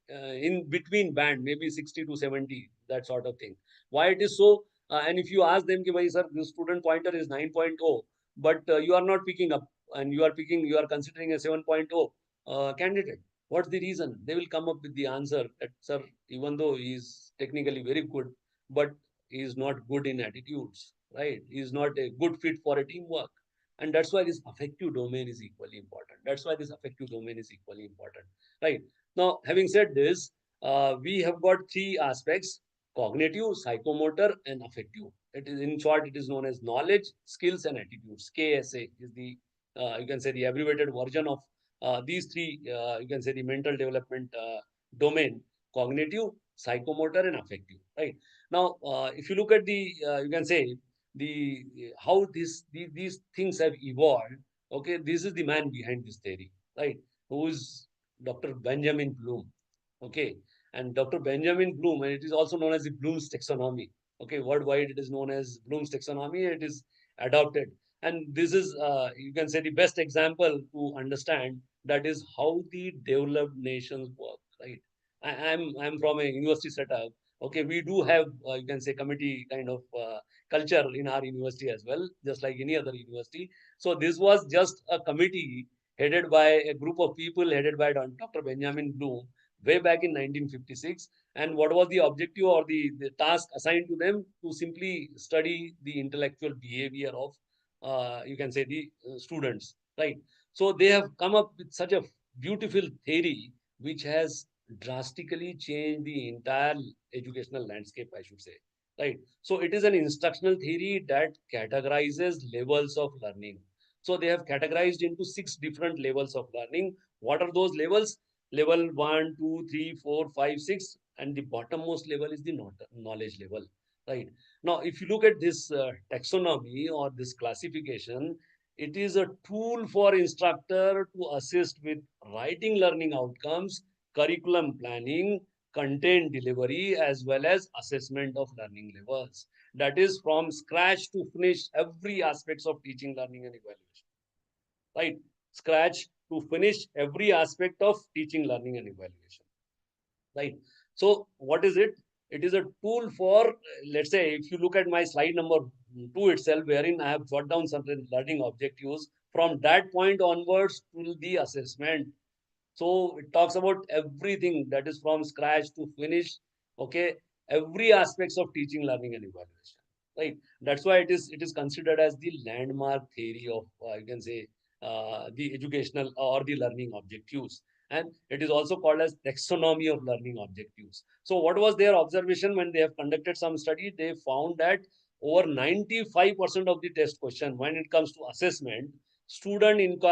in between band, maybe 60 to 70, that sort of thing. Why it is so? And if you ask them, ki, sir, the student pointer is 9.0, but you are not picking up, and you are considering a 7.0 candidate. What's the reason? They will come up with the answer that, sir, even though he is technically very good, but he is not good in attitudes, right? He is not a good fit for a teamwork. And that's why this affective domain is equally important. That's why this affective domain is equally important, right? Now, having said this, we have got three aspects: cognitive, psychomotor, and affective. It is, in short, it is known as knowledge, skills, and attitudes. KSA is the, you can say, the abbreviated version of these three, you can say, the mental development domain: cognitive, psychomotor, and affective, right? Now, if you look at the, you can say, the how these things have evolved, okay, this is the man behind this theory, right? Who is Dr. Benjamin Bloom, okay? And Dr. Benjamin Bloom, and it is also known as the Bloom's taxonomy, okay? Worldwide, it is known as Bloom's taxonomy. It is adopted, and this is, you can say, the best example to understand that is how the developed nations work, right? I'm from a university setup. Okay, we do have, you can say, committee kind of culture in our university as well, just like any other university. So this was just a committee headed by a group of people headed by Dr. Benjamin Bloom way back in 1956. And what was the objective or the task assigned to them? To simply study the intellectual behavior of, you can say, the students, right? So they have come up with such a beautiful theory which has drastically changed the entire educational landscape, I should say, right? So it is an instructional theory that categorizes levels of learning. So they have categorized into 6 different levels of learning. What are those levels? Level 1, 2, 3, 4, 5, 6, and the bottommost level is the knowledge level, right? Now, if you look at this taxonomy or this classification, it is a tool for instructor to assist with writing learning outcomes, curriculum planning, content delivery, as well as assessment of learning levels. That is from scratch to finish every aspects of teaching, learning, and evaluation, right? Scratch to finish every aspect of teaching, learning, and evaluation, right? So what is it? It is a tool for, let's say, if you look at my slide number 2 itself, wherein I have jotted down certain learning objectives, from that point onwards to the assessment. So it talks about everything that is from scratch to finish, okay, every aspects of teaching, learning, and evaluation, right? That's why it is considered as the landmark theory of, you can say, the educational or the learning objectives. And it is also called as taxonomy of learning objectives. So what was their observation when they have conducted some study? They found that over 95% of the test question, when it comes to assessment, student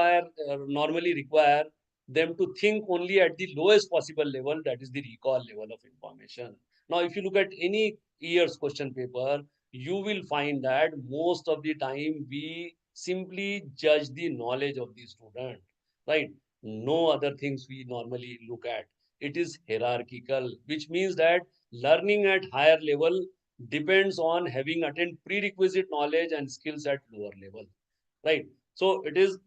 normally require them to think only at the lowest possible level, that is the recall level of information. Now, if you look at any year's question paper, you will find that most of the time we simply judge the knowledge of the student, right? No other things we normally look at. It is hierarchical, which means that learning at higher level depends on having attained prerequisite knowledge and skills at lower level, right? So it is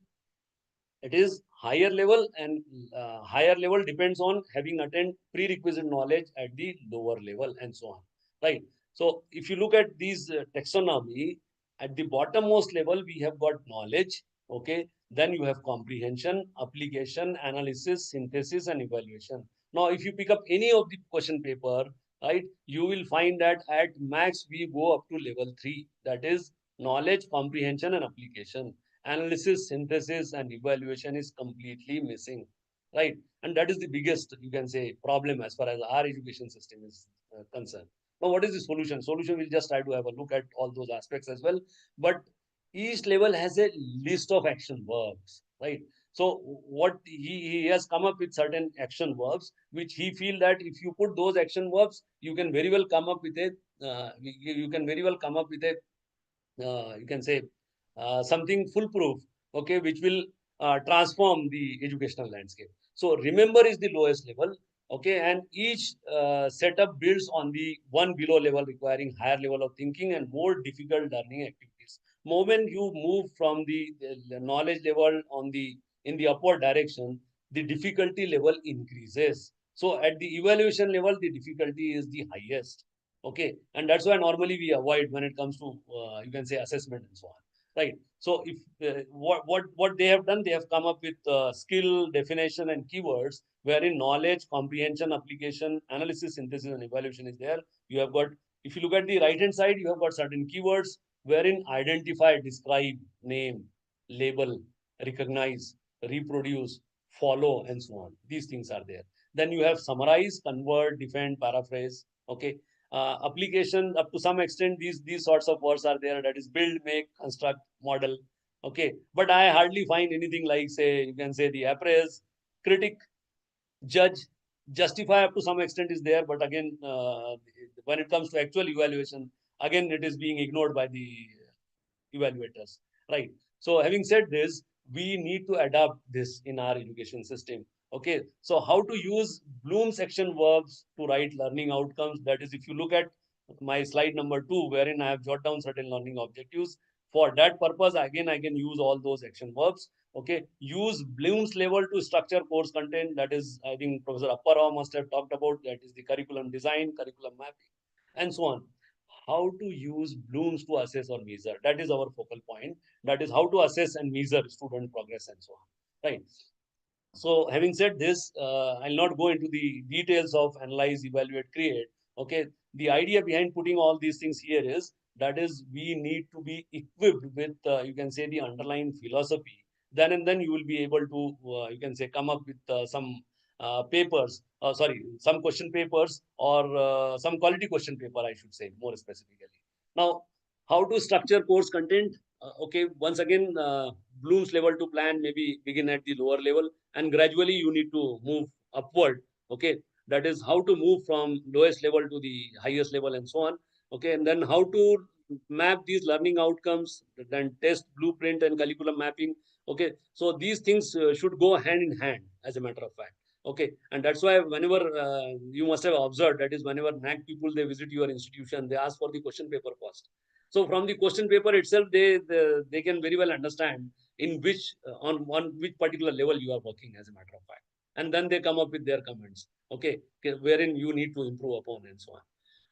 higher level, and higher level depends on having attained prerequisite knowledge at the lower level, and so on, right? So if you look at these taxonomy, at the bottommost level we have got knowledge, okay, then you have comprehension, application, analysis, synthesis, and evaluation. Now if you pick up any of the question paper, right, you will find that at max we go up to level 3, that is knowledge, comprehension, and application. Analysis, synthesis, and evaluation is completely missing, right? And that is the biggest, you can say, problem as far as our education system is concerned. Now, what is the solution? Solution, we'll just try to have a look at all those aspects as well. But each level has a list of action verbs, right? So what he has come up with certain action verbs, which he feel that if you put those action verbs, you can very well come up with a, you can very well come up with a, you can say something foolproof, okay, which will transform the educational landscape. So remember is the lowest level, okay, and each setup builds on the one below level, requiring higher level of thinking and more difficult learning activities. Moment you move from the knowledge level on the in the upward direction, the difficulty level increases. So at the evaluation level, the difficulty is the highest. Okay, and that's why normally we avoid when it comes to you can say assessment and so on, right? So if what they have done, they have come up with skill definition and keywords wherein knowledge, comprehension, application, analysis, synthesis, and evaluation is there. You have got, if you look at the right hand side, you have got certain keywords wherein identify, describe, name, label, recognize, reproduce, follow, and so on. These things are there. Then you have summarize, convert, defend, paraphrase. Okay, application up to some extent, these sorts of words are there, that is build, make, construct, model. Okay, but I hardly find anything like, say, you can say the appraise, critic, judge, justify up to some extent is there, but again when it comes to actual evaluation, again it is being ignored by the evaluators, right? So having said this, we need to adapt this in our education system. Okay, so how to use Bloom's action verbs to write learning outcomes? That is, if you look at my slide number 2, wherein I have jotted down certain learning objectives. For that purpose, again, I can use all those action verbs. Okay, use Bloom's level to structure course content. That is, I think Professor Apparao must have talked about. That is the curriculum design, curriculum mapping, and so on. How to use Bloom's to assess or measure. That is our focal point. That is how to assess and measure student progress and so on. Right. So having said this, I'll not go into the details of analyze, evaluate, create. Okay. The idea behind putting all these things here is that is we need to be equipped with, you can say, the underlying philosophy. Then and then you will be able to, you can say, come up with some papers, some question papers or some quality question paper, I should say, more specifically. Now, how to structure course content? Okay, once again, Bloom's level to plan, maybe begin at the lower level and gradually you need to move upward. Okay, that is how to move from lowest level to the highest level and so on. Okay, and then how to map these learning outcomes, then test, blueprint, and curriculum mapping. Okay, so these things should go hand in hand, as a matter of fact. Okay, and that's why whenever you must have observed, that is whenever NAC people, they visit your institution, they ask for the question paper first. So from the question paper itself, they can very well understand in which on which particular level you are working, as a matter of fact, and then they come up with their comments. Okay, wherein you need to improve upon and so on.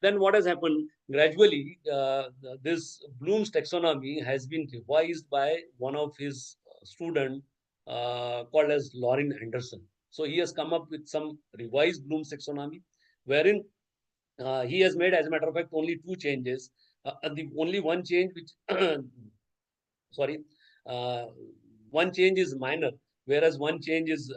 Then what has happened gradually? This Bloom's taxonomy has been revised by one of his student called as Lauren Anderson. So he has come up with some revised Bloom's taxonomy, wherein he has made, as a matter of fact, only 2 changes. The only one change which, sorry, one change is minor, whereas one change is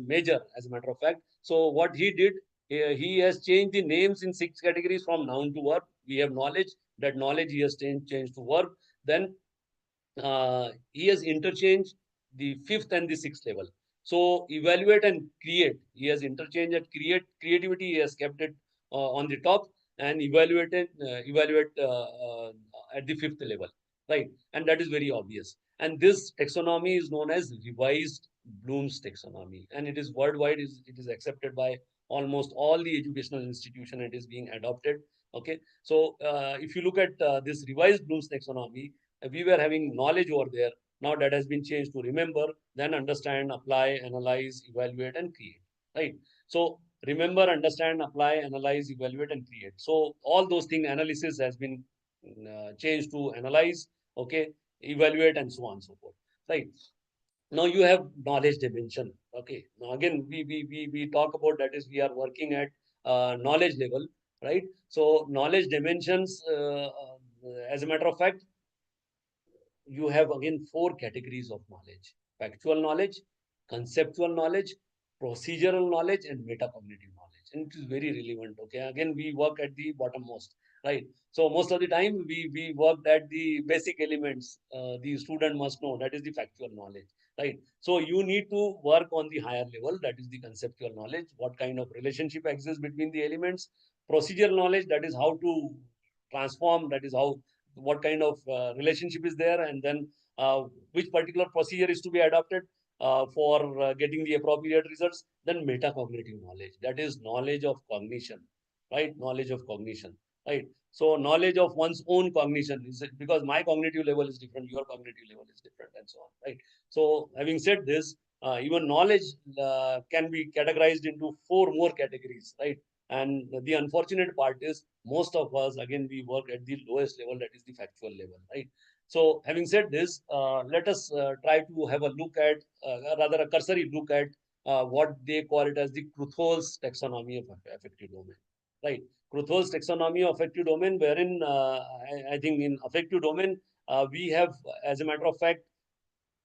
major, as a matter of fact. So what he did, he has changed the names in 6 categories from noun to verb. We have knowledge, that knowledge he has changed to verb. Then he has interchanged the 5th and the 6th level. So evaluate and create, he has interchanged at creativity, he has kept it on the top, and evaluate at the 5th level, right? And that is very obvious. And this taxonomy is known as revised Bloom's taxonomy, and it is worldwide. It is accepted by almost all the educational institution. It is being adopted. Okay, so if you look at this revised Bloom's taxonomy, we were having knowledge over there. Now that has been changed to remember, then understand, apply, analyze, evaluate, and create. Right. So remember, understand, apply, analyze, evaluate, and create. So all those things, analysis has been changed to analyze, okay, evaluate, and so on and so forth. Right. Now you have knowledge dimension. Okay. Now again, we talk about, that is, we are working at knowledge level, right? So knowledge dimensions, as a matter of fact, you have again 4 categories of knowledge: factual knowledge, conceptual knowledge, procedural knowledge, and metacognitive knowledge. And it is very relevant. Okay, again, we work at the bottommost. right? So most of the time we worked at the basic elements. The student must know, that is the factual knowledge, right? So you need to work on the higher level, that is the conceptual knowledge. What kind of relationship exists between the elements? Procedural knowledge, that is how to transform, that is how, what kind of relationship is there, and then which particular procedure is to be adopted for getting the appropriate results. Then metacognitive knowledge, that is knowledge of cognition, right? Knowledge of cognition, right? So knowledge of one's own cognition is because my cognitive level is different, your cognitive level is different, and so on, right? So having said this, even knowledge can be categorized into 4 more categories, right? And the unfortunate part is most of us, again, we work at the lowest level, that is the factual level, right? So having said this, let us try to have a look at, rather a cursory look at what they call it as the Kruthol's taxonomy of affective domain, right? Kruthol's taxonomy of affective domain, wherein I think in affective domain, we have, as a matter of fact,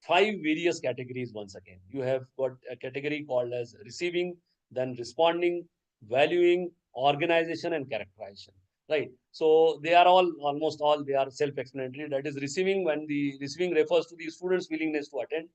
5 various categories. Once again, you have got a category called as receiving, then responding, valuing, organization, and characterization, right? So they are all, almost all, they are self-explanatory. That is receiving, when the receiving refers to the student's willingness to attend,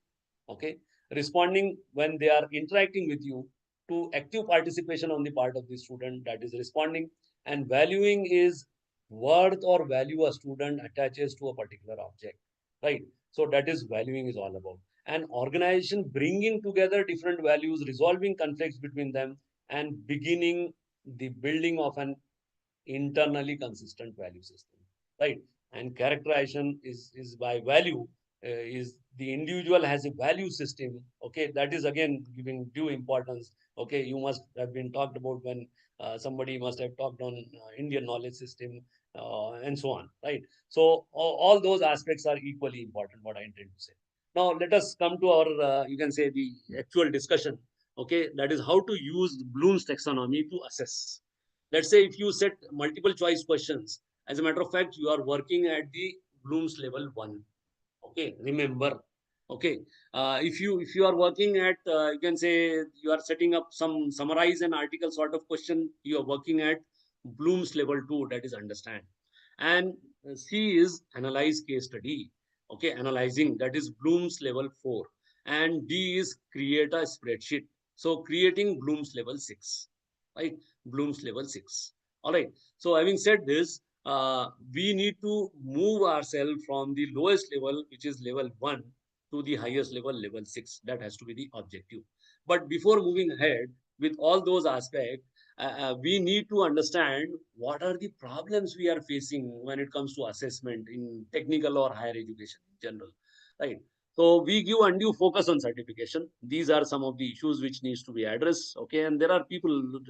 okay? Responding, when they are interacting with you, to active participation on the part of the student, that is responding. And valuing is worth or value a student attaches to a particular object, right? So that is valuing is all about. An organization bringing together different values, resolving conflicts between them, and beginning the building of an internally consistent value system, right? And characterization is by value, is the individual has a value system, okay? That is again giving due importance, okay? You must have been talked about when somebody must have talked on Indian knowledge system, and so on, right? So all those aspects are equally important, what I intend to say. Now let us come to our, you can say, the actual discussion, okay? That is how to use Bloom's taxonomy to assess. Let's say if you set multiple choice questions, as a matter of fact, you are working at the Bloom's level 1. Okay, remember. Okay, if you are working at, you can say you are setting up some summarize an article sort of question, you are working at Bloom's level 2, that is understand. And C is analyze case study. Okay, analyzing, that is Bloom's level 4. And D is create a spreadsheet. So creating Bloom's level 6, right? Bloom's level 6. All right. So having said this, we need to move ourselves from the lowest level, which is level 1, to the highest level, level 6. That has to be the objective. But before moving ahead with all those aspects, we need to understand what are the problems we are facing when it comes to assessment in technical or higher education in general, right? So we give undue focus on certification. These are some of the issues which needs to be addressed, okay? And there are people,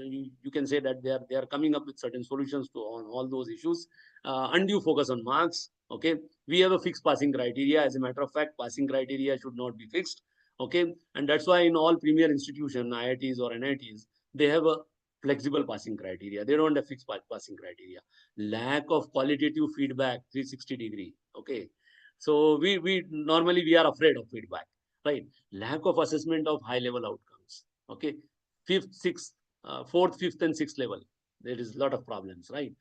you can say that they are coming up with certain solutions to on all those issues. Undue focus on marks, okay? We have a fixed passing criteria. As a matter of fact, passing criteria should not be fixed, okay? And that's why in all premier institutions, IITs or NITs, they have a flexible passing criteria. They don't have fixed passing criteria. Lack of qualitative feedback, 360-degree, okay? So we normally we are afraid of feedback, right? Lack of assessment of high level outcomes, okay? Fourth, fifth, and sixth level, there is a lot of problems, right?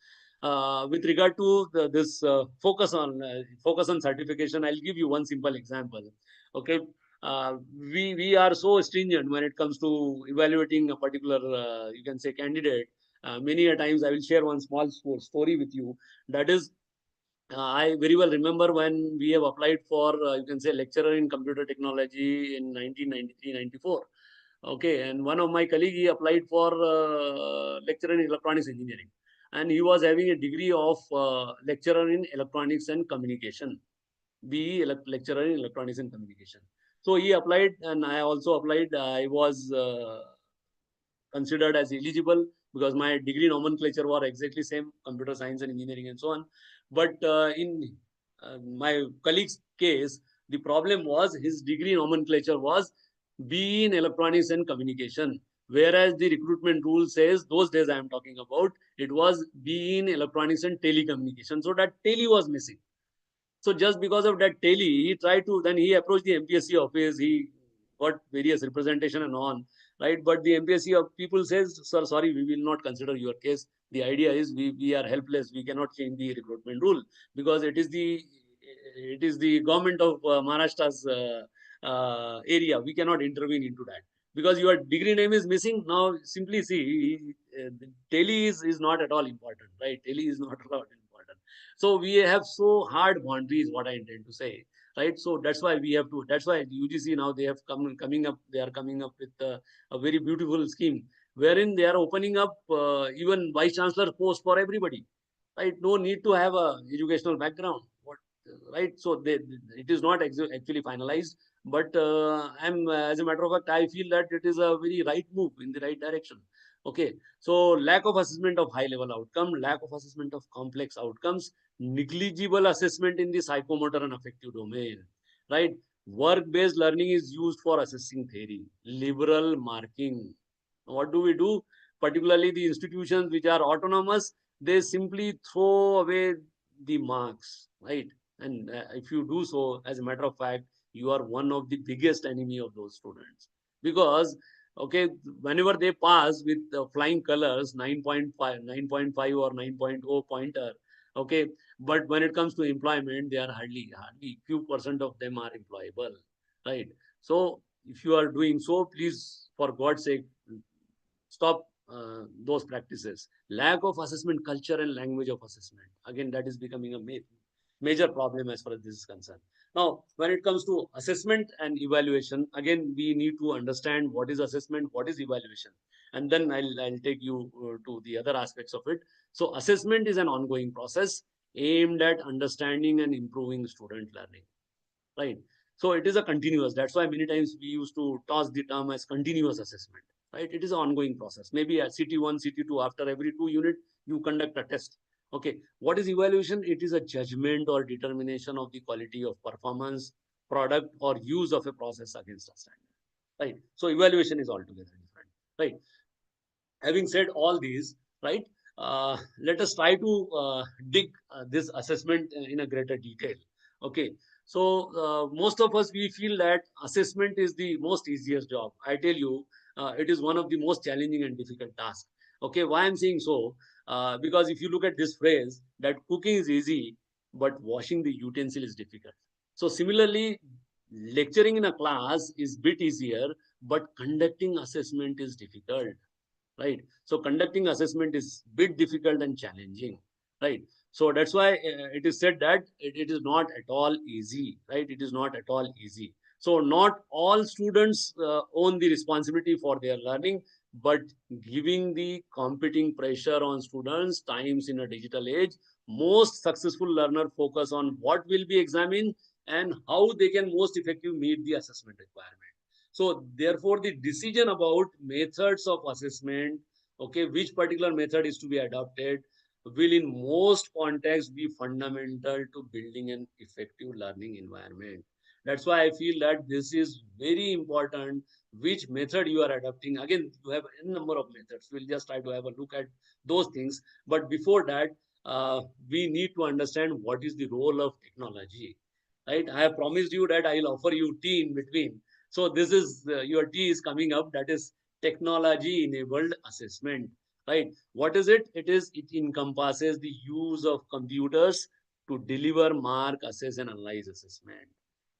With regard to this focus on certification, I'll give you one simple example, okay? We are so stringent when it comes to evaluating a particular, you can say, candidate. Many a times I will share one small story with you. That is, I very well remember when we have applied for, you can say, lecturer in computer technology in 1993-94. Okay, and one of my colleague, he applied for lecturer in electronics engineering, and he was having a degree of lecturer in electronics and communication, BE lecturer in electronics and communication. So he applied, and I also applied. I was considered as eligible because my degree nomenclature was exactly same, computer science and engineering and so on. But in my colleague's case, the problem was his degree nomenclature was BE in electronics and communication, whereas the recruitment rule says, those days I am talking about, it was BE in electronics and telecommunication. So that tele was missing. So just because of that tele, he tried to, then he approached the MPSC office, he got various representation and on, right? But the MPSC of people says, sir, sorry, we will not consider your case. The idea is we are helpless. We cannot change the recruitment rule because it is the government of Maharashtra's area. We cannot intervene into that because your degree name is missing. Now simply see, tele is not at all important, right? Tele is not at all important. So we have so hard boundaries, what I intend to say, right? So that's why we have to, that's why UGC now they have coming up with a very beautiful scheme wherein they are opening up even vice chancellor post for everybody, right? No need to have a educational background, right? So it is not actually finalized, but as a matter of fact, I feel that it is a very right move in the right direction. Okay, so lack of assessment of high level outcome, lack of assessment of complex outcomes, negligible assessment in the psychomotor and affective domain, right? Work-based learning is used for assessing theory, liberal marking. What do we do? Particularly the institutions which are autonomous, they simply throw away the marks, right? And if you do so, as a matter of fact, you are one of the biggest enemy of those students. Because, okay, whenever they pass with flying colors, 9.5, 9.5 or 9.0 pointer, okay, but when it comes to employment, they are hardly few percent of them are employable, right? So if you are doing so, please, for God's sake, stop those practices. Lack of assessment culture and language of assessment. Again, that is becoming a major problem as far as this is concerned. Now, when it comes to assessment and evaluation, again, we need to understand what is assessment, what is evaluation. And then I'll take you to the other aspects of it. So assessment is an ongoing process aimed at understanding and improving student learning, right? So it is a continuous. That's why many times we used to toss the term as continuous assessment, right? It is an ongoing process. Maybe at CT1, CT2, after every 2 units, you conduct a test. Okay, what is evaluation? It is a judgment or determination of the quality of performance, product, or use of a process against a standard, right? So evaluation is altogether different, right? Having said all these, right, let us try to dig this assessment in a greater detail. Okay, so most of us, we feel that assessment is the most easiest job. I tell you, it is one of the most challenging and difficult tasks. Okay, why I'm saying so? Because if you look at this phrase, that cooking is easy, but washing the utensil is difficult. So similarly, lecturing in a class is bit easier, but conducting assessment is difficult, right? So conducting assessment is bit difficult and challenging, right? So that's why it is said that it is not at all easy, right? It is not at all easy. So not all students own the responsibility for their learning, but giving the competing pressure on students times in a digital age, most successful learner focus on what will be examined and how they can most effectively meet the assessment requirement. So therefore, the decision about methods of assessment, okay, which particular method is to be adopted, will in most contexts be fundamental to building an effective learning environment. That's why I feel that this is very important, which method you are adopting. Again, you have a number of methods. We'll just try to have a look at those things. But before that, we need to understand what is the role of technology, right? I have promised you that I'll offer you tea in between. So this is your T is coming up. That is technology enabled assessment, right? What is it? It encompasses the use of computers to deliver, mark, assess, and analyze assessment,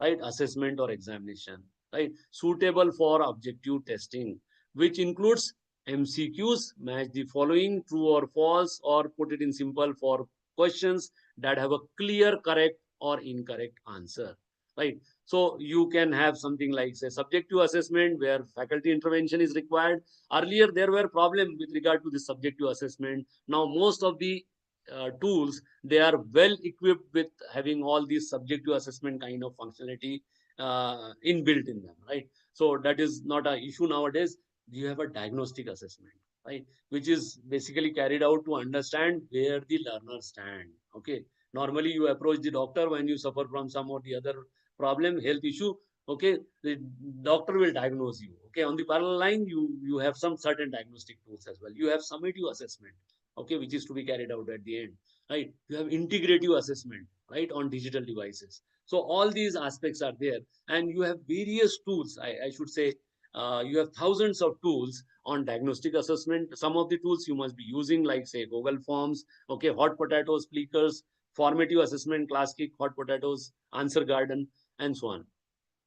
right? Assessment or examination, right? Suitable for objective testing, which includes MCQs, match the following true or false, or put it in simple for questions that have a clear correct or incorrect answer, right? So you can have something like, say, subjective assessment where faculty intervention is required. Earlier, there were problems with regard to the subjective assessment. Now, most of the tools, they are well equipped with having all these subjective assessment kind of functionality inbuilt in them, right? So that is not an issue nowadays. You have a diagnostic assessment, right, which is basically carried out to understand where the learners stand. Okay, normally you approach the doctor when you suffer from some or the other problem, health issue. Okay, the doctor will diagnose you. Okay, on the parallel line, you have some certain diagnostic tools as well. You have summative assessment, okay, which is to be carried out at the end, right? You have integrative assessment, right, on digital devices. So all these aspects are there, and you have various tools, I should say, you have thousands of tools on diagnostic assessment. Some of the tools you must be using, like say Google Forms, okay, hot potatoes, Plickers, formative assessment, Classic, hot potatoes, Answer Garden, and so on.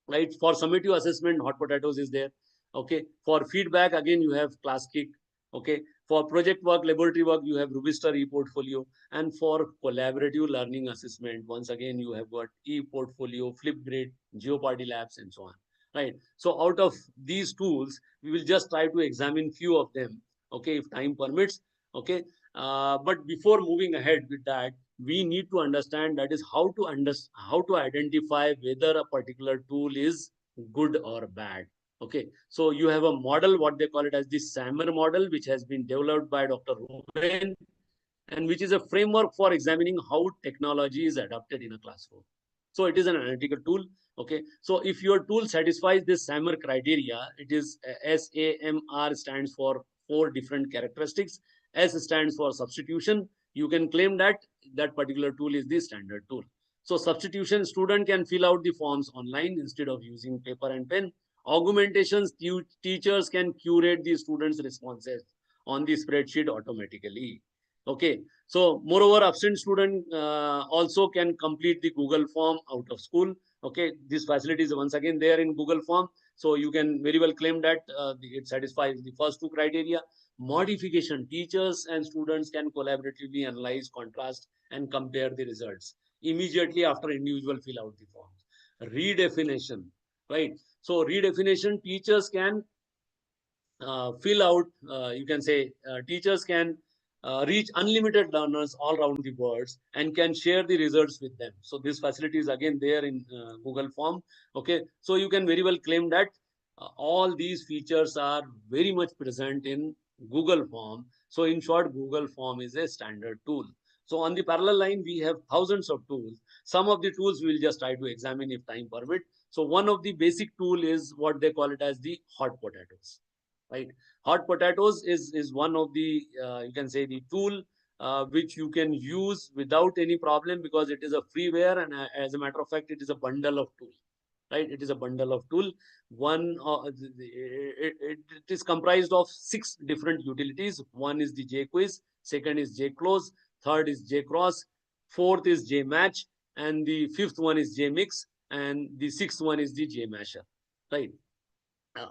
Right? For summative assessment, hot potatoes is there. Okay. For feedback, again, you have Classic. Okay. For project work, laboratory work, you have Rubister ePortfolio. And for collaborative learning assessment, once again, you have got ePortfolio, Flipgrid, Jeopardy Labs, and so on. Right. So out of these tools, we will just try to examine few of them. Okay. If time permits. Okay. But before moving ahead with that, we need to understand, that is how to identify whether a particular tool is good or bad. Okay, so you have a model, what they call it as the SAMR model, which has been developed by Dr. Ruben, and which is a framework for examining how technology is adopted in a classroom. So it is an analytical tool. Okay, so if your tool satisfies this SAMR criteria, it is SAMR stands for 4 different characteristics. S stands for substitution. You can claim that that particular tool is the standard tool. So substitution, student can fill out the forms online instead of using paper and pen. Augmentations, teachers can curate the students' responses on the spreadsheet automatically. Okay, so moreover, absent student also can complete the Google form out of school. Okay, this facility is once again there in Google form. So you can very well claim that it satisfies the first 2 criteria. Modification, teachers and students can collaboratively analyze, contrast, and compare the results immediately after individual fill out the forms. Redefinition, right? So redefinition, teachers can fill out, you can say teachers can reach unlimited learners all around the world and can share the results with them. So this facility is again there in Google form. Okay, so you can very well claim that all these features are very much present in Google form. So in short, Google form is a standard tool. So on the parallel line, we have thousands of tools. Some of the tools we will just try to examine if time permit. So one of the basic tool is what they call it as the hot potatoes. Right, hot potatoes is one of the you can say the tool which you can use without any problem, because it is a freeware, and as a matter of fact, it is a bundle of tool. Right, it is a bundle of tool. One it is comprised of 6 different utilities. One is the JQuiz, second is JClose, third is JCross, fourth is JMatch, and the fifth one is JMix, and the sixth one is the JMasher. Right.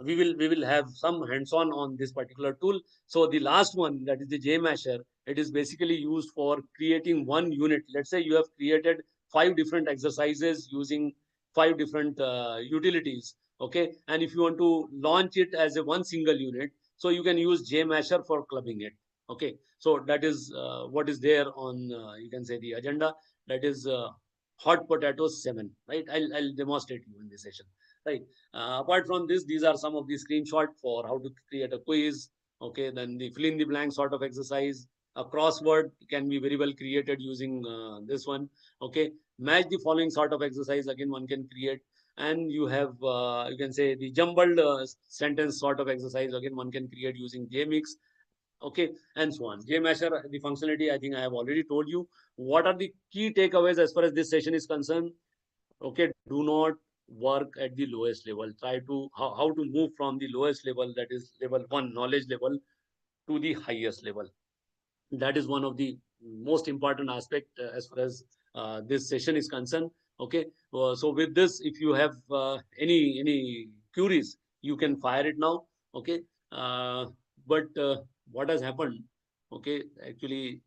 We will have some hands-on on this particular tool. So the last one, that is the JMasher, it is basically used for creating one unit. Let's say you have created 5 different exercises using 5 different utilities. Okay, and if you want to launch it as a one single unit, so you can use JMasher for clubbing it. Okay, so that is what is there on you can say the agenda. That is hot potatoes 7. Right, I'll demonstrate you in this session. Right. Apart from this, these are some of the screenshots for how to create a quiz. Okay, then the fill in the blank sort of exercise. A crossword can be very well created using this one. Okay, match the following sort of exercise. Again, one can create, and you have you can say the jumbled sentence sort of exercise. Again, one can create using JMix. Okay, and so on. JMasher, the functionality, I think I have already told you. What are the key takeaways as far as this session is concerned? Okay, do not work at the lowest level. Try to how to move from the lowest level, that is level 1 knowledge level, to the highest level. That is one of the most important aspect as far as this session is concerned. Okay, so with this, if you have any queries, you can fire it now. Okay, but what has happened? Okay, actually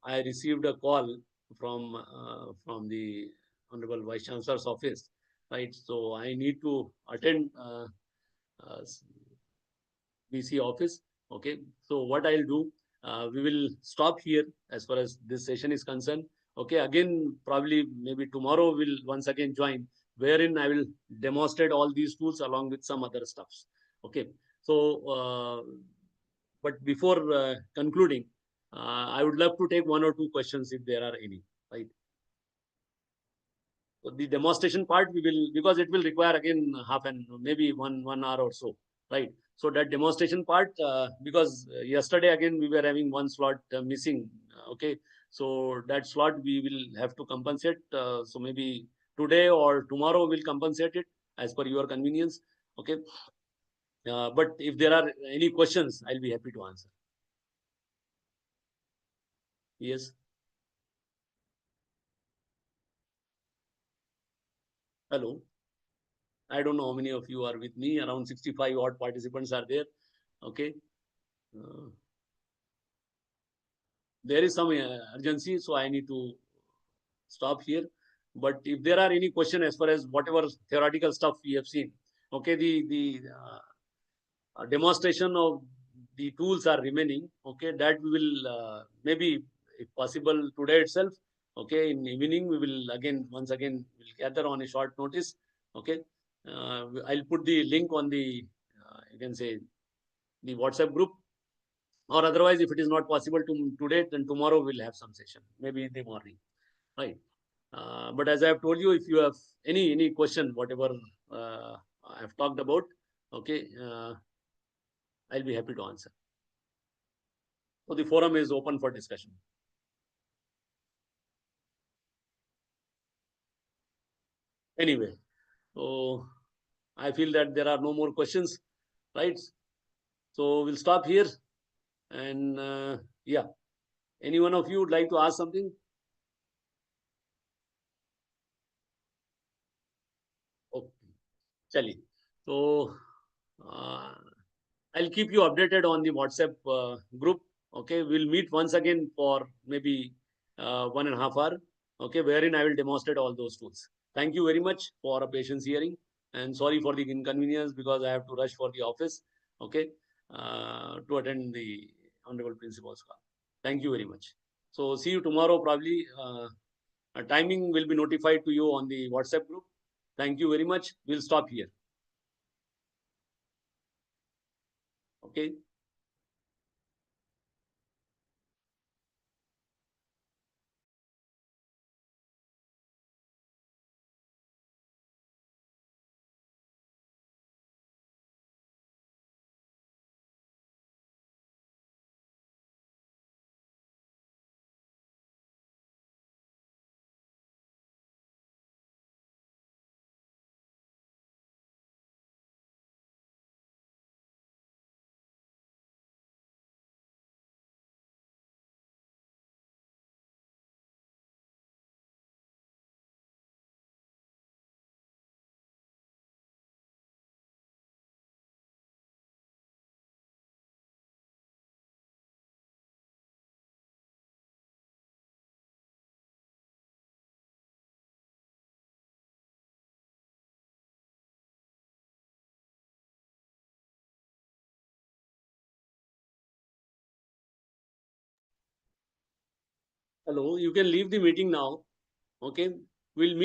I received a call from the Honorable Vice Chancellor's office, right? So I need to attend VC office. Okay, so what I'll do, we will stop here as far as this session is concerned. Okay, again, probably maybe tomorrow we'll once again join, wherein I will demonstrate all these tools along with some other stuffs. Okay, so but before concluding, I would love to take 1 or 2 questions if there are any. Right. So the demonstration part we will, because it will require again half an maybe one hour or so. Right. So that demonstration part, because yesterday again we were having 1 slot missing. Okay. So that slot we will have to compensate. So maybe today or tomorrow we'll compensate it. as per your convenience. Okay. But if there are any questions, I'll be happy to answer. Yes. Hello. I don't know how many of you are with me. Around 65 odd participants are there. Okay. There is some urgency, so I need to stop here. But if there are any question as far as whatever theoretical stuff we have seen, okay, the demonstration of the tools are remaining. Okay, that we will maybe, if possible, today itself. Okay, in evening we will once again gather on a short notice. Okay, I'll put the link on the you can say the WhatsApp group, or otherwise, if it is not possible today, then tomorrow we'll have some session, maybe in the morning, right? But as I have told you, if you have any question, whatever I have talked about, okay, I'll be happy to answer. So the forum is open for discussion. Anyway, so I feel that there are no more questions, right? So we'll stop here. And yeah, any one of you would like to ask something? Okay, chali. So I'll keep you updated on the WhatsApp group. Okay, we'll meet once again for maybe 1.5 hours. Okay, wherein I will demonstrate all those tools. Thank you very much for a patience hearing, and sorry for the inconvenience because I have to rush for the office. Okay, to attend the honorable principal's call. Thank you very much. So see you tomorrow. Probably a timing will be notified to you on the WhatsApp group. Thank you very much. We'll stop here. Okay. Hello, you can leave the meeting now. Okay, we'll meet.